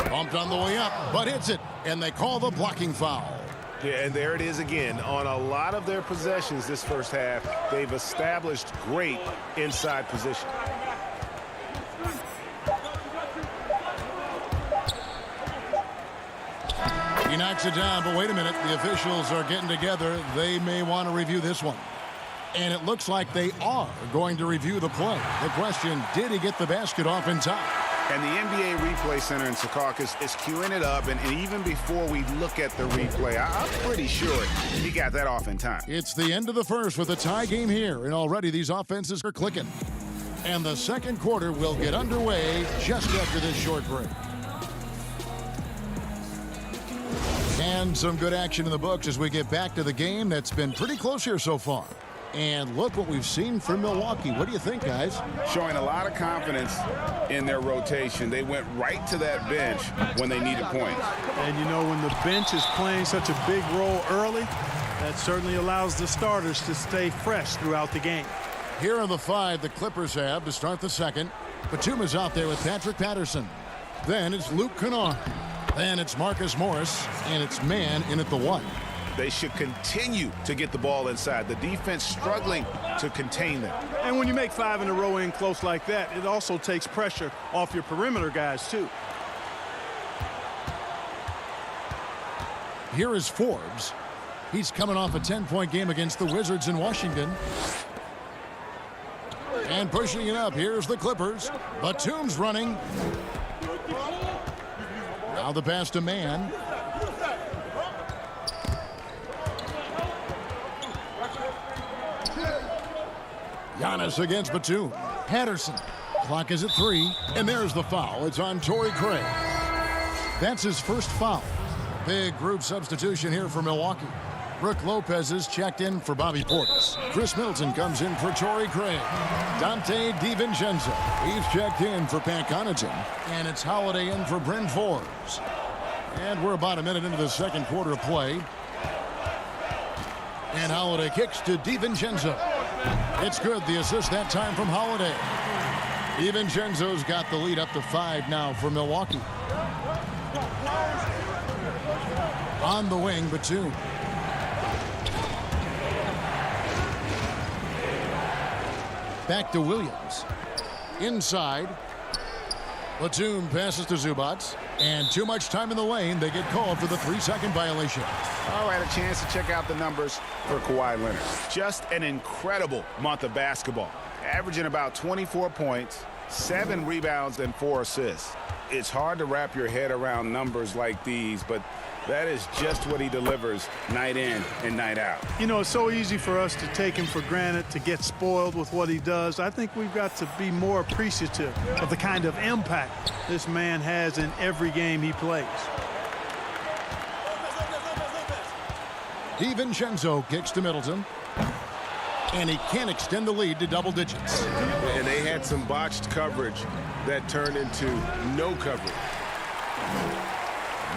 Bumped on the way up, but hits it, and they call the blocking foul.
Yeah, and there it is again. On a lot of their possessions this first half, they've established great inside position.
He knocks it down, but wait a minute. The officials are getting together. They may want to review this one. And it looks like they are going to review the play. The question, did he get the basket off in time?
And the NBA Replay Center in Secaucus is queuing it up. And even before we look at the replay, I'm pretty sure he got that off in time.
It's the end of the first with a tie game here. And already these offenses are clicking. And the second quarter will get underway just after this short break. And some good action in the books as we get back to the game that's been pretty close here so far. And look what we've seen from Milwaukee. What do you think, guys?
Showing a lot of confidence in their rotation. They went right to that bench when they needed points.
And, you know, when the bench is playing such a big role early, that certainly allows the starters to stay fresh throughout the game.
Here are the 5 the Clippers have to start the second. Batum is out there with Patrick Patterson. Then it's Luke Kennard. Then it's Marcus Morris, and it's man in at the 1.
They should continue to get the ball inside. The defense struggling to contain them.
And when you make 5 in a row in close like that, it also takes pressure off your perimeter guys, too.
Here is Forbes. He's coming off a 10-point game against the Wizards in Washington. And pushing it up, here's the Clippers. Batum's running. Now the pass to man. Giannis against Batum. Patterson. Clock is at 3. And there's the foul. It's on Torrey Craig. That's his first foul. Big group substitution here for Milwaukee. Brook Lopez is checked in for Bobby Portis. Chris Middleton comes in for Torrey Craig. Dante DiVincenzo. He's checked in for Pat Connaughton. And it's Holiday in for Bryn Forbes. And we're about a minute into the second quarter of play. And Holiday kicks to DiVincenzo. It's good. The assist that time from Holiday. DiVincenzo's got the lead up to 5 now for Milwaukee. On the wing, Batum. Back to Williams. Inside. Batum passes to Zubac. And too much time in the lane. They get called for the 3-second violation.
All right, a chance to check out the numbers for Kawhi Leonard. Just an incredible month of basketball. Averaging about 24 points, 7 rebounds, and 4 assists. It's hard to wrap your head around numbers like these, but that is just what he delivers night in and night out.
You know, it's so easy for us to take him for granted, to get spoiled with what he does. I think we've got to be more appreciative of the kind of impact this man has in every game he plays.
DiVincenzo kicks to Middleton. And he can't extend the lead to double digits.
And they had some botched coverage that turned into no coverage.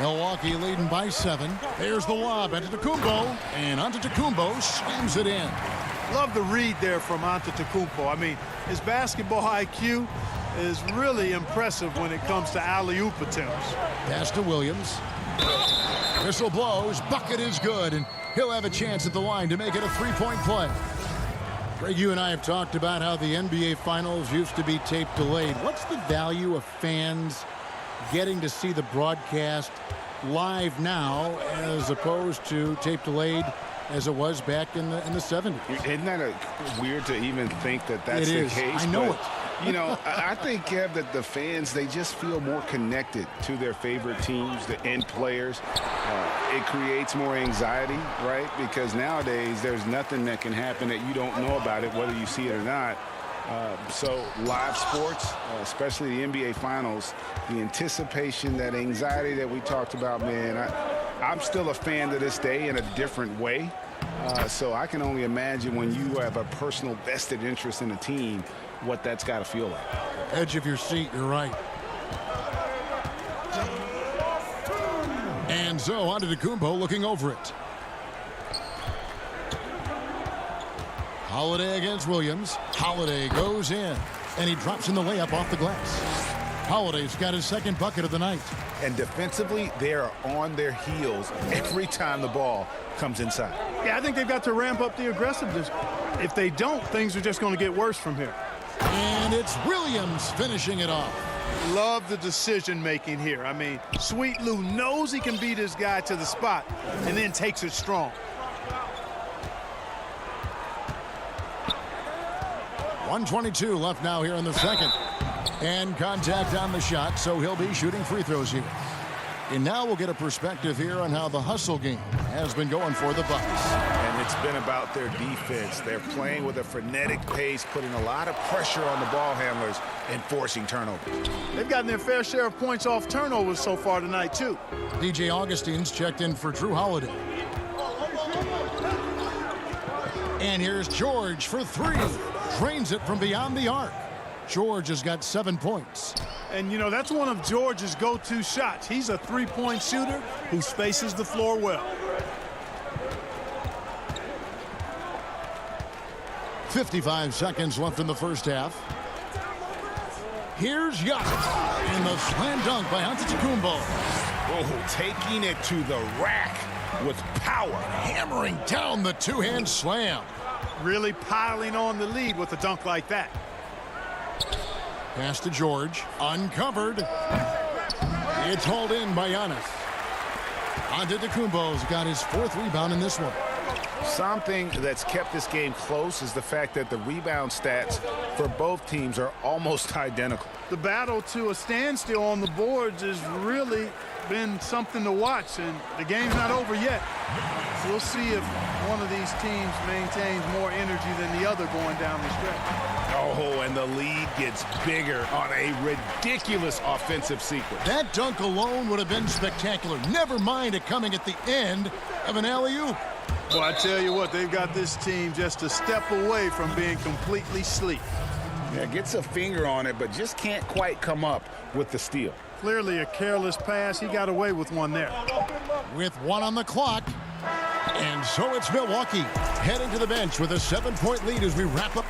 Milwaukee leading by 7. There's the lob. Antetokounmpo. And Antetokounmpo slams it in.
Love the read there from Antetokounmpo. I mean, his basketball IQ is really impressive when it comes to alley-oop attempts.
Pass to Williams. Whistle blows. Bucket is good. And he'll have a chance at the line to make it a 3-point play. Greg, you and I have talked about how the NBA Finals used to be tape delayed. What's the value of fans getting to see the broadcast live now as opposed to tape delayed as it was back in the 70s?
Isn't that weird to even think that that's the case?
I know it.
You know, I think, Kev, that the fans, they just feel more connected to their favorite teams, the end players. It creates more anxiety, right? Because nowadays there's nothing that can happen that you don't know about it, whether you see it or not. So live sports, especially the NBA Finals, the anticipation, that anxiety that we talked about, man, I'm still a fan to this day in a different way. So I can only imagine when you have a personal vested interest in a team, what that's got to feel like.
Edge of your seat, you're right. And so Antetokounmpo looking over it. Holiday against Williams. Holiday goes in. and he drops in the layup off the glass. Holiday's got his second bucket of the night.
And defensively, they are on their heels every time the ball comes inside.
Yeah, I think they've got to ramp up the aggressiveness. If they don't, things are just going to get worse from here.
And it's Williams finishing it off.
Love the decision-making here. I mean, Sweet Lou knows he can beat his guy to the spot and then takes it strong.
.122 left now here in the second. And contact on the shot, so he'll be shooting free throws here. And now we'll get a perspective here on how the hustle game has been going for the Bucks.
And it's been about their defense. They're playing with a frenetic pace, putting a lot of pressure on the ball handlers and forcing turnovers.
They've gotten their fair share of points off turnovers so far tonight, too.
DJ Augustine's checked in for Drew Holiday. And here's George for three. Drains it from beyond the arc. George has got 7 points.
And, you know, that's one of George's go-to shots. He's a three-point shooter who spaces the floor well.
55 seconds left in the first half. Here's Giannis. And the slam dunk by Antetokounmpo.
Oh, taking it to the rack with power.
Hammering down the two-hand slam.
Really piling on the lead with a dunk like that.
Pass to George. Uncovered. It's hauled in by Giannis. Antetokounmpo's got his fourth rebound in this one.
Something that's kept this game close is the fact that the rebound stats for both teams are almost identical.
The battle to a standstill on the boards has really been something to watch, and the game's not over yet. We'll see if one of these teams maintains more energy than the other going down the stretch.
Oh, and the lead gets bigger on a ridiculous offensive sequence.
That dunk alone would have been spectacular. Never mind it coming at the end of an alley-oop.
Well, I tell you what, they've got this team just a step away from being completely asleep.
Yeah, gets a finger on it, but just can't quite come up with the steal.
Clearly a careless pass. He got away with one there.
With one on the clock. And so it's Milwaukee heading to the bench with a 7-point lead as we wrap up.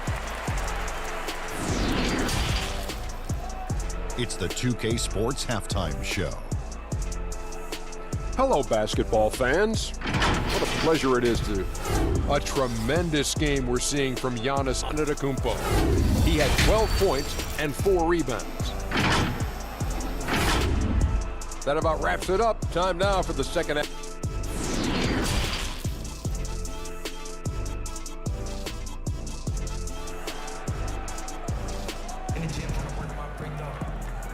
It's the 2K Sports Halftime Show.
Hello, basketball fans. What a pleasure it is to a tremendous game we're seeing from Giannis Antetokounmpo. He had 12 points and 4 rebounds. That about wraps it up. Time now for the second half.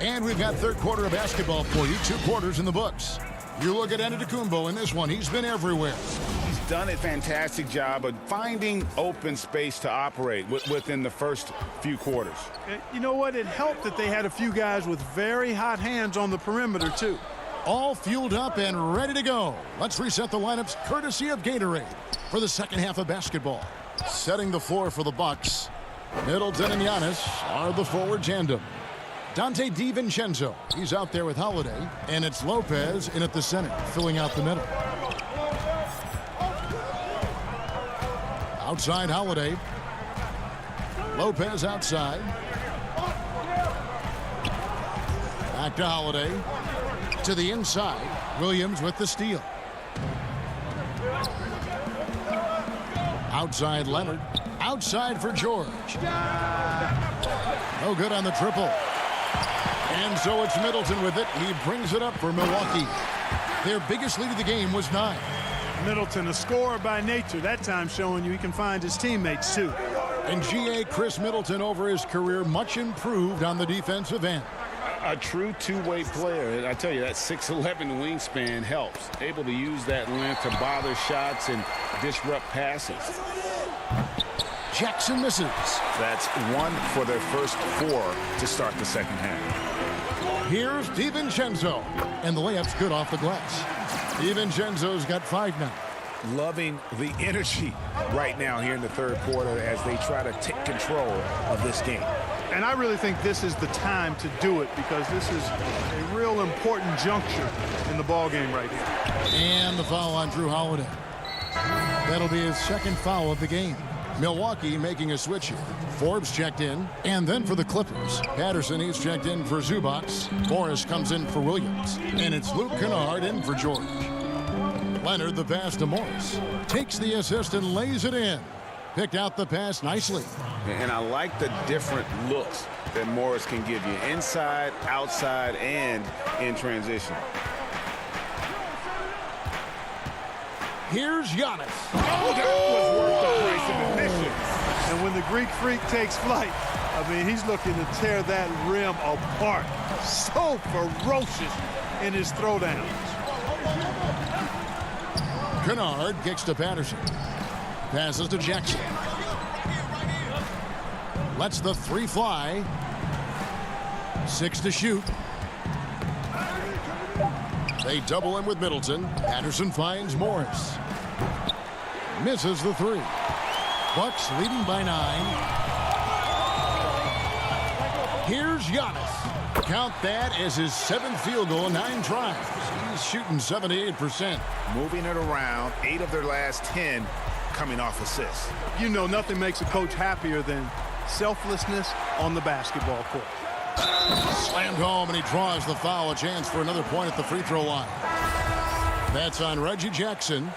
And we've got third quarter of basketball for you. 2 quarters in the books. You look at Antetokounmpo in this one. He's been everywhere.
He's done a fantastic job of finding open space to operate within the first few quarters.
You know what? It helped that they had a few guys with very hot hands on the perimeter, too.
All fueled up and ready to go. Let's reset the lineups courtesy of Gatorade for the second half of basketball. Setting the floor for the Bucks. Middleton and Giannis are the forward tandem. Dante DiVincenzo, he's out there with Holiday, and it's Lopez in at the center, filling out the middle. Outside Holiday. Lopez outside. Back to Holiday. To the inside. Williams with the steal. Outside Leonard. Outside for George. No good on the triple. And so it's Middleton with it. He brings it up for Milwaukee. Their biggest lead of the game was 9.
Middleton, a scorer by nature, that time showing you he can find his teammates, too.
And G.A. Chris Middleton over his career much improved on the defensive end.
A true two-way player. And I tell you, that 6'11" wingspan helps. Able to use that length to bother shots and disrupt passes.
Jackson misses.
That's 1 for their first 4 to start the second half.
Here's DiVincenzo. And the layup's good off the glass. DiVincenzo's got 5 now.
Loving the energy right now here in the third quarter as they try to take control of this game.
And I really think this is the time to do it because this is a real important juncture in the ball game right here.
And the foul on Drew Holiday. That'll be his second foul of the game. Milwaukee making a switch here. Forbes checked in, and then for the Clippers. Patterson, he's checked in for Zubats. Morris comes in for Williams. And it's Luke Kennard in for George. Leonard, the pass to Morris. Takes the assist and lays it in. Picked out the pass nicely.
And I like the different looks that Morris can give you. Inside, outside, and in transition.
Here's Giannis.
Oh, that was worth the price of admission. And when the Greek Freak takes flight, I mean, he's looking to tear that rim apart. So ferocious in his throwdowns.
Kennard kicks to Patterson. Passes to Jackson. Lets the three fly. 6 to shoot. They double him with Middleton. Patterson finds Morris. Misses the three. Bucks leading by 9. Here's Giannis. Count that as his 7th field goal in 9 tries. He's shooting 78%.
Moving it around, 8 of their last 10 coming off assists.
You know, nothing makes a coach happier than selflessness on the basketball court.
Slammed home, and he draws the foul. A chance for another point at the free throw line. That's on Reggie Jackson.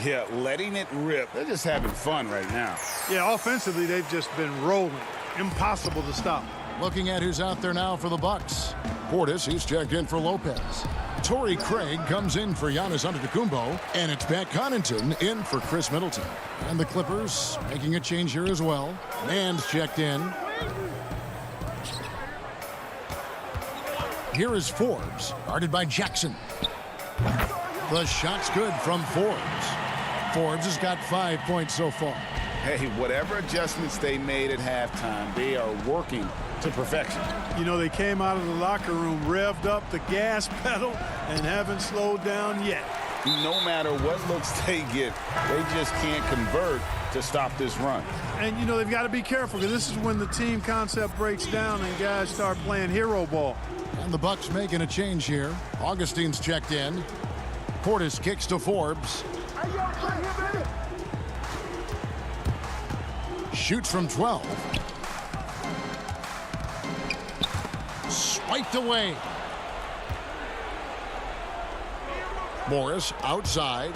Yeah, letting it rip. They're just having fun right now.
Yeah, offensively, they've just been rolling. Impossible to stop.
Looking at who's out there now for the Bucks. Portis, he's checked in for Lopez. Torrey Craig comes in for Giannis Antetokounmpo, and it's Pat Connaughton in for Chris Middleton. And the Clippers making a change here as well. Mann's checked in. Here is Forbes, guarded by Jackson. The shot's good from Forbes. Forbes has got 5 points so far.
Hey, whatever adjustments they made at halftime, they are working to perfection.
You know, they came out of the locker room, revved up the gas pedal, and haven't slowed down yet.
No matter what looks they get, they just can't convert to stop this run.
And, you know, they've got to be careful because this is when the team concept breaks down and guys start playing hero ball.
And the Bucks making a change here. Augustine's checked in. Portis kicks to Forbes. Shoots from 12. Swiped away. Morris outside.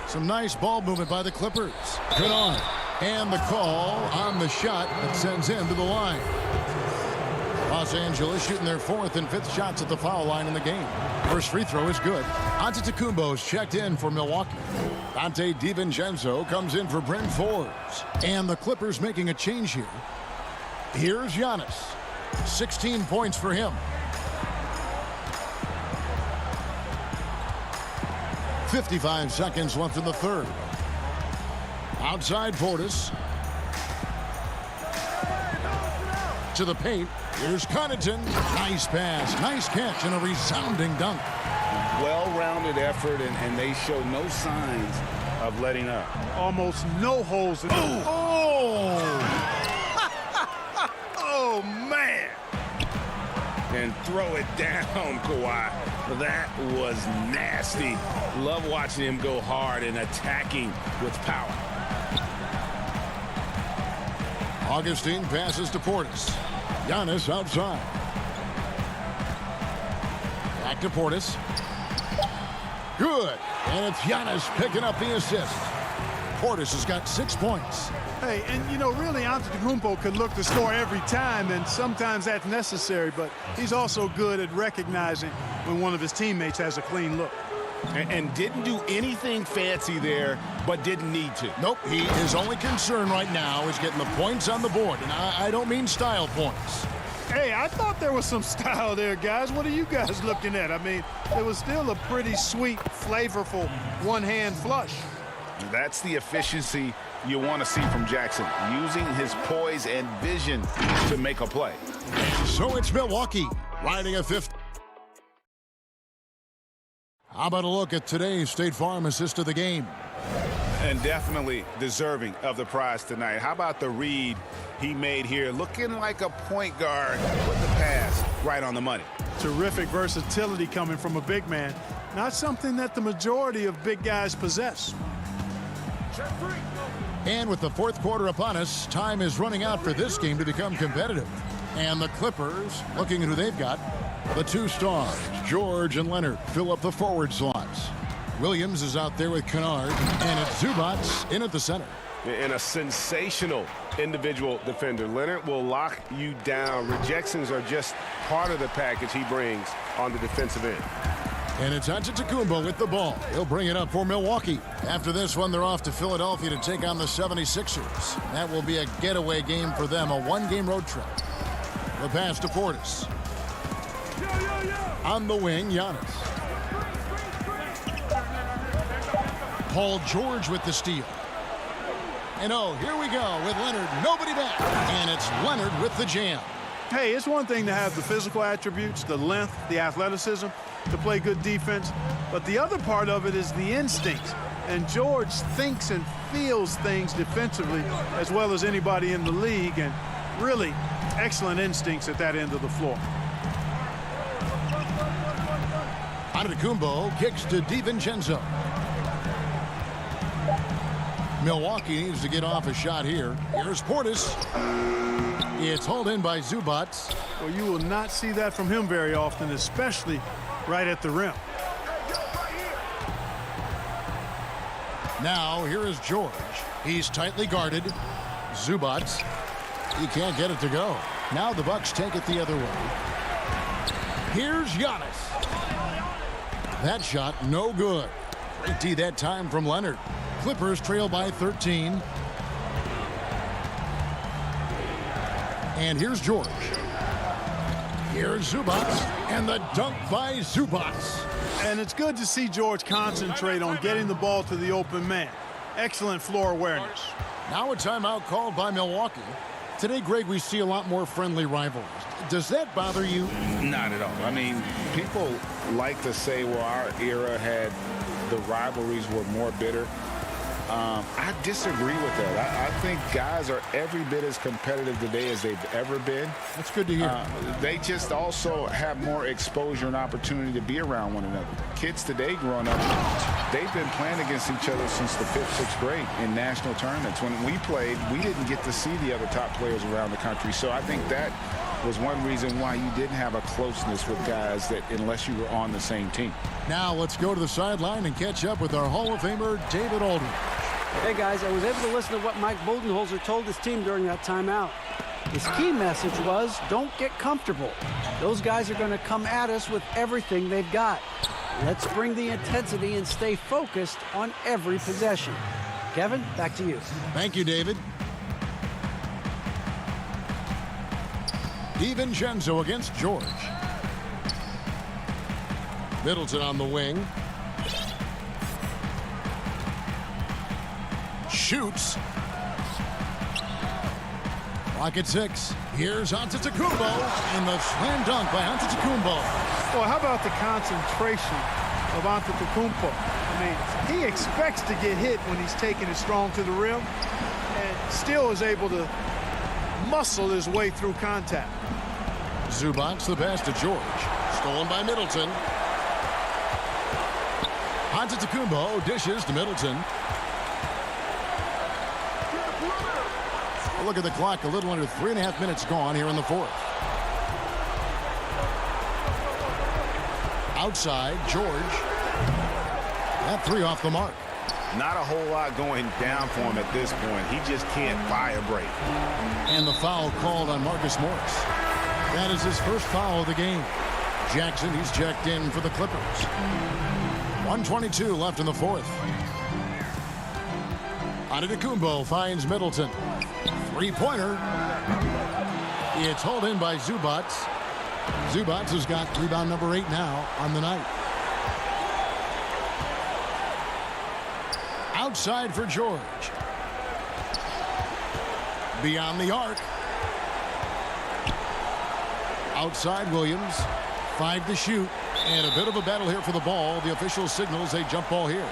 Some nice ball movement by the Clippers. Good on. And the call on the shot that sends him to the line. Los Angeles shooting their 4th and 5th shots at the foul line in the game. First free throw is good. Antetokounmpo's checked in for Milwaukee. Dante DiVincenzo comes in for Bryn Forbes. And the Clippers making a change here. Here's Giannis. 16 points for him. 55 seconds left in the third. Outside Portis. To the paint. Here's Connaughton. Nice pass, nice catch, and a resounding dunk.
Well-rounded effort, and they show no signs of letting up.
Almost no holes in it. Oh! Oh, man!
And throw it down, Kawhi. That was nasty. Love watching him go hard and attacking with power.
Augustine passes to Portis. Giannis outside. Back to Portis. Good. And it's Giannis picking up the assist. Portis has got 6 points.
Hey, and you know, really, Antetokounmpo could look to score every time, and sometimes that's necessary, but he's also good at recognizing when one of his teammates has a clean look.
And didn't do anything fancy there, but didn't need to.
Nope, his only concern right now is getting the points on the board, and I don't mean style points.
Hey, I thought there was some style there, guys. What are you guys looking at? I mean, it was still a pretty sweet, flavorful one-hand flush.
That's the efficiency you want to see from Jackson, using his poise and vision to make a play.
So it's Milwaukee riding a 5th. How about a look at today's State Farm assist of the game?
And definitely deserving of the prize tonight. How about the read he made here? Looking like a point guard with the pass right on the money.
Terrific versatility coming from a big man. Not something that the majority of big guys possess.
And with the fourth quarter upon us, time is running out for this game to become competitive. And the Clippers, looking at who they've got, the two stars, George and Leonard, fill up the forward slots. Williams is out there with Kennard, and it's Zubats in at the center.
And a sensational individual defender. Leonard will lock you down. Rejections are just part of the package he brings on the defensive end.
And it's Antetokounmpo with the ball. He'll bring it up for Milwaukee. After this one, they're off to Philadelphia to take on the 76ers. That will be a getaway game for them, a one-game road trip. The pass to Portis. On the wing, Giannis. Paul George with the steal. And oh, here we go with Leonard. Nobody back. And it's Leonard with the jam.
Hey, it's one thing to have the physical attributes, the length, the athleticism, to play good defense. But the other part of it is the instincts. And George thinks and feels things defensively as well as anybody in the league. And really excellent instincts at that end of the floor.
Antetokounmpo kicks to DiVincenzo. Milwaukee needs to get off a shot here. Here's Portis. It's hauled in by Zubats.
Well, you will not see that from him very often, especially right at the rim.
Now, here is George. He's tightly guarded. Zubats. He can't get it to go. Now the Bucks take it the other way. Here's Giannis. That shot, no good. Great D that time from Leonard. Clippers trail by 13. And here's George. Here's Zubats, and the dunk by Zubats.
And it's good to see George concentrate on getting the ball to the open man. Excellent floor awareness.
Now a timeout called by Milwaukee. Today, Greg, we see a lot more friendly rivalries. Does that bother you?
Not at all. I mean, people like to say, well, our era had the rivalries were more bitter. I disagree with that. I think guys are every bit as competitive today as they've ever been.
That's good to hear.
They just also have more exposure and opportunity to be around one another. Kids today growing up, they've been playing against each other since the 5th, 6th grade in national tournaments. When we played, we didn't get to see the other top players around the country. So I think that was one reason why you didn't have a closeness with guys that unless you were on the same team.
Now let's go to the sideline and catch up with our Hall of Famer, David Aldridge.
Hey, guys, I was able to listen to what Mike Budenholzer told his team during that timeout. His key message was, don't get comfortable. Those guys are going to come at us with everything they've got. Let's bring the intensity and stay focused on every possession. Kevin, back to you.
Thank you, David. DiVincenzo against George. Middleton on the wing. Shoots. Clock at 6. Here's Antetokounmpo, and the slam dunk by Antetokounmpo.
Well, how about the concentration of Antetokounmpo? I mean, he expects to get hit when he's taking it strong to the rim, and still is able to muscle his way through contact.
Zubats the pass to George. Stolen by Middleton. Antetokounmpo dishes to Middleton. Look at the clock, a little under 3.5 minutes gone here in the fourth. Outside, George. That three off the mark.
Not a whole lot going down for him at this point. He just can't buy a break.
And the foul called on Marcus Morris. That is his first foul of the game. Jackson, he's checked in for the Clippers. 1:22 left in the fourth. Antetokounmpo finds Middleton. Three-pointer. It's hauled in by Zubats. Zubats has got rebound number 8 now on the night. Outside for George. Beyond the arc. Outside Williams. 5 to shoot. And a bit of a battle here for the ball. The official signals a jump ball here.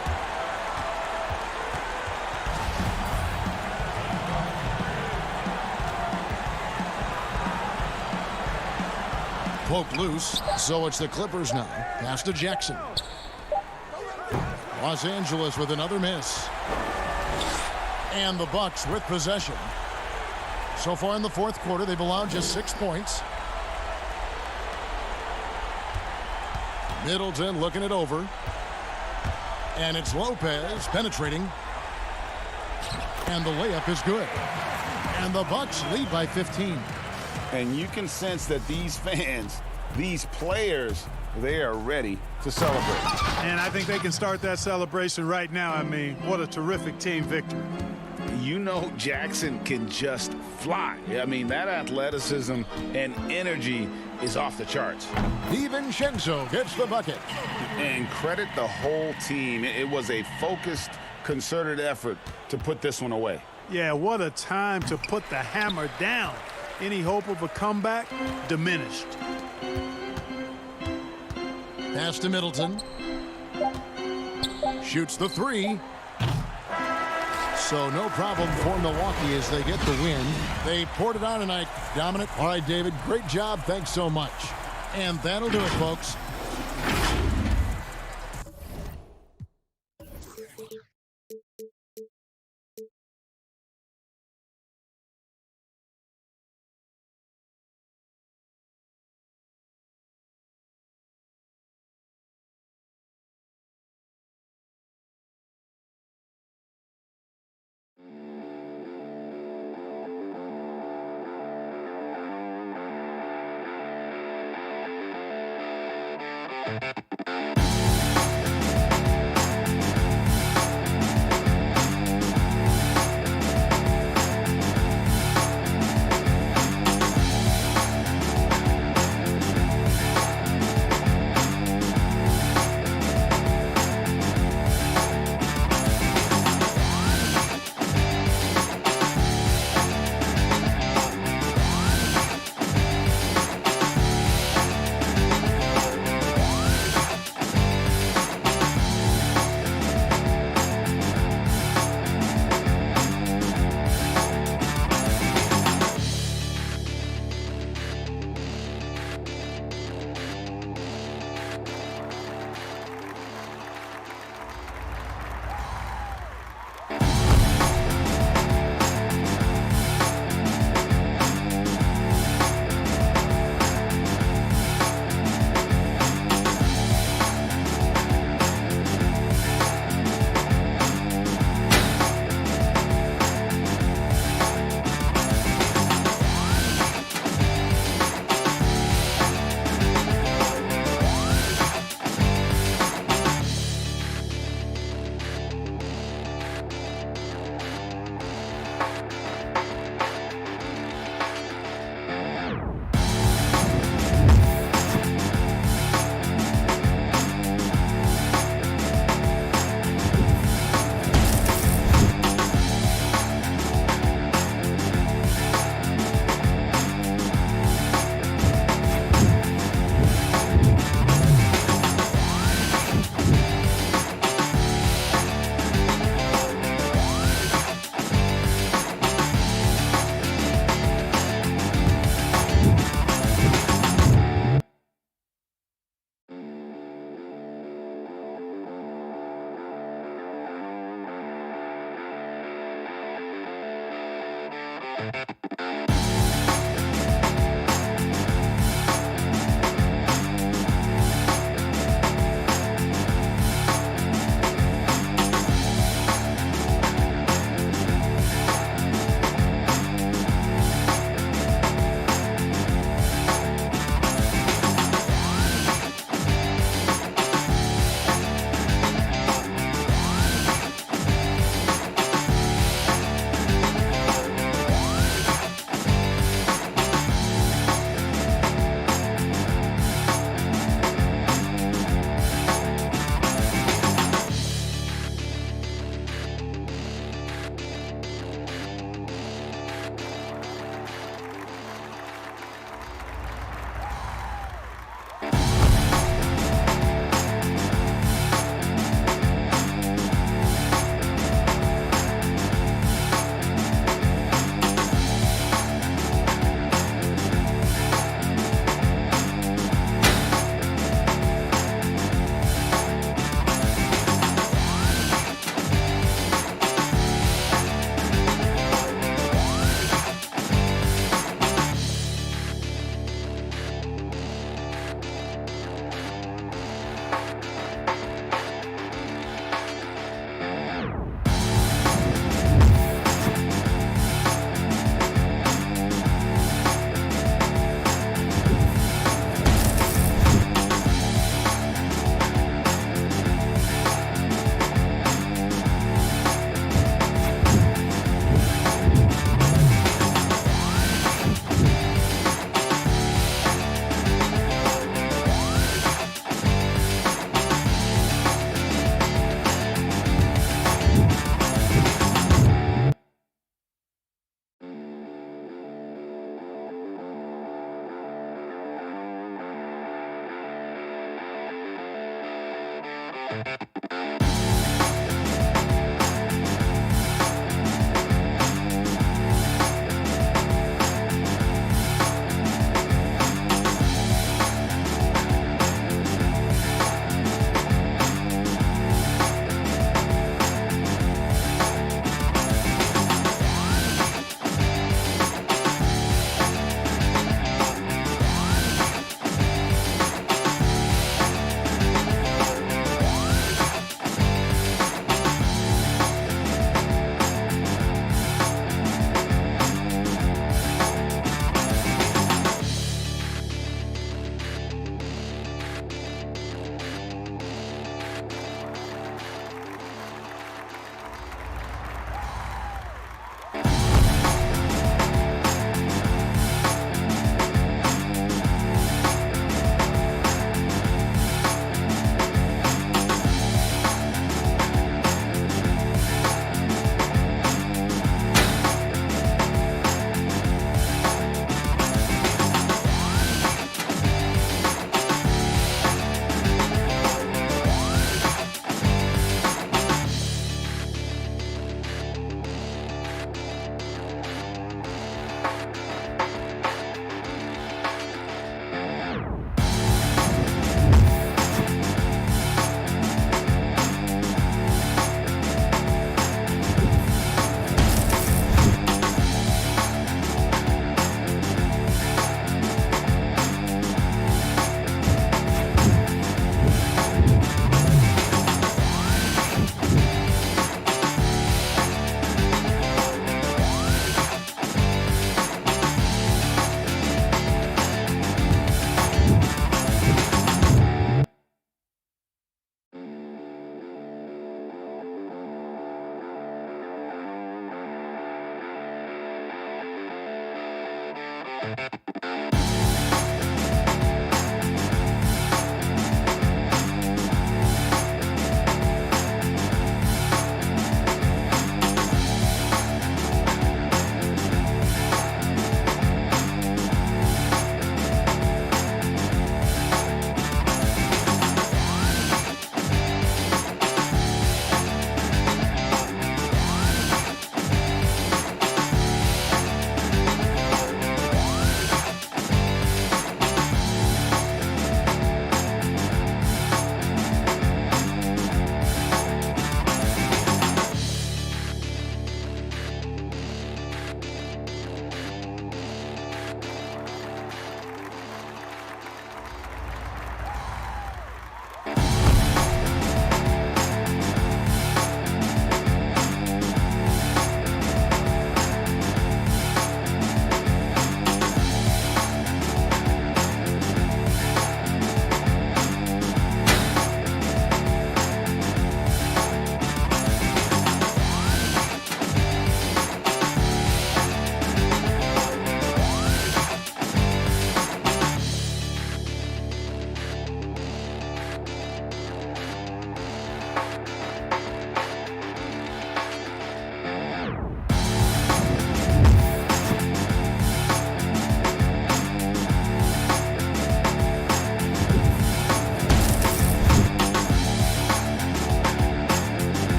Poked loose, so it's the Clippers now. Pass to Jackson. Los Angeles with another miss. And the Bucks with possession. So far in the fourth quarter, they've allowed just 6 points. Middleton looking it over. And it's Lopez penetrating. And the layup is good. And the Bucks lead by 15.
And you can sense that these fans, these players, they are ready to celebrate.
And I think they can start that celebration right now. I mean, what a terrific team victory.
You know Jackson can just fly. I mean, that athleticism and energy is off the charts.
DiVincenzo gets the bucket.
And credit the whole team. It was a focused, concerted effort to put this one away.
Yeah, what a time to put the hammer down. Any hope of a comeback diminished.
Pass to Middleton. Shoots the three. So no problem for Milwaukee as they get the win. They poured it on tonight. Dominant. All right, David, great job. Thanks so much. And that'll do it, folks.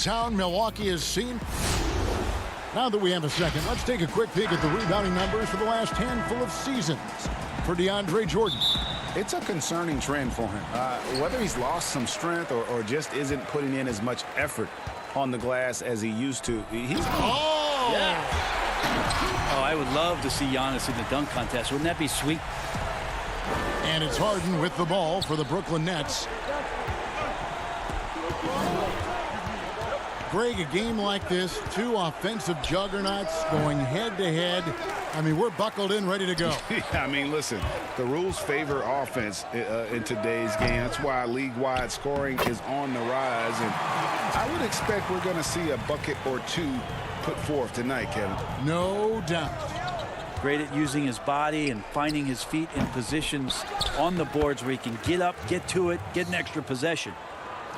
Downtown Milwaukee is seen. Now that we have a second, let's take a quick peek at the rebounding numbers for the last handful of seasons for DeAndre Jordan.
It's a concerning trend for him. Whether he's lost some strength or just isn't putting in as much effort on the glass as he used to.
Yeah. Oh, I would love to see Giannis in the dunk contest. Wouldn't that be sweet?
And it's Harden with the ball for the Brooklyn Nets. Greg, a game like this, two offensive juggernauts going head-to-head. I mean, we're buckled in, ready to go.
I mean, listen, the rules favor offense in today's game. That's why league-wide scoring is on the rise. And I would expect we're going to see a bucket or two put forth tonight, Kevin.
No doubt.
Great at using his body and finding his feet in positions on the boards where he can get up, get to it, get an extra possession.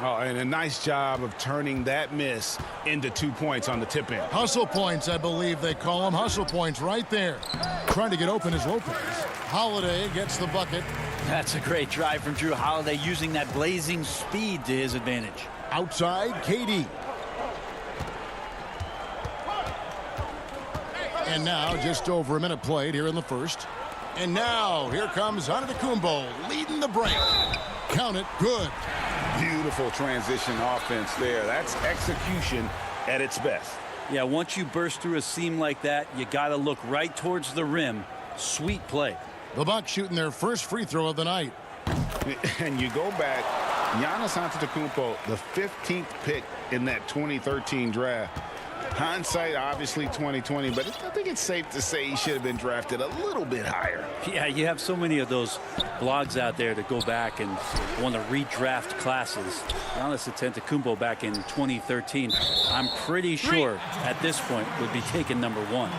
Oh, and a nice job of turning that miss into 2 points on the tip in.
Hustle points, I believe they call them. Hustle points right there. Trying to get open is Lopez. Holiday gets the bucket.
That's a great drive from Drew Holiday, using that blazing speed to his advantage.
Outside, KD. And now, just over a minute played here in the first. And now, here comes Antetokounmpo leading the break. Count it, good.
Beautiful transition offense there. That's execution at its best.
Yeah, once you burst through a seam like that, you got to look right towards the rim. Sweet play.
The Bucks shooting their first free throw of the night.
And you go back, Giannis Antetokounmpo, the 15th pick in that 2013 draft. Hindsight, obviously 2020, but I think it's safe to say he should have been drafted a little bit higher.
Yeah, you have so many of those blogs out there to go back and want to redraft classes. Giannis Antetokounmpo back in 2013, I'm pretty sure at this point would be taken number 1.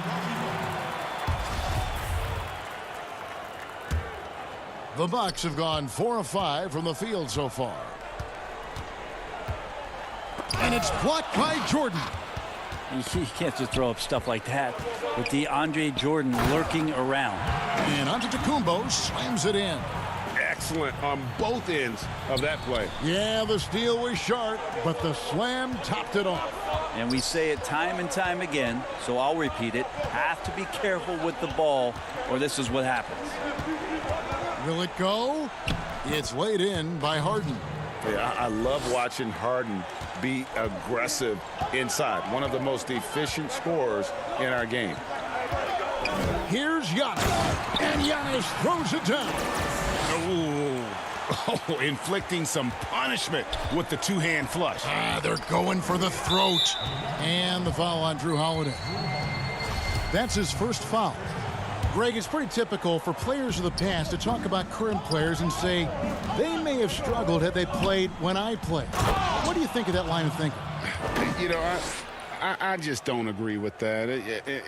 The Bucks have gone 4 of 5 from the field so far. And it's blocked by Jordan.
You can't just throw up stuff like that with DeAndre Jordan lurking around.
And Antetokounmpo slams it in.
Excellent on both ends of that play.
Yeah, the steal was sharp, but the slam topped it off.
And we say it time and time again, so I'll repeat it. Have to be careful with the ball, or this is what happens.
Will it go? It's laid in by Harden.
Yeah, I love watching Harden be aggressive inside. One of the most efficient scorers in our game.
Here's Giannis, and Giannis throws it down.
Oh, inflicting some punishment with the two-hand flush.
They're going for the throat. And the foul on Drew Holiday. That's his first foul. Greg, it's pretty typical for players of the past to talk about current players and say they may have struggled had they played when I played. What do you think of that line of thinking?
You know, I just don't agree with that.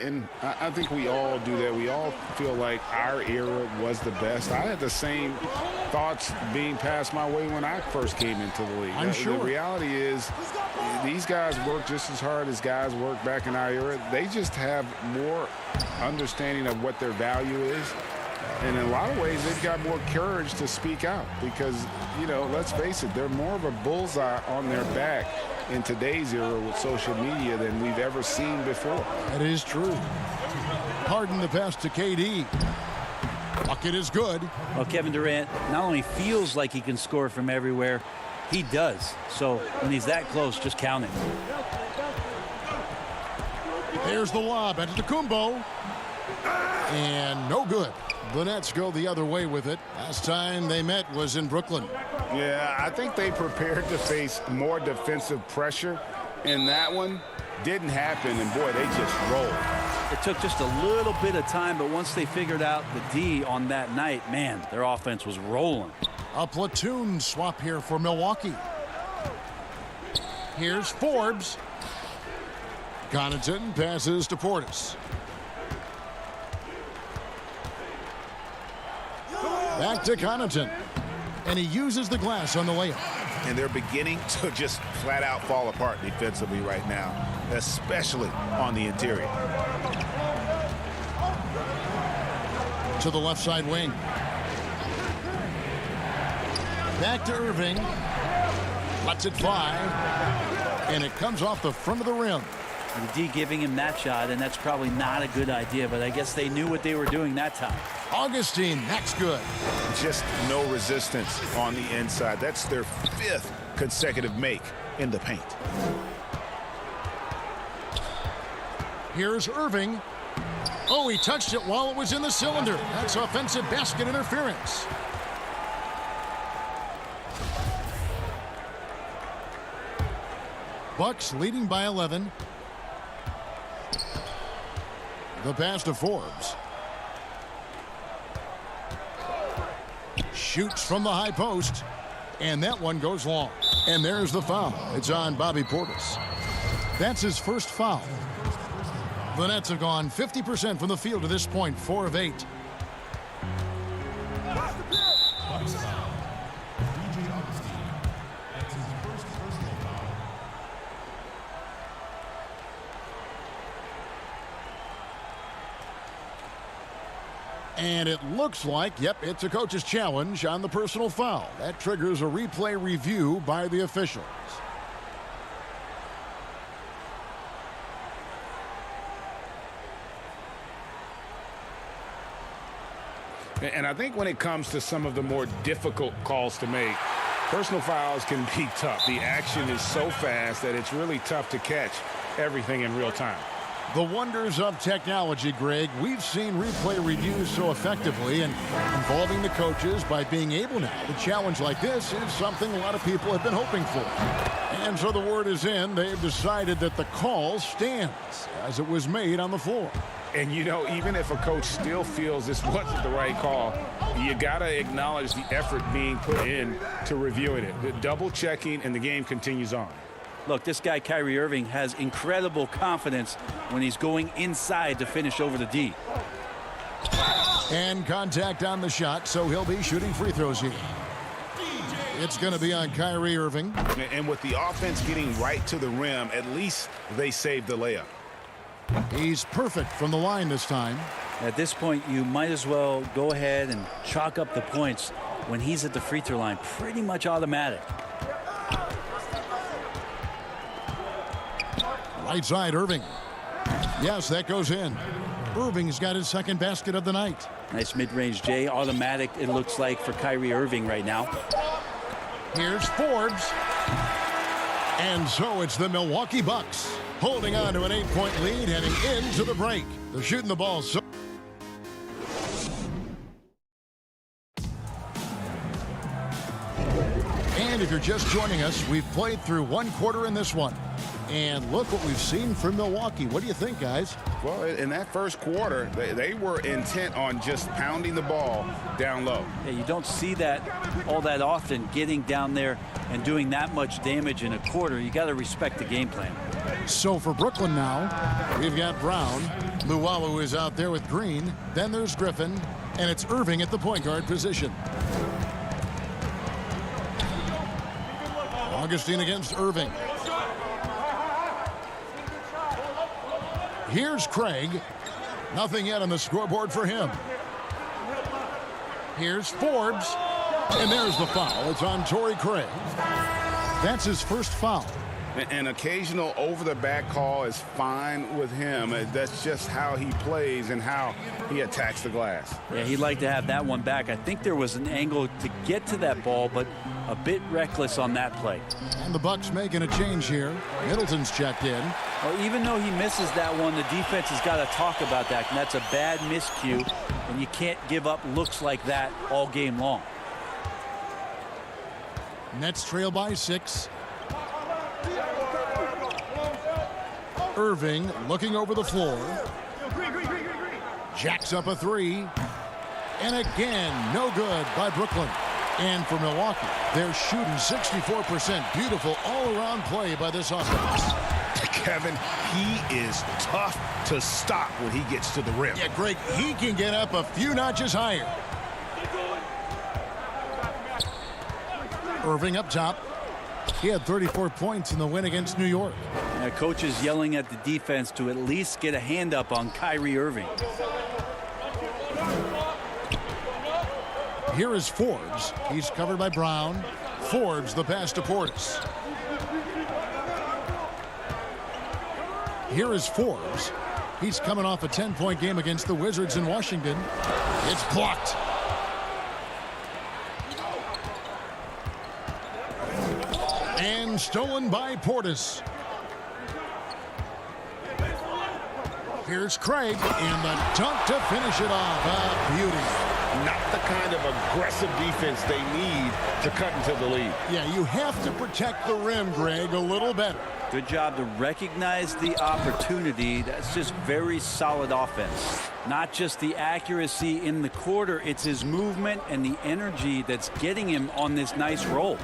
And I think we all do that. We all feel like our era was the best. I had the same thoughts being passed my way when I first came into the league.
I'm sure.
The reality is these guys work just as hard as guys worked back in our era. They just have more understanding of what their value is. And in a lot of ways, they've got more courage to speak out because, you know, let's face it, they're more of a bullseye on their back in today's era with social media than we've ever seen before.
That is true. Harden the pass to KD. Bucket is good.
Well, Kevin Durant not only feels like he can score from everywhere, he does. So when he's that close, just count it.
There's the lob. Antetokounmpo. And no good. The Nets go the other way with it. Last time they met was in Brooklyn.
Yeah, I think they prepared to face more defensive pressure, and that one didn't happen, and boy, they just rolled.
It took just a little bit of time, but once they figured out the D on that night, man, their offense was rolling.
A platoon swap here for Milwaukee. Here's Forbes. Connaughton passes to Portis. Back to Connaughton. And he uses the glass on the layup.
And they're beginning to just flat out fall apart defensively right now, especially on the interior.
To the left side wing. Back to Irving. Lets it fly. And it comes off the front of the rim.
The D giving him that shot, and that's probably not a good idea, but I guess they knew what they were doing that time.
Augustine, that's good.
Just no resistance on the inside. That's their 5th consecutive make in the paint.
Here's Irving. Oh, he touched it while it was in the cylinder. That's offensive basket interference. Bucks leading by 11. The pass to Forbes. Shoots from the high post. And that one goes long. And there's the foul. It's on Bobby Portis. That's his first foul. The Nets have gone 50% from the field to this point, 4 of 8. And it looks like, yep, it's a coach's challenge on the personal foul. That triggers a replay review by the officials.
And I think when it comes to some of the more difficult calls to make, personal fouls can be tough. The action is so fast that it's really tough to catch everything in real time.
The wonders of technology, Greg. We've seen replay reviews so effectively, and involving the coaches by being able now to challenge like this is something a lot of people have been hoping for. And so the word is in. They've decided that the call stands as it was made on the floor.
And, you know, even if a coach still feels this wasn't the right call, you got to acknowledge the effort being put in to reviewing it. The double checking, and the game continues on.
Look, this guy, Kyrie Irving, has incredible confidence when he's going inside to finish over the D.
And contact on the shot, so he'll be shooting free throws here. It's going to be on Kyrie Irving.
And with the offense getting right to the rim, at least they saved the layup.
He's perfect from the line this time.
At this point, you might as well go ahead and chalk up the points when he's at the free throw line. Pretty much automatic.
Right side, Irving. Yes, that goes in. Irving's got his second basket of the night.
Nice mid-range, Jay. Automatic, it looks like, for Kyrie Irving right now.
Here's Forbes. And so it's the Milwaukee Bucks holding on to an 8-point lead heading into the break. They're shooting the ball so... And if you're just joining us, we've played through one quarter in this one. And look what we've seen from Milwaukee. What do you think, guys?
Well, in that first quarter, they were intent on just pounding the ball down low.
Yeah, you don't see that all that often, getting down there and doing that much damage in a quarter. You got to respect the game plan.
So for Brooklyn now, we've got Brown. Luwawu is out there with Green. Then there's Griffin. And it's Irving at the point guard position. Augustine against Irving. Here's Craig. Nothing yet on the scoreboard for him. Here's Forbes. And there's the foul. It's on Torrey Craig. That's his first foul.
An occasional over-the-back call is fine with him. That's just how he plays and how he attacks the glass.
Yeah, he'd like to have that one back. I think there was an angle to get to that ball, but a bit reckless on that play.
And the Bucks making a change here. Middleton's checked in.
Well, even though he misses that one, the defense has got to talk about that. And that's a bad miscue, and you can't give up looks like that all game long.
Nets trail by 6. Irving looking over the floor. Jacks up a 3. And again, no good by Brooklyn. And for Milwaukee, they're shooting 64%. Beautiful all-around play by this offense.
Kevin, he is tough to stop when he gets to the rim.
Yeah, Greg, he can get up a few notches higher. Irving up top. He had 34 points in the win against New York.
Coach is yelling at the defense to at least get a hand up on Kyrie Irving.
Here is Forbes. He's covered by Brown. Forbes, the pass to Portis. Here is Forbes. He's coming off a 10-point game against the Wizards in Washington. It's blocked. And stolen by Portis. Here's Craig, and the dunk to finish it off. A beauty.
Not the kind of aggressive defense they need to cut into the lead.
Yeah, you have to protect the rim, Greg, a little better.
Good job to recognize the opportunity. That's just very solid offense. Not just the accuracy in the quarter, it's his movement and the energy that's getting him on this nice roll.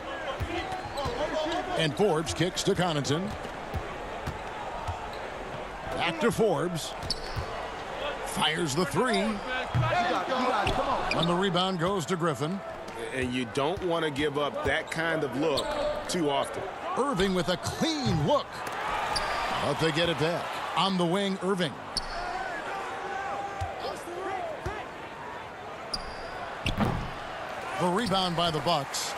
And Forbes kicks to Connaughton. Back to Forbes. Fires the 3. And the rebound goes to Griffin.
And you don't want to give up that kind of look too often.
Irving with a clean look. But they get it back. On the wing, Irving. The rebound by the Bucks.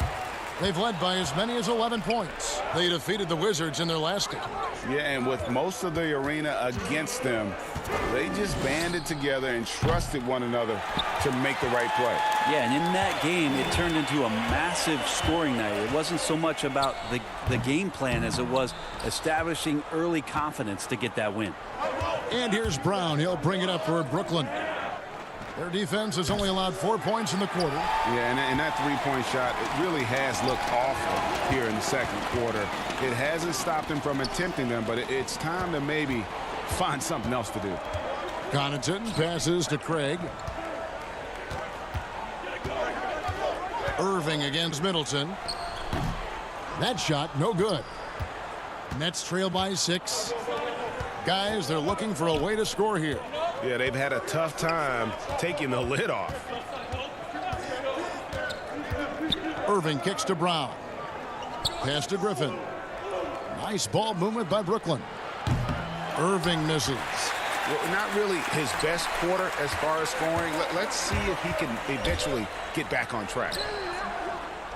They've led by as many as 11 points. They defeated the Wizards in their last game.
Yeah, and with most of the arena against them, they just banded together and trusted one another to make the right play.
Yeah, and in that game, it turned into a massive scoring night. It wasn't so much about the game plan as it was establishing early confidence to get that win.
And here's Brown. He'll bring it up for Brooklyn. Their defense has only allowed 4 points in the quarter.
Yeah, and that three-point shot, it really has looked awful here in the second quarter. It hasn't stopped him from attempting them, but it's time to maybe find something else to do.
Connaughton passes to Craig. Irving against Middleton. That shot, no good. Nets trail by 6. Guys, they're looking for a way to score here.
Yeah, they've had a tough time taking the lid off.
Irving kicks to Brown. Pass to Griffin. Nice ball movement by Brooklyn. Irving misses.
Well, not really his best quarter as far as scoring. Let's see if he can eventually get back on track.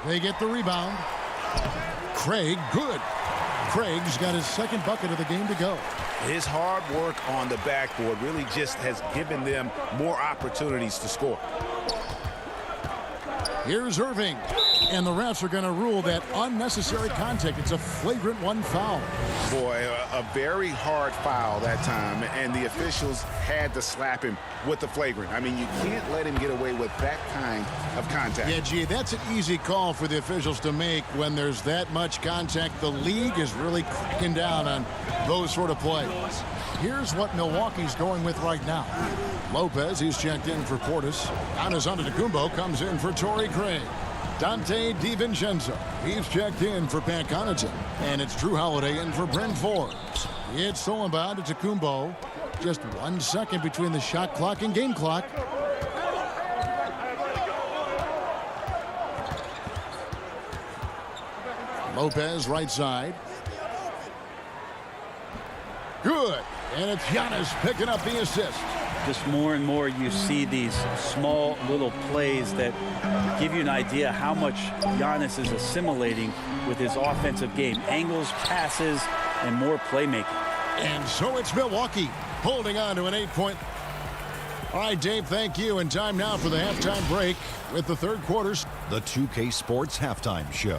They get the rebound. Craig, good. Craig's got his second bucket of the game to go.
His hard work on the backboard really just has given them more opportunities to score.
Here's Irving. And the refs are going to rule that unnecessary contact. It's a flagrant 1 foul.
Boy,
a very hard foul that time, and the officials had to slap him with the flagrant. I mean, you can't let him get away with that kind of contact.
Yeah, gee, that's an easy call for the officials to make when there's that much contact. The league is really cracking down on those sort of plays. Here's what Milwaukee's going with right now. Lopez, he's checked in for Portis. Giannis Antetokounmpo comes in for Torrey Craig. Dante DiVincenzo, he's checked in for Pat Connaughton. And it's Drew Holiday in for Brent Forbes. It's Solomon Antetokounmpo. Just 1 second between the shot clock and game clock. Lopez right side. Good. And it's Giannis picking up the assist.
Just more and more you see these small little plays that give you an idea how much Giannis is assimilating with his offensive game. Angles, passes, and more playmaking.
And so it's Milwaukee holding on to an 8-point. All right, Dave, thank you. And time now for the halftime break with the third quarters.
The 2K Sports Halftime Show.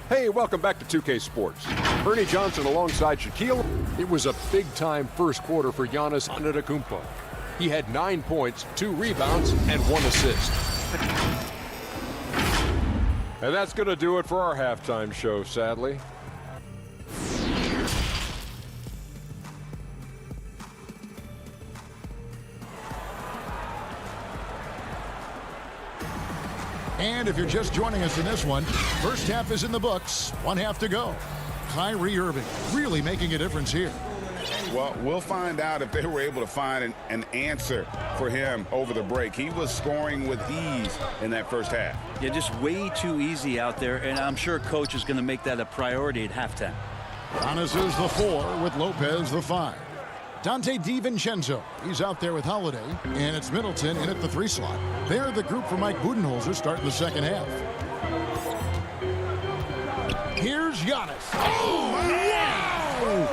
Hey, welcome back to 2K Sports. Bernie Johnson alongside Shaquille. It was a big-time first quarter for Giannis Antetokounmpo. He had 9 points, 2 rebounds, and 1 assist. And that's going to do it for our halftime show, sadly.
And if you're just joining us in this one, first half is in the books. 1 half to go. Kyrie Irving really making a difference here.
Well, we'll find out if they were able to find an answer for him over the break. He was scoring with ease in that first half.
Yeah, just way too easy out there, and I'm sure coach is going to make that a priority at halftime.
Giannis is the 4 with Lopez the 5. Dante DiVincenzo, he's out there with Holiday, and it's Middleton in at the 3 slot. They're the group for Mike Budenholzer starting the second half. Here's Giannis. Oh, wow!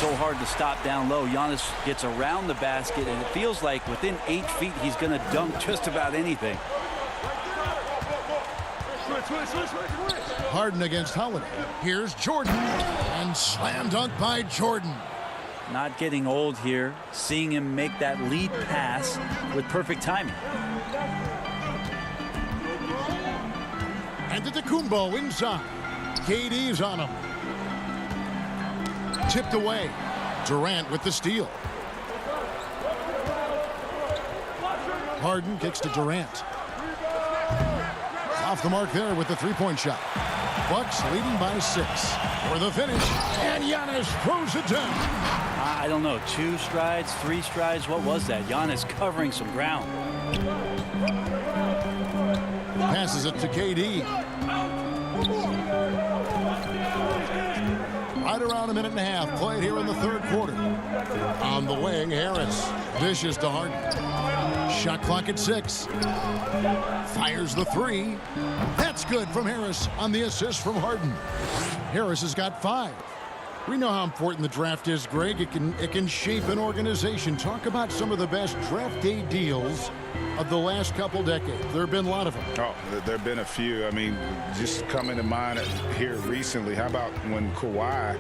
So hard to stop down low. Giannis gets around the basket, and it feels like within 8 feet he's going to dunk just about anything.
Harden against Holiday. Here's Jordan, and slam dunk by Jordan.
Not getting old here, seeing him make that lead pass with perfect timing.
And Antetokounmpo inside. KD's on him. Tipped away. Durant with the steal. Harden kicks to Durant. Off the mark there with the 3-point shot. Bucks leading by 6 for the finish. And Giannis throws it down.
I don't know, 2 strides, 3 strides. What was that? Giannis covering some ground.
Passes it to KD. Right around a minute and a half played here in the third quarter. On the wing, Harris. Dishes to Harden. Shot clock at 6. Fires the 3. That's good from Harris on the assist from Harden. Harris has got 5. We know how important the draft is, Greg. It can shape an organization. Talk about some of the best draft day deals of the last couple decades. There have been a lot of them.
Oh, there have been a few. I mean, just coming to mind here recently, how about when Kawhi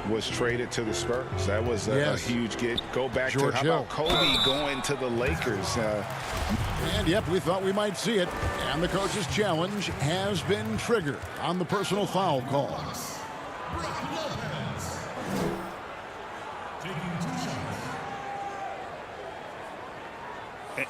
was traded to the Spurs? That was a huge get. Go back
George
to, how
Hill.
about Kobe going to the Lakers?
And, yep, we thought we might see it. And the coach's challenge has been triggered on the personal foul call.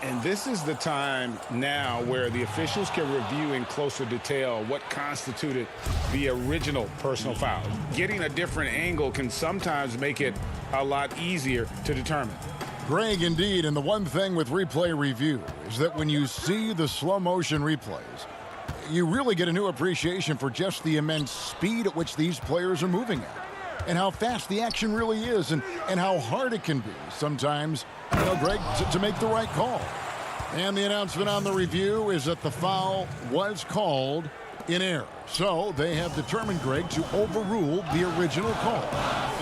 And this is the time now where the officials can review in closer detail what constituted the original personal foul. Getting a different angle can sometimes make it a lot easier to determine.
Greg, indeed, and the one thing with replay review is that when you see the slow motion replays, you really get a new appreciation for just the immense speed at which these players are moving at, and how fast the action really is, and how hard it can be sometimes, you know, Greg, to make the right call. And the announcement on the review is that the foul was called in error. So they have determined, Greg, to overrule the original call.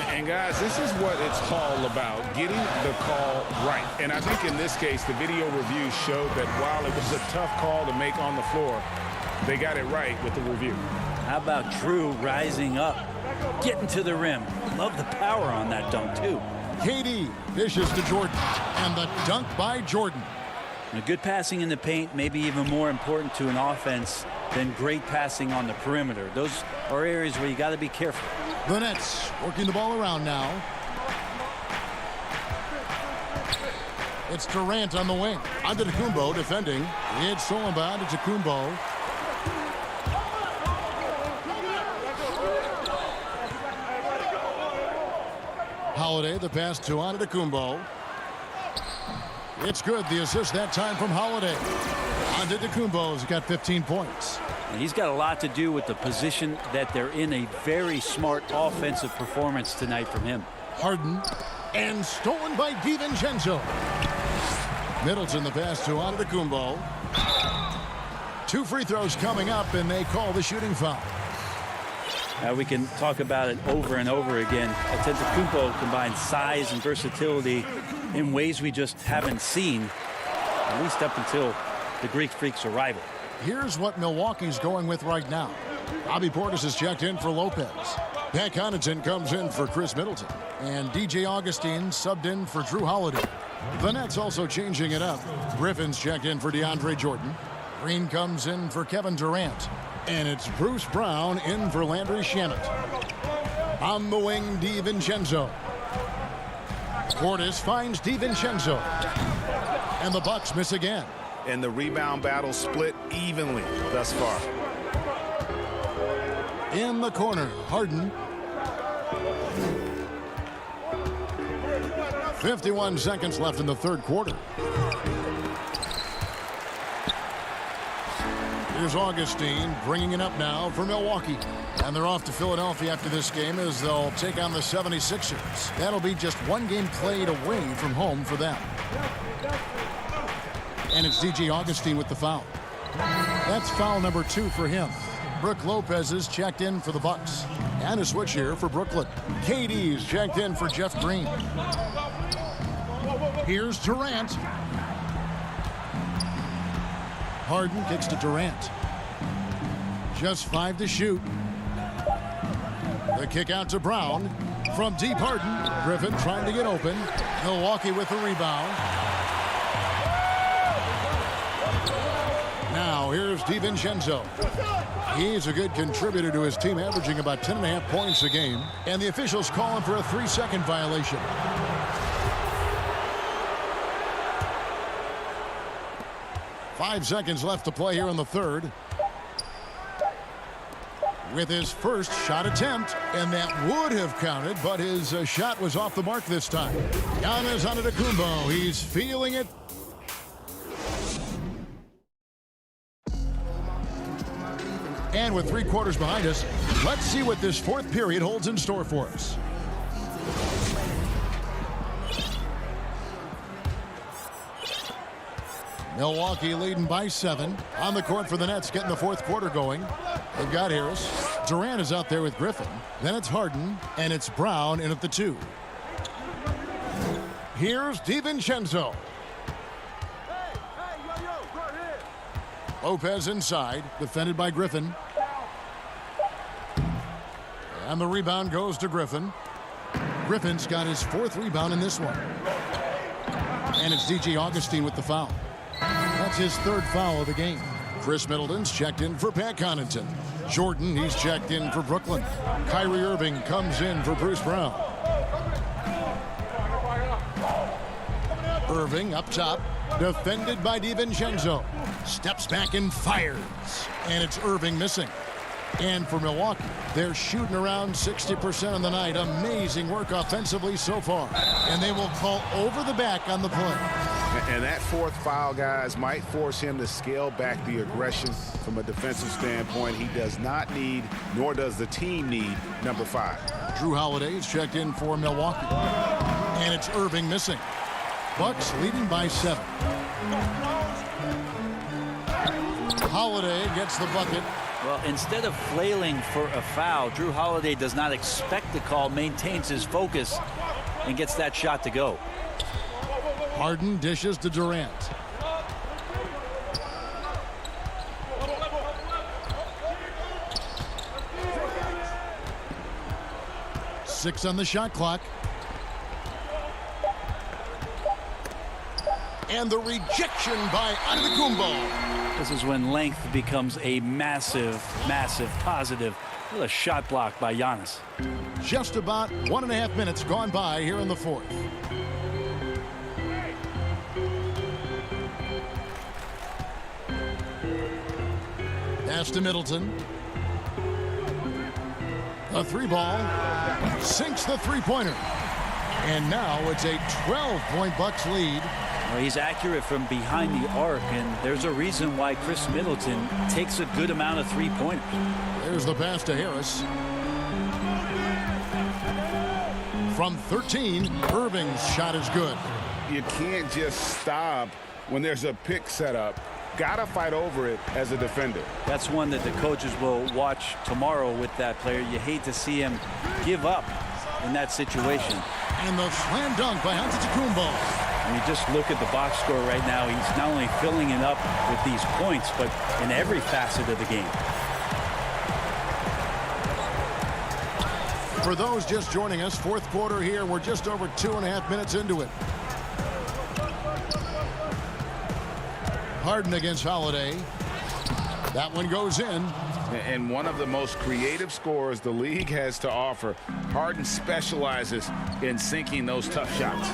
And guys, this is what it's all about, getting the call right. And I think in this case, the video review showed that while it was a tough call to make on the floor, they got it right with the review.
How about Drew rising up, getting to the rim, Love the power on that dunk, too.
KD dishes to Jordan, and the dunk by Jordan.
And good passing in the paint may be even more important to an offense than great passing on the perimeter. Those are areas where you got to be careful.
The Nets working the ball around now. It's Durant on the wing. Antetokounmpo defending. It's stolen by Antetokounmpo. Holiday, the pass to Antetokounmpo. It's good. The assist that time from Holiday. Antetokounmpo's got 15 points.
And he's got a lot to do with the position that they're in. A very smart offensive performance tonight from him.
Harden, and stolen by DiVincenzo. Middleton, the pass to Antetokounmpo. 2 free throws coming up, and they call the shooting foul.
We can talk about it over and over again. Antetokounmpo combines size and versatility in ways we just haven't seen, at least up until the Greek Freak's arrival.
Here's what Milwaukee's going with right now. Bobby Portis has checked in for Lopez. Pat Connaughton comes in for Chris Middleton. And DJ Augustine subbed in for Drew Holiday. The Nets also changing it up. Griffin's checked in for DeAndre Jordan. Green comes in for Kevin Durant. And it's Bruce Brown in for Landry Shamet. On the wing, DiVincenzo. Portis finds DiVincenzo. And the Bucks miss again.
And the rebound battle split evenly thus far.
In the corner, Harden. 51 seconds left in the third quarter. Here's Augustine bringing it up now for Milwaukee. And they're off to Philadelphia after this game as they'll take on the 76ers. That'll be just one game played away from home for them. And it's DJ Augustine with the foul. That's foul number 2 for him. Brook Lopez is checked in for the Bucks. And a switch here for Brooklyn. KD's checked in for Jeff Green. Here's Durant. Harden kicks to Durant. Just 5 to shoot. The kick out to Brown. From deep, Harden. Griffin trying to get open. Milwaukee with the rebound. Now here's DiVincenzo. He's a good contributor to his team, averaging about 10.5 points a game. And the officials calling for a 3-second violation. Five seconds left to play here in the third. With his first shot attempt, and that would have counted, but his shot was off the mark this time. Giannis Antetokounmpo, he's feeling it. And with 3 quarters behind us, let's see what this fourth period holds in store for us. Milwaukee leading by 7. On the court for the Nets, getting the fourth quarter going. They've got Harris. Durant is out there with Griffin. Then it's Harden, and it's Brown in at the 2. Here's DiVincenzo. Lopez inside, defended by Griffin. And the rebound goes to Griffin. Griffin's got his 4th rebound in this one. And it's DJ Augustine with the foul. That's his 3rd foul of the game. Chris Middleton's checked in for Pat Connaughton. Jordan, he's checked in for Brooklyn. Kyrie Irving comes in for Bruce Brown. Irving up top, defended by DiVincenzo. Steps back and fires. And it's Irving missing. And for Milwaukee, they're shooting around 60% on the night. Amazing work offensively so far. And they will call over the back on the play.
And that 4th foul, guys, might force him to scale back the aggression from a defensive standpoint. He does not need, nor does the team need, number 5.
Drew Holiday is checked in for Milwaukee. And it's Irving missing. Bucks leading by 7. Holiday gets the bucket.
Well, instead of flailing for a foul, Drew Holiday does not expect the call, maintains his focus, and gets that shot to go.
Harden dishes to Durant. 6 on the shot clock. And the rejection by Antetokounmpo.
This is when length becomes a massive, massive positive. What a shot block by Giannis.
Just about 1.5 minutes gone by here in the fourth. Pass to Middleton. A 3-ball. Sinks the three-pointer. And now it's a 12-point Bucks lead.
Well, he's accurate from behind the arc, and there's a reason why Chris Middleton takes a good amount of three-pointers.
There's the pass to Harris. From 13, Irving's shot is good.
You can't just stop when there's a pick set up. Gotta fight over it as a defender.
That's one that the coaches will watch tomorrow with that player. You hate to see him give up in that situation.
And the slam dunk by Antetokounmpo.
And you just look at the box score right now. He's not only filling it up with these points, but in every facet of the game.
For those just joining us, fourth quarter here. We're just over 2.5 minutes into it. Harden against Holiday. That one goes in.
And one of the most creative scorers the league has to offer. Harden specializes in sinking those tough shots.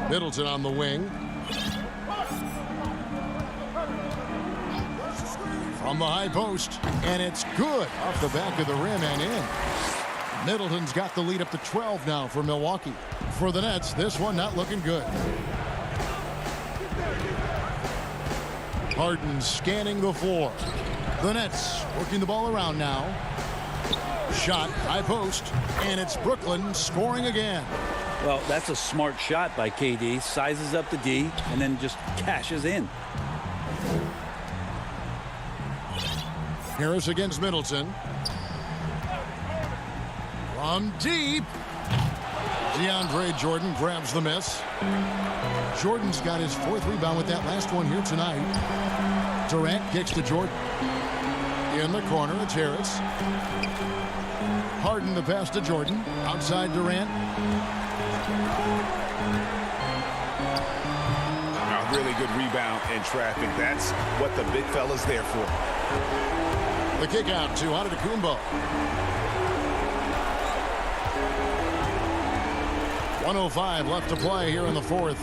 Middleton on the wing. From the high post. And it's good off the back of the rim and in. Middleton's got the lead up to 12 now for Milwaukee. For the Nets, this one not looking good. Harden scanning the floor. The Nets working the ball around now. Shot, high post, and it's Brooklyn scoring again.
Well, that's a smart shot by KD. Sizes up the D and then just cashes in.
Harris against Middleton. From deep. DeAndre Jordan grabs the miss. Jordan's got his 4th rebound with that last one here tonight. Durant kicks to Jordan. In the corner, it's Harris. Harden the pass to Jordan. Outside Durant.
A really good rebound in traffic. That's what the big fella's there for.
The kick out to Antetokounmpo. 1:05 left to play here in the fourth.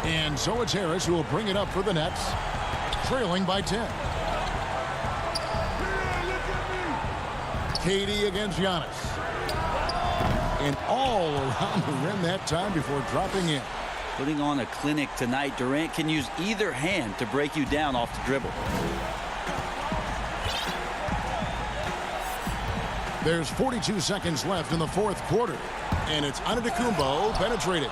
And so it's Harris who will bring it up for the Nets, trailing by 10. KD against Giannis. And all around the rim that time before dropping in.
Putting on a clinic tonight. Durant can use either hand to break you down off the dribble.
There's 42 seconds left in the fourth quarter. And it's Antetokounmpo penetrating.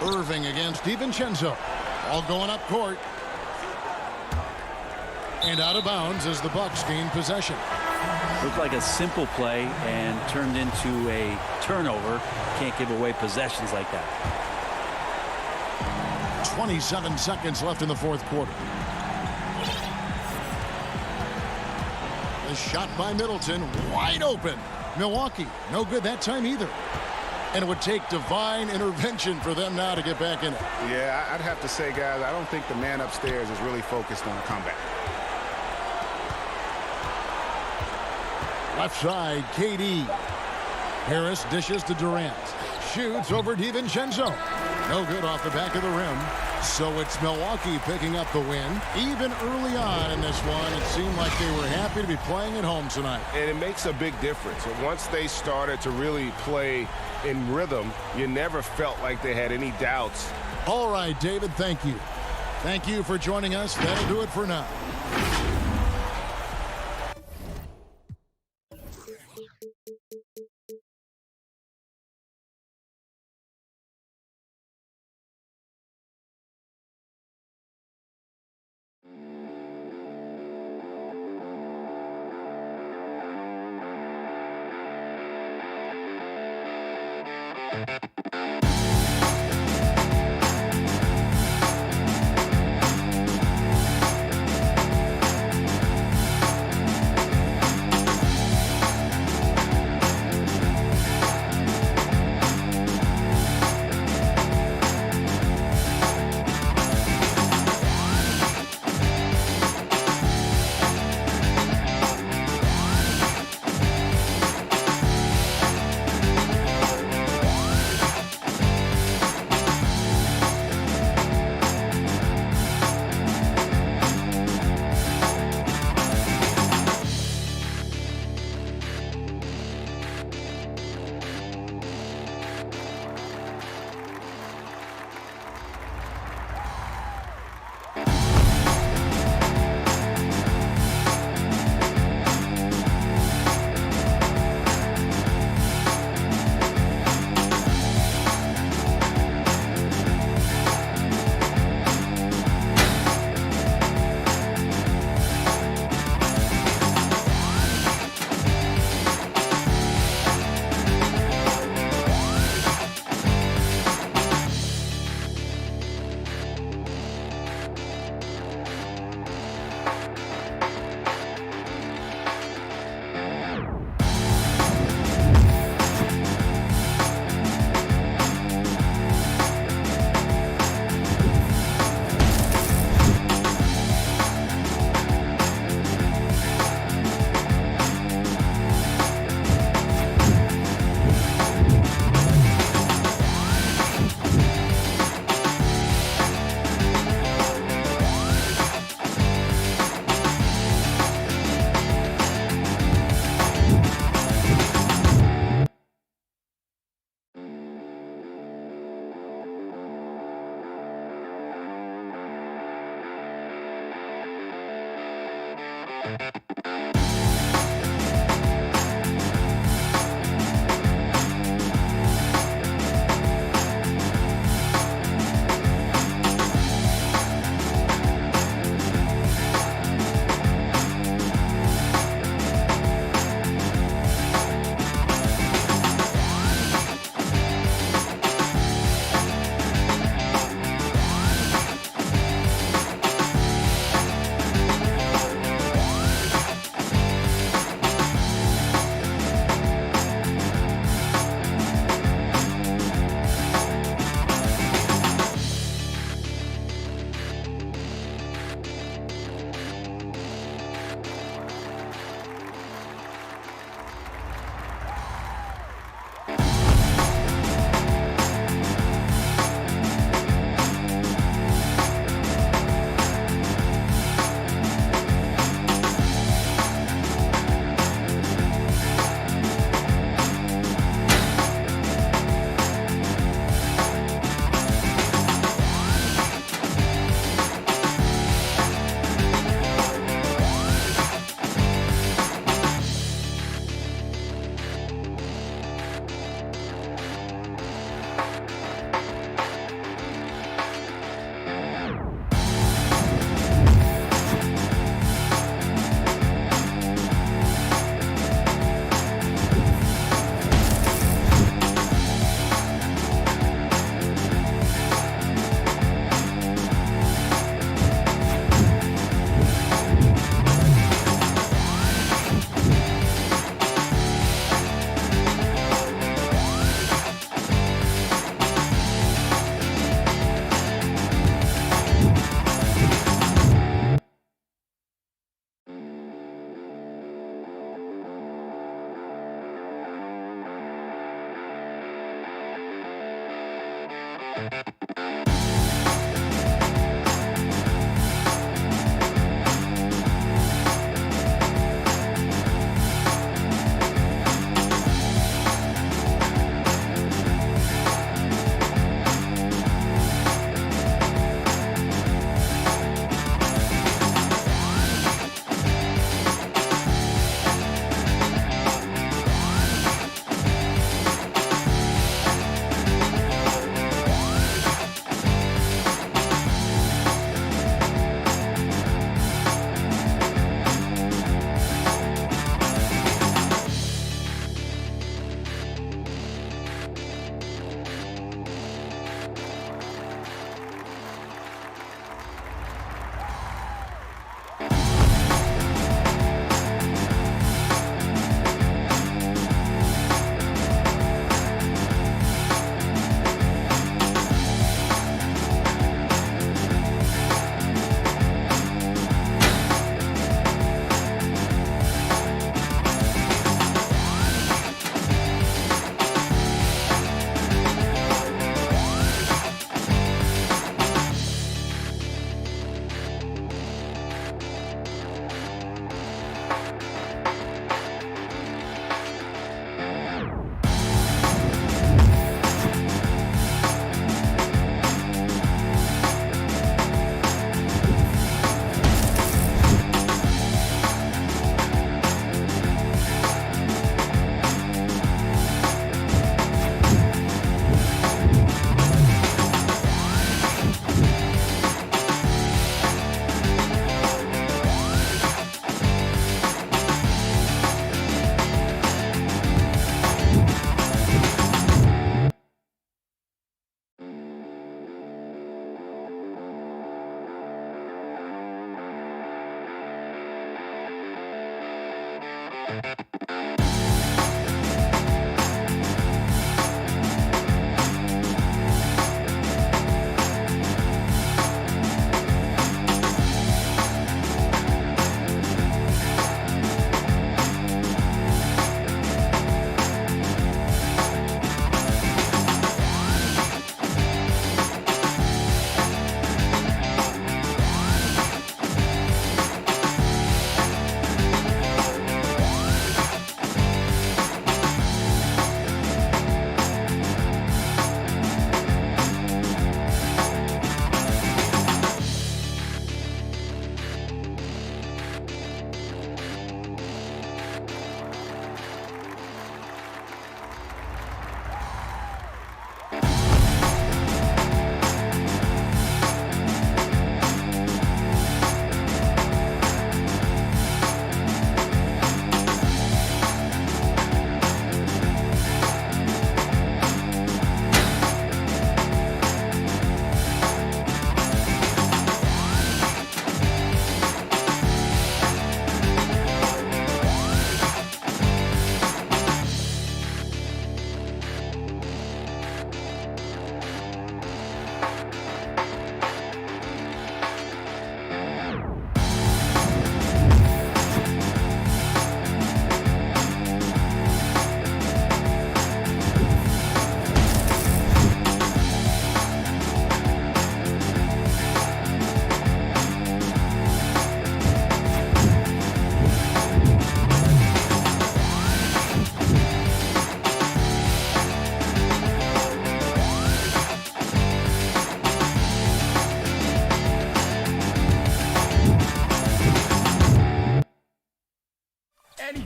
Irving against DiVincenzo. All going up court. And out of bounds as the Bucks gain possession.
Looked like a simple play and turned into a turnover. Can't give away possessions like that.
27 seconds left in the fourth quarter. The shot by Middleton, wide open. Milwaukee, no good that time either. And it would take divine intervention for them now to get back in it.
Yeah, I'd have to say, guys, I don't think the man upstairs is really focused on a comeback.
Left side, KD. Harris dishes to Durant. Shoots over DiVincenzo. No good off the back of the rim. So it's Milwaukee picking up the win. Even early on in this one, it seemed like they were happy to be playing at home tonight.
And it makes a big difference. Once they started to really play in rhythm, you never felt like they had any doubts.
All right, David, thank you. Thank you for joining us. That'll do it for now.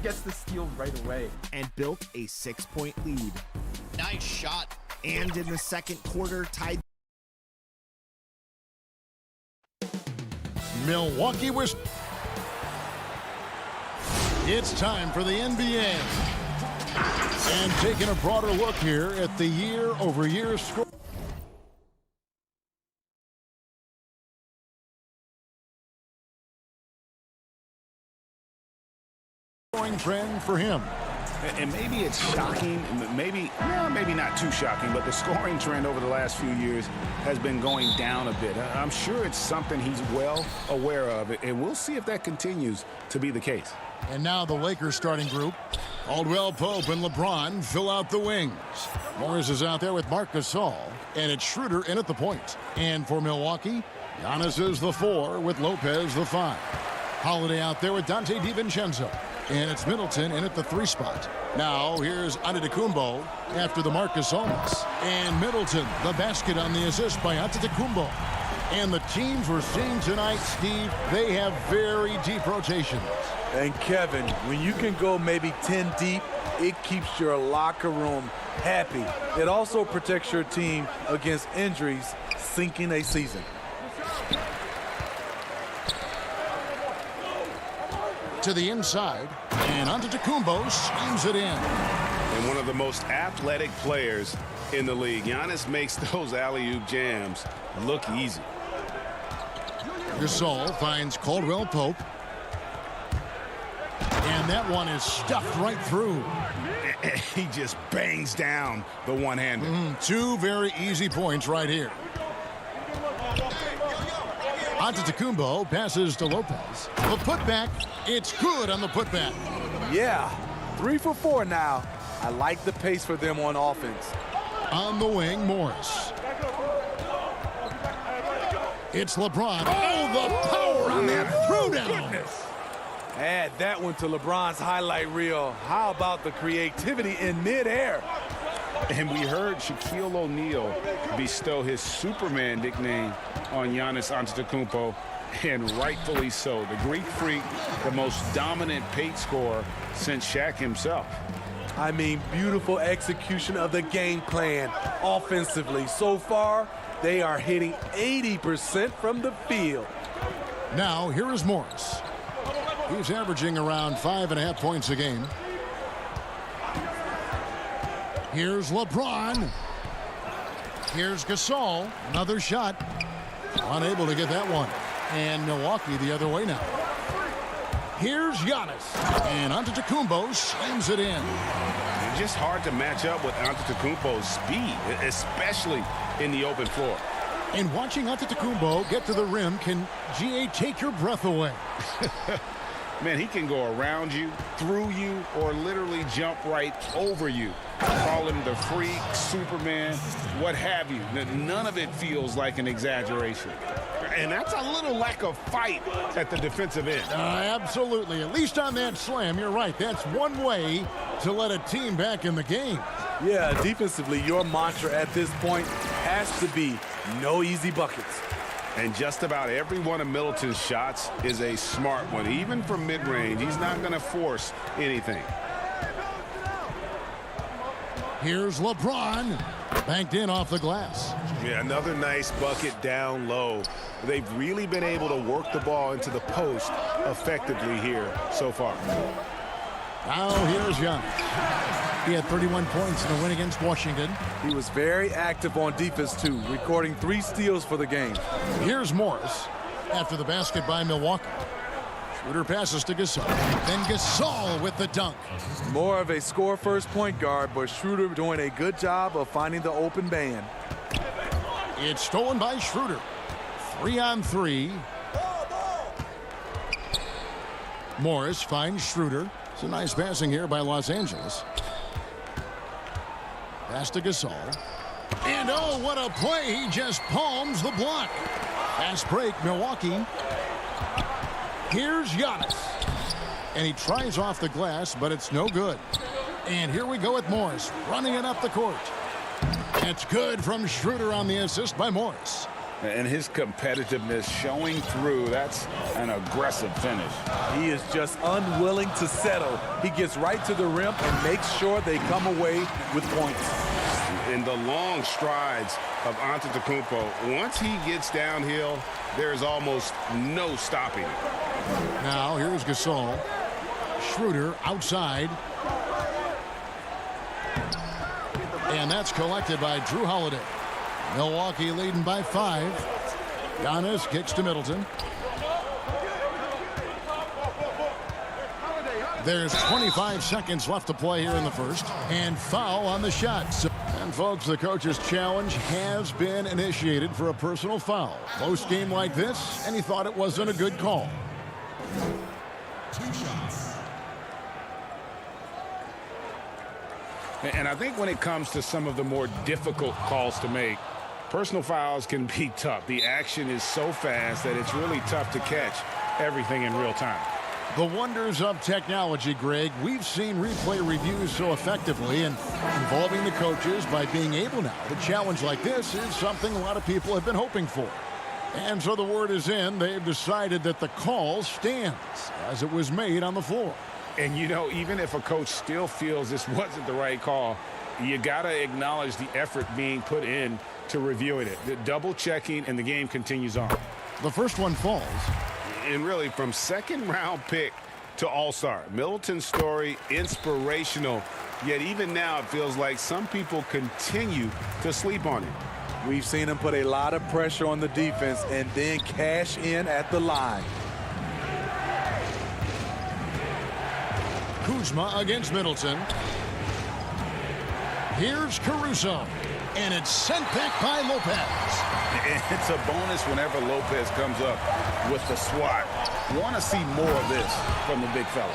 gets the steal right away.
And built a 6-point lead.
Nice shot.
And in the second quarter, tied.
Milwaukee was. It's time for the NBA. And taking a broader look here at the year-over-year score. Trend for him.
And maybe it's shocking, maybe not too shocking, but the scoring trend over the last few years has been going down a bit. I'm sure it's something he's well aware of, and we'll see if that continues to be the case.
And now the Lakers starting group. Caldwell Pope and LeBron fill out the wings. Morris is out there with Marc Gasol, and it's Schroeder in at the point. And for Milwaukee, Giannis is the 4 with Lopez the 5. Holiday out there with Dante DiVincenzo, and it's Middleton in at the 3 spot. Now here's Antetokounmpo after the Marc Gasol miss. And Middleton, the basket on the assist by Antetokounmpo. And the teams we're seeing tonight, Steve, they have very deep rotations.
And Kevin, when you can go maybe 10 deep, it keeps your locker room happy. It also protects your team against injuries sinking a season.
To the inside, and Antetokounmpo slams it in.
And one of the most athletic players in the league. Giannis makes those alley-oop jams look easy.
Gasol finds Caldwell Pope. And that one is stuffed right through.
He just bangs down the one-hander.
2 very easy points right here. Antetokounmpo passes to Lopez. The putback, it's good on the putback.
Yeah, 3 for 4 now. I like the pace for them on offense.
On the wing, Morris. It's LeBron. Oh, the power on that throwdown.
Add that one to LeBron's highlight reel. How about the creativity in midair?
And we heard Shaquille O'Neal bestow his Superman nickname on Giannis Antetokounmpo, and rightfully so. The Greek Freak, the most dominant paint scorer since Shaq himself.
I mean, beautiful execution of the game plan offensively. So far, they are hitting 80% from the field.
Now, here is Morris. He's averaging around 5.5 points a game. Here's LeBron. Here's Gasol. Another shot. Unable to get that one. And Milwaukee the other way now. Here's Giannis. And Antetokounmpo slams it in.
It's just hard to match up with Antetokounmpo's speed, especially in the open floor.
And watching Antetokounmpo get to the rim can, GA, take your breath away.
Man, he can go around you, through you, or literally jump right over you. Call him the freak, Superman, what have you. None of it feels like an exaggeration. And that's a little lack of fight at the defensive end.
Absolutely. At least on that slam, you're right. That's one way to let a team back in the game.
Yeah, defensively, your mantra at this point has to be no easy buckets.
And just about every one of Middleton's shots is a smart one. Even from mid-range, he's not going to force anything.
Here's LeBron. Banked in off the glass.
Yeah, another nice bucket down low. They've really been able to work the ball into the post effectively here so far.
Now here's Giannis. He had 31 points in the win against Washington.
He was very active on defense, too, recording 3 steals for the game.
Here's Morris after the basket by Milwaukee. Schroeder passes to Gasol. Then Gasol with the dunk.
More of a score-first point guard, but Schroeder doing a good job of finding the open man.
It's stolen by Schroeder. 3-on-3. Morris finds Schroeder. It's a nice passing here by Los Angeles. Pass to Gasol. And oh, what a play. He just palms the block. Fast break, Milwaukee. Here's Giannis. And he tries off the glass, but it's no good. And here we go with Morris, running it up the court. It's good from Schroeder on the assist by Morris.
And his competitiveness showing through. That's an aggressive finish.
He is just unwilling to settle. He gets right to the rim and makes sure they come away with points.
In the long strides of Antetokounmpo, once he gets downhill, there's almost no stopping it.
Now here's Gasol. Schroeder outside. And that's collected by Drew Holiday. Milwaukee leading by 5. Giannis kicks to Middleton. There's 25 seconds left to play here in the first. And foul on the shot. And folks, the coach's challenge has been initiated for a personal foul. Close game like this, and he thought it wasn't a good call.
2 shots.
And I think when it comes to some of the more difficult calls to make, personal fouls can be tough. The action is so fast that it's really tough to catch everything in real time.
The wonders of technology, Greg. We've seen replay reviews so effectively, and involving the coaches by being able now to challenge like this is something a lot of people have been hoping for. And so the word is in. They've decided that the call stands as it was made on the floor.
And, you know, even if a coach still feels this wasn't the right call, you got to acknowledge the effort being put in to reviewing it. The double checking, and the game continues on.
The first one falls.
And really, from second-round pick to All-Star, Middleton's story, inspirational. Yet even now, it feels like some people continue to sleep on him.
We've seen him put a lot of pressure on the defense and then cash in at the line.
Kuzma against Middleton. Here's Caruso. And it's sent back by Lopez.
It's a bonus whenever Lopez comes up with the swat. Want to see more of this from the big fella.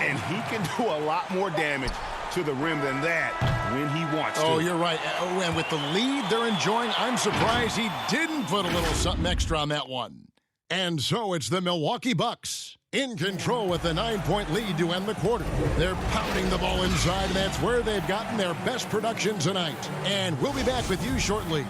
And he can do a lot more damage to the rim than that when he wants to.
Oh, you're right. And with the lead they're enjoying, I'm surprised he didn't put a little something extra on that one. And so it's the Milwaukee Bucks in control with a 9-point lead to end the quarter. They're pounding the ball inside, and that's where they've gotten their best production tonight. And we'll be back with you shortly.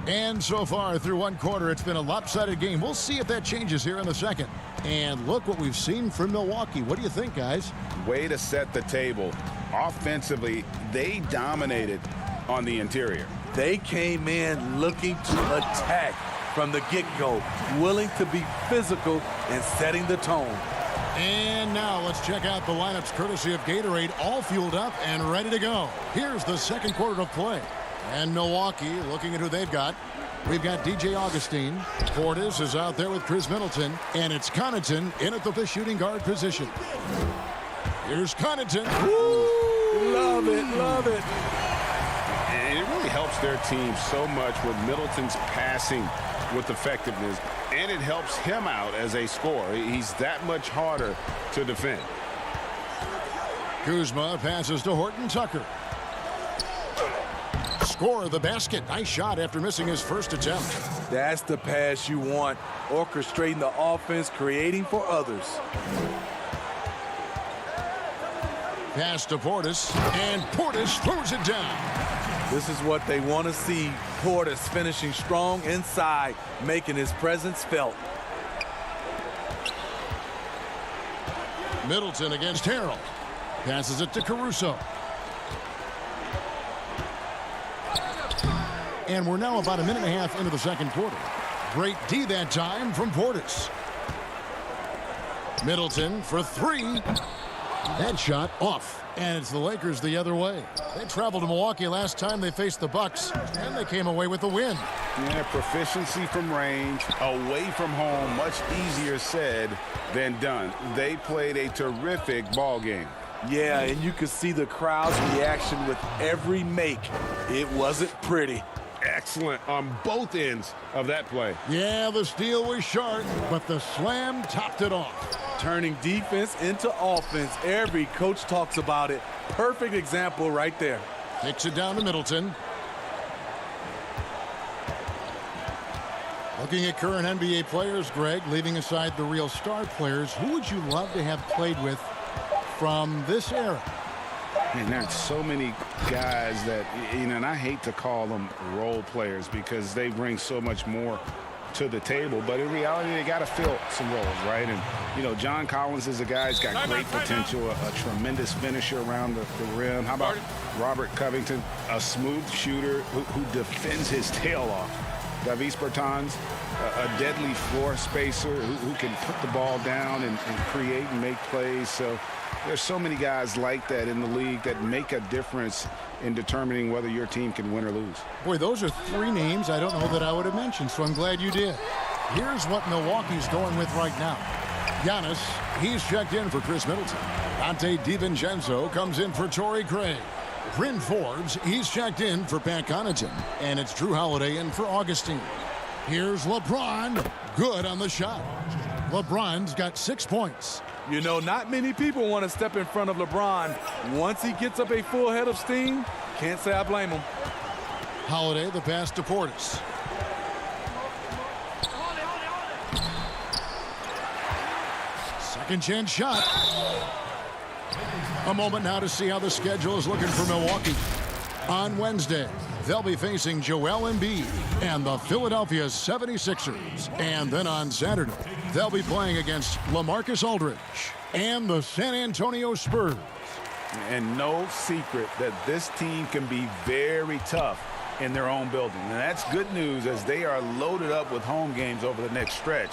And so far through one quarter, it's been a lopsided game. We'll see if that changes here in the second. And look what we've seen from Milwaukee. What do you think, guys?
Way to set the table. Offensively, they dominated on the interior.
They came in looking to attack from the get-go, willing to be physical and setting the tone.
And now let's check out the lineups courtesy of Gatorade, all fueled up and ready to go. Here's the second quarter of play. And Milwaukee looking at who they've got. We've got DJ Augustine. Portis is out there with Chris Middleton. And it's Connaughton in at the shooting guard position. Here's Connaughton.
Woo! Love it, love it.
And it really helps their team so much with Middleton's passing with effectiveness. And it helps him out as a scorer. He's that much harder to defend.
Kuzma passes to Horton Tucker. Score the basket. Nice shot after missing his first attempt.
That's the pass you want. Orchestrating the offense, creating for others.
Pass to Portis, and Portis throws it down.
This is what they want to see. Portis finishing strong inside, making his presence felt.
Middleton against Harrell. Passes it to Caruso. And we're now about a minute and a half into the second quarter. Great D that time from Portis. Middleton for three. That shot off. And it's the Lakers the other way. They traveled to Milwaukee last time they faced the Bucks, and they came away with the win.
Yeah, proficiency from range, away from home, much easier said than done. They played a terrific ball game.
Yeah, and you could see the crowd's reaction with every make. It wasn't pretty.
Excellent on both ends of that play.
Yeah, the steal was sharp, but the slam topped it off.
Turning defense into offense. Every coach talks about it. Perfect example right there.
Takes it down to Middleton. Looking at current NBA players, Greg, leaving aside the real star players, who would you love to have played with from this era?
And there's so many guys that, you know, and I hate to call them role players because they bring so much more to the table, but in reality they got to fill some roles, right? And you know, John Collins is a guy who's got great potential, a tremendous finisher around the rim. How about Robert Covington, a smooth shooter who defends his tail off? Davis Bertans, a deadly floor spacer who can put the ball down and create and make plays. So there's so many guys like that in the league that make a difference in determining whether your team can win or lose.
Boy, those are three names I don't know that I would have mentioned, so I'm glad you did. Here's what Milwaukee's going with right now. Giannis, he's checked in for Chris Middleton. Dante DiVincenzo comes in for Torrey Craig. Bryn Forbes, he's checked in for Pat Connaughton. And it's Drew Holiday in for Augustine. Here's LeBron, good on the shot. LeBron's got 6 points.
You know, not many people want to step in front of LeBron. Once he gets up a full head of steam, can't say I blame him.
Holiday, the pass to Portis. Second chance shot. A moment now to see how the schedule is looking for Milwaukee. On Wednesday, they'll be facing Joel Embiid and the Philadelphia 76ers. And then on Saturday, they'll be playing against LaMarcus Aldridge and the San Antonio Spurs.
And no secret that this team can be very tough in their own building. And that's good news as they are loaded up with home games over the next stretch.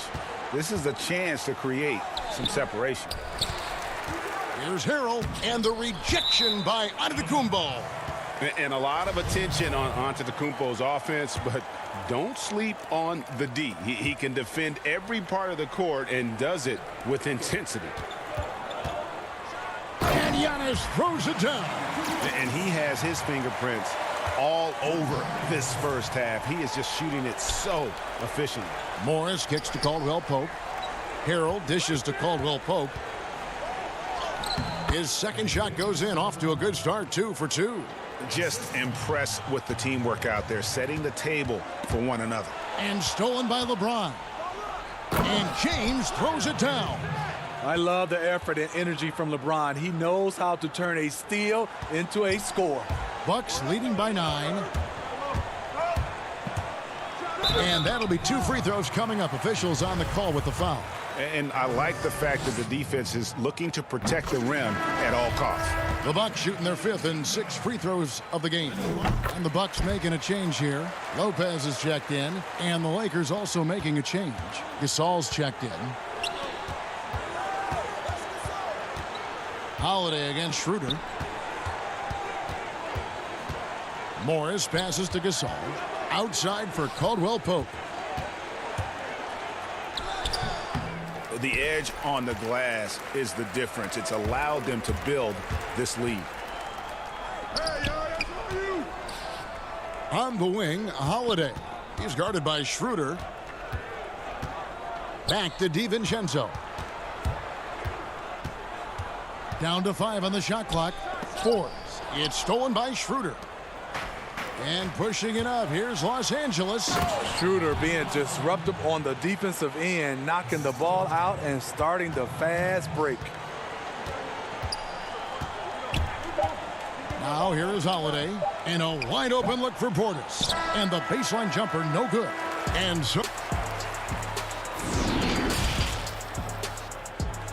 This is a chance to create some separation.
Here's Harrell and the rejection by Antetokounmpo.
And a lot of attention on Antetokounmpo's offense, but don't sleep on the D. He can defend every part of the court and does it with intensity.
And Giannis throws it down.
And he has his fingerprints all over this first half. He is just shooting it so efficiently.
Morris kicks to Caldwell Pope. Harrell dishes to Caldwell Pope. His second shot goes in, off to a good start, 2 for 2.
Just impressed with the teamwork out there, setting the table for one another.
And stolen by LeBron. And James throws it down.
I love the effort and energy from LeBron. He knows how to turn a steal into a score.
Bucks leading by 9. And that'll be 2 free throws coming up. Officials on the call with the foul.
And I like the fact that the defense is looking to protect the rim at all costs.
The Bucks shooting their 5th and 6th free throws of the game. And the Bucks making a change here. Lopez is checked in, and the Lakers also making a change. Gasol's checked in. Holiday against Schroeder. Morris passes to Gasol. Outside for Caldwell Pope.
The edge on the glass is the difference. It's allowed them to build this lead.
On the wing, Holiday. He's guarded by Schroeder. Back to DiVincenzo. Down to 5 on the shot clock. Forbes. It's stolen by Schroeder. And pushing it up, here's Los Angeles.
Schroeder being disruptive on the defensive end, knocking the ball out and starting the fast break.
Now here is Holiday. And a wide open look for Portis. And the baseline jumper, no good. And so...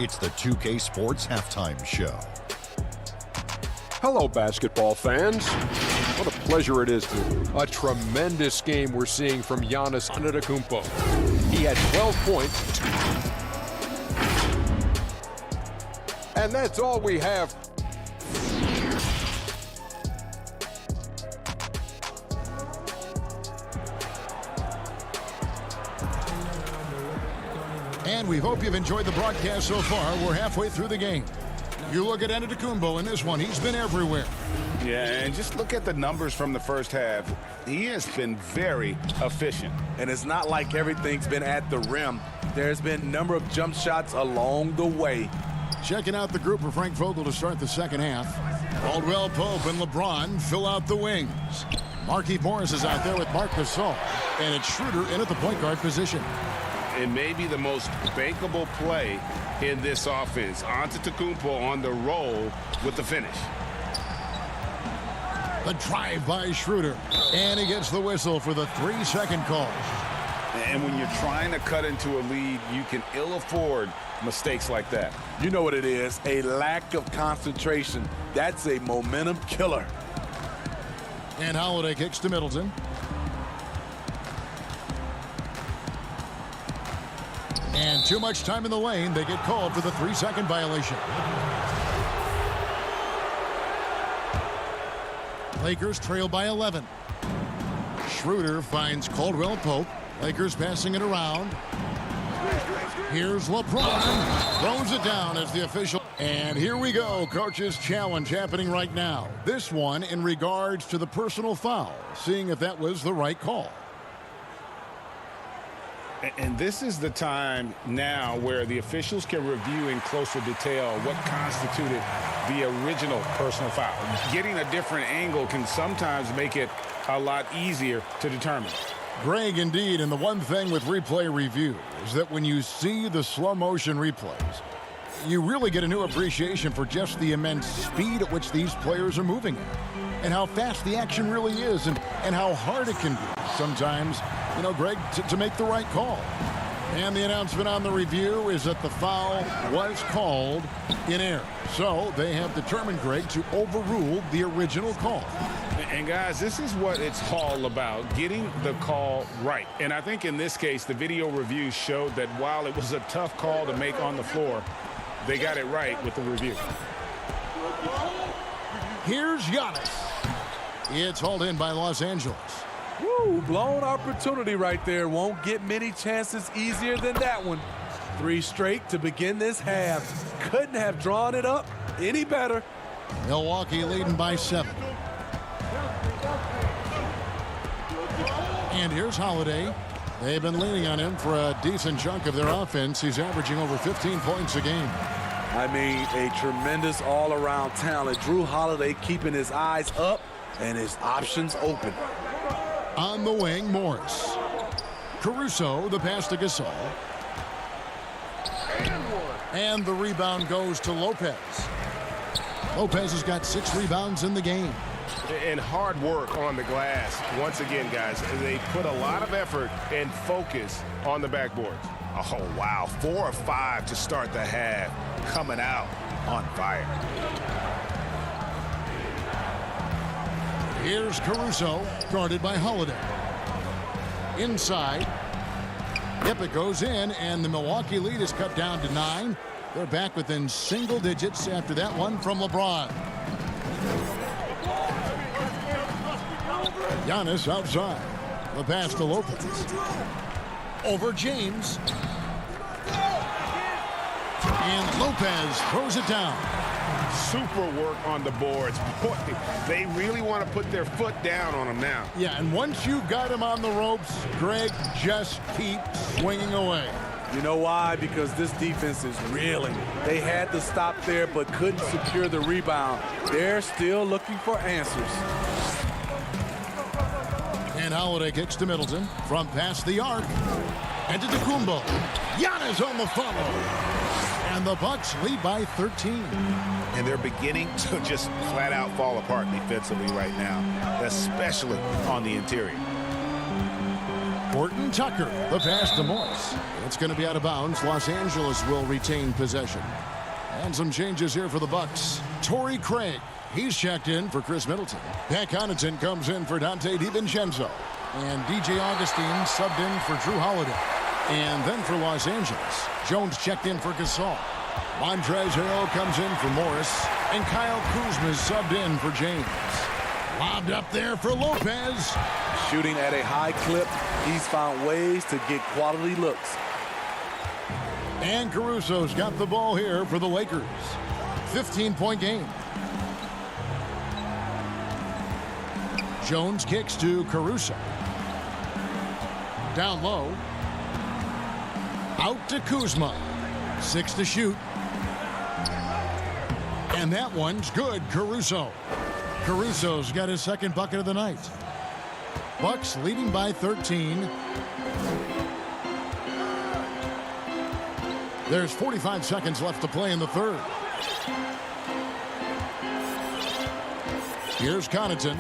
It's the 2K Sports Halftime Show.
Hello, basketball fans. What a pleasure it is to a tremendous game we're seeing from Giannis Antetokounmpo. He had 12 points. And that's all we have.
And we hope you've enjoyed the broadcast so far. We're halfway through the game. You look at Antetokounmpo in this one. He's been everywhere.
Yeah, and just look at the numbers from the first half. He has been very efficient.
And it's not like everything's been at the rim. There's been a number of jump shots along the way.
Checking out the group for Frank Vogel to start the second half. Caldwell Pope and LeBron fill out the wings. Markieff Morris is out there with Marc Gasol. And it's Schroeder in at the point guard position.
It may be the most bankable play in this offense. Antetokounmpo on the roll with the finish.
The drive by Schroeder. And he gets the whistle for the 3-second call.
And when you're trying to cut into a lead, you can ill afford mistakes like that.
You know what it is, a lack of concentration. That's a momentum killer.
And Holiday kicks to Middleton. And too much time in the lane. They get called for the 3-second violation. Lakers trail by 11. Schroeder finds Caldwell Pope. Lakers passing it around. Here's LeBron. Throws it down as the official. And here we go. Coach's challenge happening right now. This one in regards to the personal foul. Seeing if that was the right call.
And this is the time now where the officials can review in closer detail what constituted the original personal foul. Getting a different angle can sometimes make it a lot easier to determine.
Greg, indeed, and the one thing with replay review is that when you see the slow motion replays, you really get a new appreciation for just the immense speed at which these players are moving at, and how fast the action really is, and how hard it can be sometimes, you know, Greg, to make the right call. And the announcement on the review is that the foul was called in error. So they have determined, Greg, to overrule the original call.
And guys, this is what it's all about, getting the call right. And I think in this case, the video review showed that while it was a tough call to make on the floor, they got it right with the review.
Here's Giannis. It's hauled in by Los Angeles.
Woo, blown opportunity right there. Won't get many chances easier than that one. 3 straight to begin this half. Couldn't have drawn it up any better.
Milwaukee leading by 7. And here's Holiday. They've been leaning on him for a decent chunk of their offense. He's averaging over 15 points a game.
I mean, a tremendous all-around talent. Drew Holiday keeping his eyes up and his options open.
On the wing, Morris. Caruso, the pass to Gasol. And the rebound goes to Lopez. Lopez has got 6 rebounds in the game.
And hard work on the glass. Once again, guys, they put a lot of effort and focus on the backboards. Oh, wow. 4 of 5 to start the half. Coming out on fire.
Here's Caruso, guarded by Holiday. Inside. Yep, it goes in, and the Milwaukee lead is cut down to 9. They're back within single digits after that one from LeBron. Giannis outside. The pass to Lopez. Over James. And Lopez throws it down.
Super work on the boards. Boy, they really want to put their foot down on him now.
Yeah, and once you've got him on the ropes, Greg, just keep swinging away.
You know why? Because this defense is reeling. They had to stop there but couldn't secure the rebound. They're still looking for answers.
And Holiday kicks to Middleton from past the arc. And to Kumbo. Giannis on the follow. And the Bucks lead by 13.
And they're beginning to just flat out fall apart defensively right now, especially on the interior.
Horton Tucker, the pass to Morris. It's going to be out of bounds. Los Angeles will retain possession. And some changes here for the Bucks. Torrey Craig, he's checked in for Chris Middleton. Pat Connaughton comes in for Dante DiVincenzo. And DJ Augustine subbed in for Drew Holiday. And then for Los Angeles, Jones checked in for Gasol. Montrezl Harrell comes in for Morris. And Kyle Kuzma subbed in for James. Lobbed up there for Lopez.
Shooting at a high clip, he's found ways to get quality looks.
And Caruso's got the ball here for the Lakers. 15-point game. Jones kicks to Caruso. Down low. Out to Kuzma. 6 to shoot. And that one's good, Caruso. Caruso's got his second bucket of the night. Bucks leading by 13. There's 45 seconds left to play in the third. Here's Connaughton.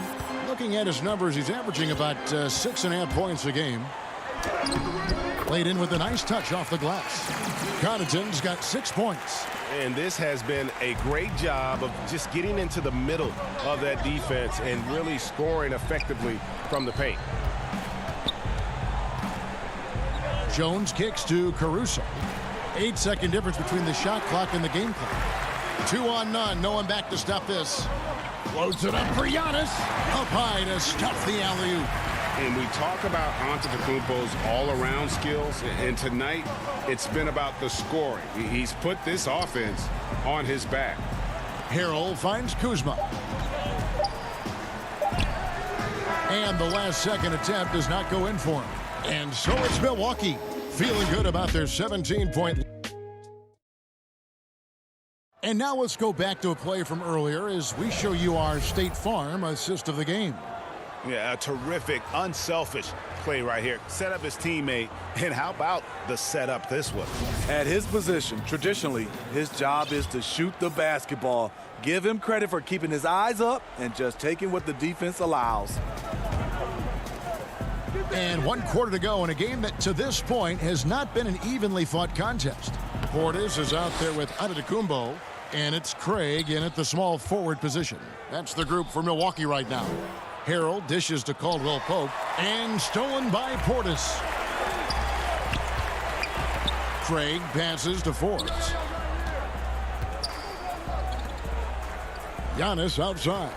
Looking at his numbers, he's averaging about 6.5 points a game. Played in with a nice touch off the glass. Connaughton's got 6 points.
And this has been a great job of just getting into the middle of that defense and really scoring effectively from the paint.
Jones kicks to Caruso. 8-second difference between the shot clock and the game clock. 2 on none. No one back to stop this. Floats it up for Giannis. Up high to stuff the alley-oop.
And we talk about Antetokounmpo's all-around skills, and tonight it's been about the scoring. He's put this offense on his back.
Harrell finds Kuzma. And the last second attempt does not go in for him. And so it's Milwaukee feeling good about their 17-point. And now let's go back to a play from earlier as we show you our State Farm assist of the game.
Yeah, a terrific, unselfish play right here. Set up his teammate, and how about the setup this one?
At his position, traditionally, his job is to shoot the basketball. Give him credit for keeping his eyes up and just taking what the defense allows.
And 1 quarter to go in a game that to this point has not been an evenly fought contest. Portis is out there with Antetokounmpo, and it's Craig in at the small forward position. That's the group for Milwaukee right now. Harrell dishes to Caldwell Pope, and stolen by Portis. Craig passes to Forbes. Giannis outside.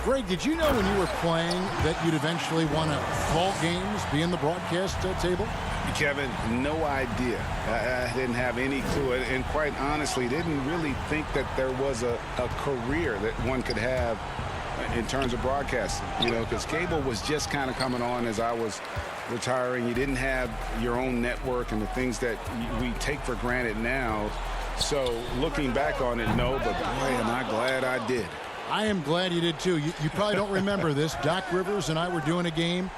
Greg, did you know when you were playing that you'd eventually want to call games, be in the broadcast table?
Kevin, no idea. I didn't have any clue, and quite honestly, didn't really think that there was a career that one could have in terms of broadcasting. You know, because cable was just kind of coming on as I was retiring. You didn't have your own network and the things that we take for granted now. So looking back on it, no, but boy, am I glad I did.
I am glad you did too. You probably don't remember this. Doc Rivers and I were doing a game.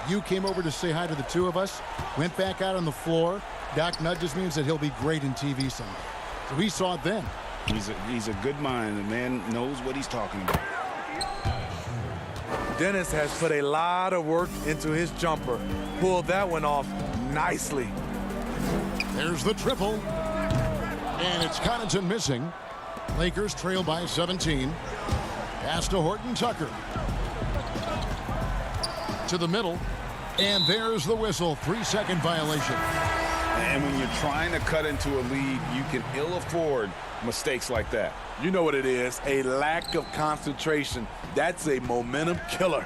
You came over to say hi to the two of us, went back out on the floor. Doc nudges me and said he'll be great in TV someday. So we saw it then.
He's a good mind. The man knows what he's talking about.
Dennis has put a lot of work into his jumper. Pulled that one off nicely.
There's the triple. And it's Connaughton missing. Lakers trail by 17. Pass to Horton Tucker. To the middle. And there's the whistle. 3-second violation.
And when you're trying to cut into a lead, you can ill afford mistakes like that.
You know what it is, a lack of concentration. That's a momentum killer.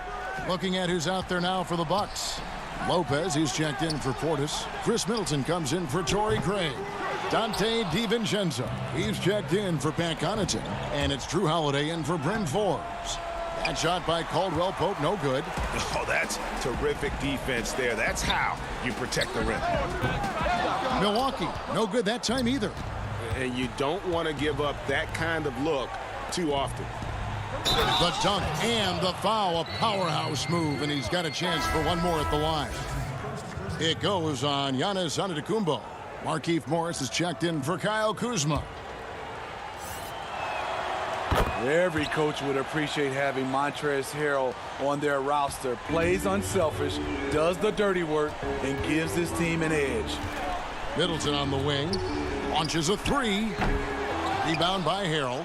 Looking at who's out there now for the Bucks. Lopez, he's checked in for Portis. Chris Middleton comes in for Torrey Craig. Dante DiVincenzo, he's checked in for Pat Connaughton. And it's Drew Holiday in for Bryn Forbes. That shot by Caldwell Pope, no good.
Oh, that's terrific defense there. That's how you protect the rim.
Milwaukee, no good that time either.
And you don't want to give up that kind of look too often.
The dunk and the foul, a powerhouse move, and he's got a chance for one more at the line. It goes on Giannis Antetokounmpo. Markieff Morris is checked in for Kyle Kuzma.
Every coach would appreciate having Montrezl Harrell on their roster. Plays unselfish, does the dirty work, and gives his team an edge.
Middleton on the wing. Launches a three. Rebound by Harrell.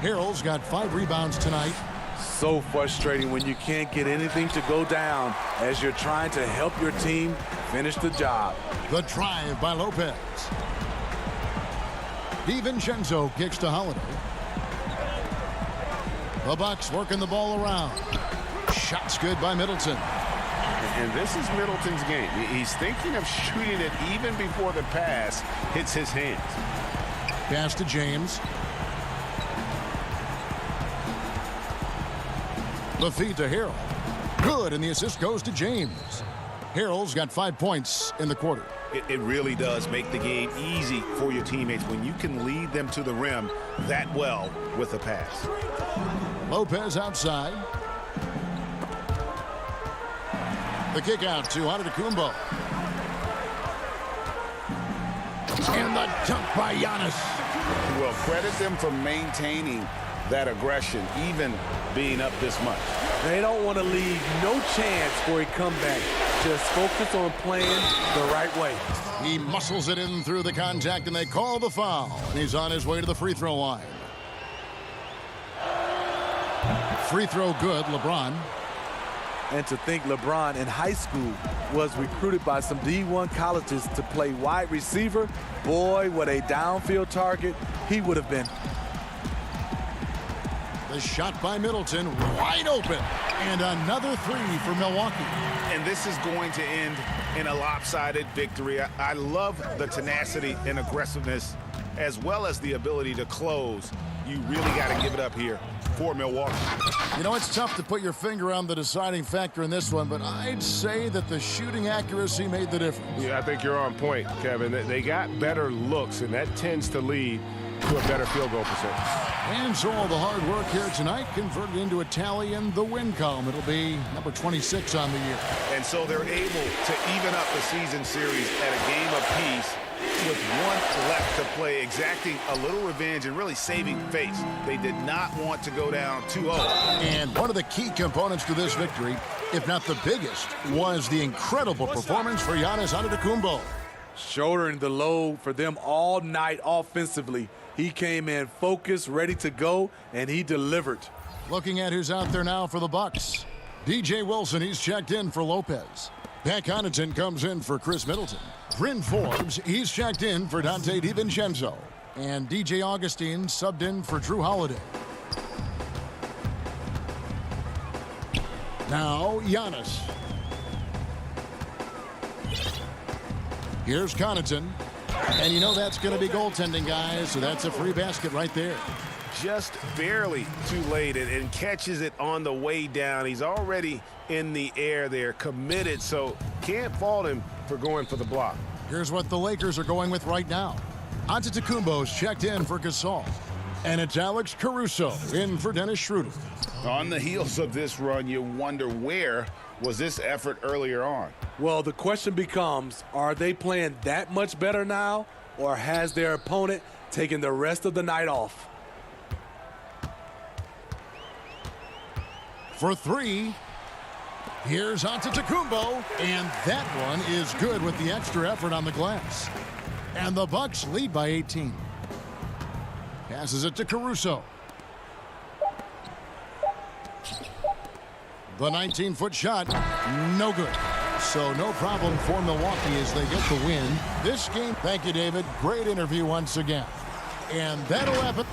Harrell's got 5 rebounds tonight.
So frustrating when you can't get anything to go down as you're trying to help your team finish the job.
The drive by Lopez. DiVincenzo kicks to Holiday. The Bucks working the ball around. Shots good by Middleton.
And this is Middleton's game. He's thinking of shooting it even before the pass hits his hands.
Pass to James. The feed to Harrell. Good, and the assist goes to James. Harrell's got 5 points in the quarter.
It really does make the game easy for your teammates when you can lead them to the rim that well with a pass.
Lopez outside. The kick out to Antetokounmpo. And the dunk by Giannis.
Well, credit them for maintaining that aggression, even being up this much.
They don't want to leave no chance for a comeback. Just focus on playing the right way.
He muscles it in through the contact, and they call the foul. And he's on his way to the free throw line. Free throw good, LeBron.
And to think LeBron in high school was recruited by some D1 colleges to play wide receiver, boy, what a downfield target he would have been.
The shot by Middleton, wide open. And another three for Milwaukee.
And this is going to end in a lopsided victory. I love the tenacity and aggressiveness
as well as the ability to close. You really got to give it up here for Milwaukee.
You know, it's tough to put your finger on the deciding factor in this one, but I'd say that the shooting accuracy made the difference.
Yeah, I think you're on point, Kevin. They got better looks, and that tends to lead to a better field goal percentage.
And so all the hard work here tonight converted into a tally in the win column. It'll be number 26 on the year.
And so they're able to even up the season series at a game apiece with one left to play, exacting a little revenge and really saving face. They did not want to go down 2-0.
And one of the key components to this victory, if not the biggest, was the incredible performance for Giannis Antetokounmpo.
Shouldering the load for them all night offensively. He came in focused, ready to go, and he delivered.
Looking at who's out there now for the Bucks. DJ Wilson, he's checked in for Lopez. Pat Connaughton comes in for Chris Middleton. Bryn Forbes, he's checked in for Dante DiVincenzo. And DJ Augustine subbed in for Drew Holiday. Now, Giannis. Here's Connaughton. And you know that's going to be goaltending, guys, so that's a free basket right there.
Just barely too late and catches it on the way down. He's already in the air there, committed, so can't fault him for going for the block.
Here's what the Lakers are going with right now. Antetokounmpo's checked in for Gasol. And it's Alex Caruso in for Dennis Schroeder.
On the heels of this run, you wonder where was this effort earlier on?
Well, the question becomes, are they playing that much better now, or has their opponent taken the rest of the night off?
For three, here's Antetokounmpo, and that one is good with the extra effort on the glass. And the Bucks lead by 18. Passes it to Caruso. The 19-foot shot, no good. So no problem for Milwaukee as they get the win. This game, thank you, David. Great interview once again. And that'll happen.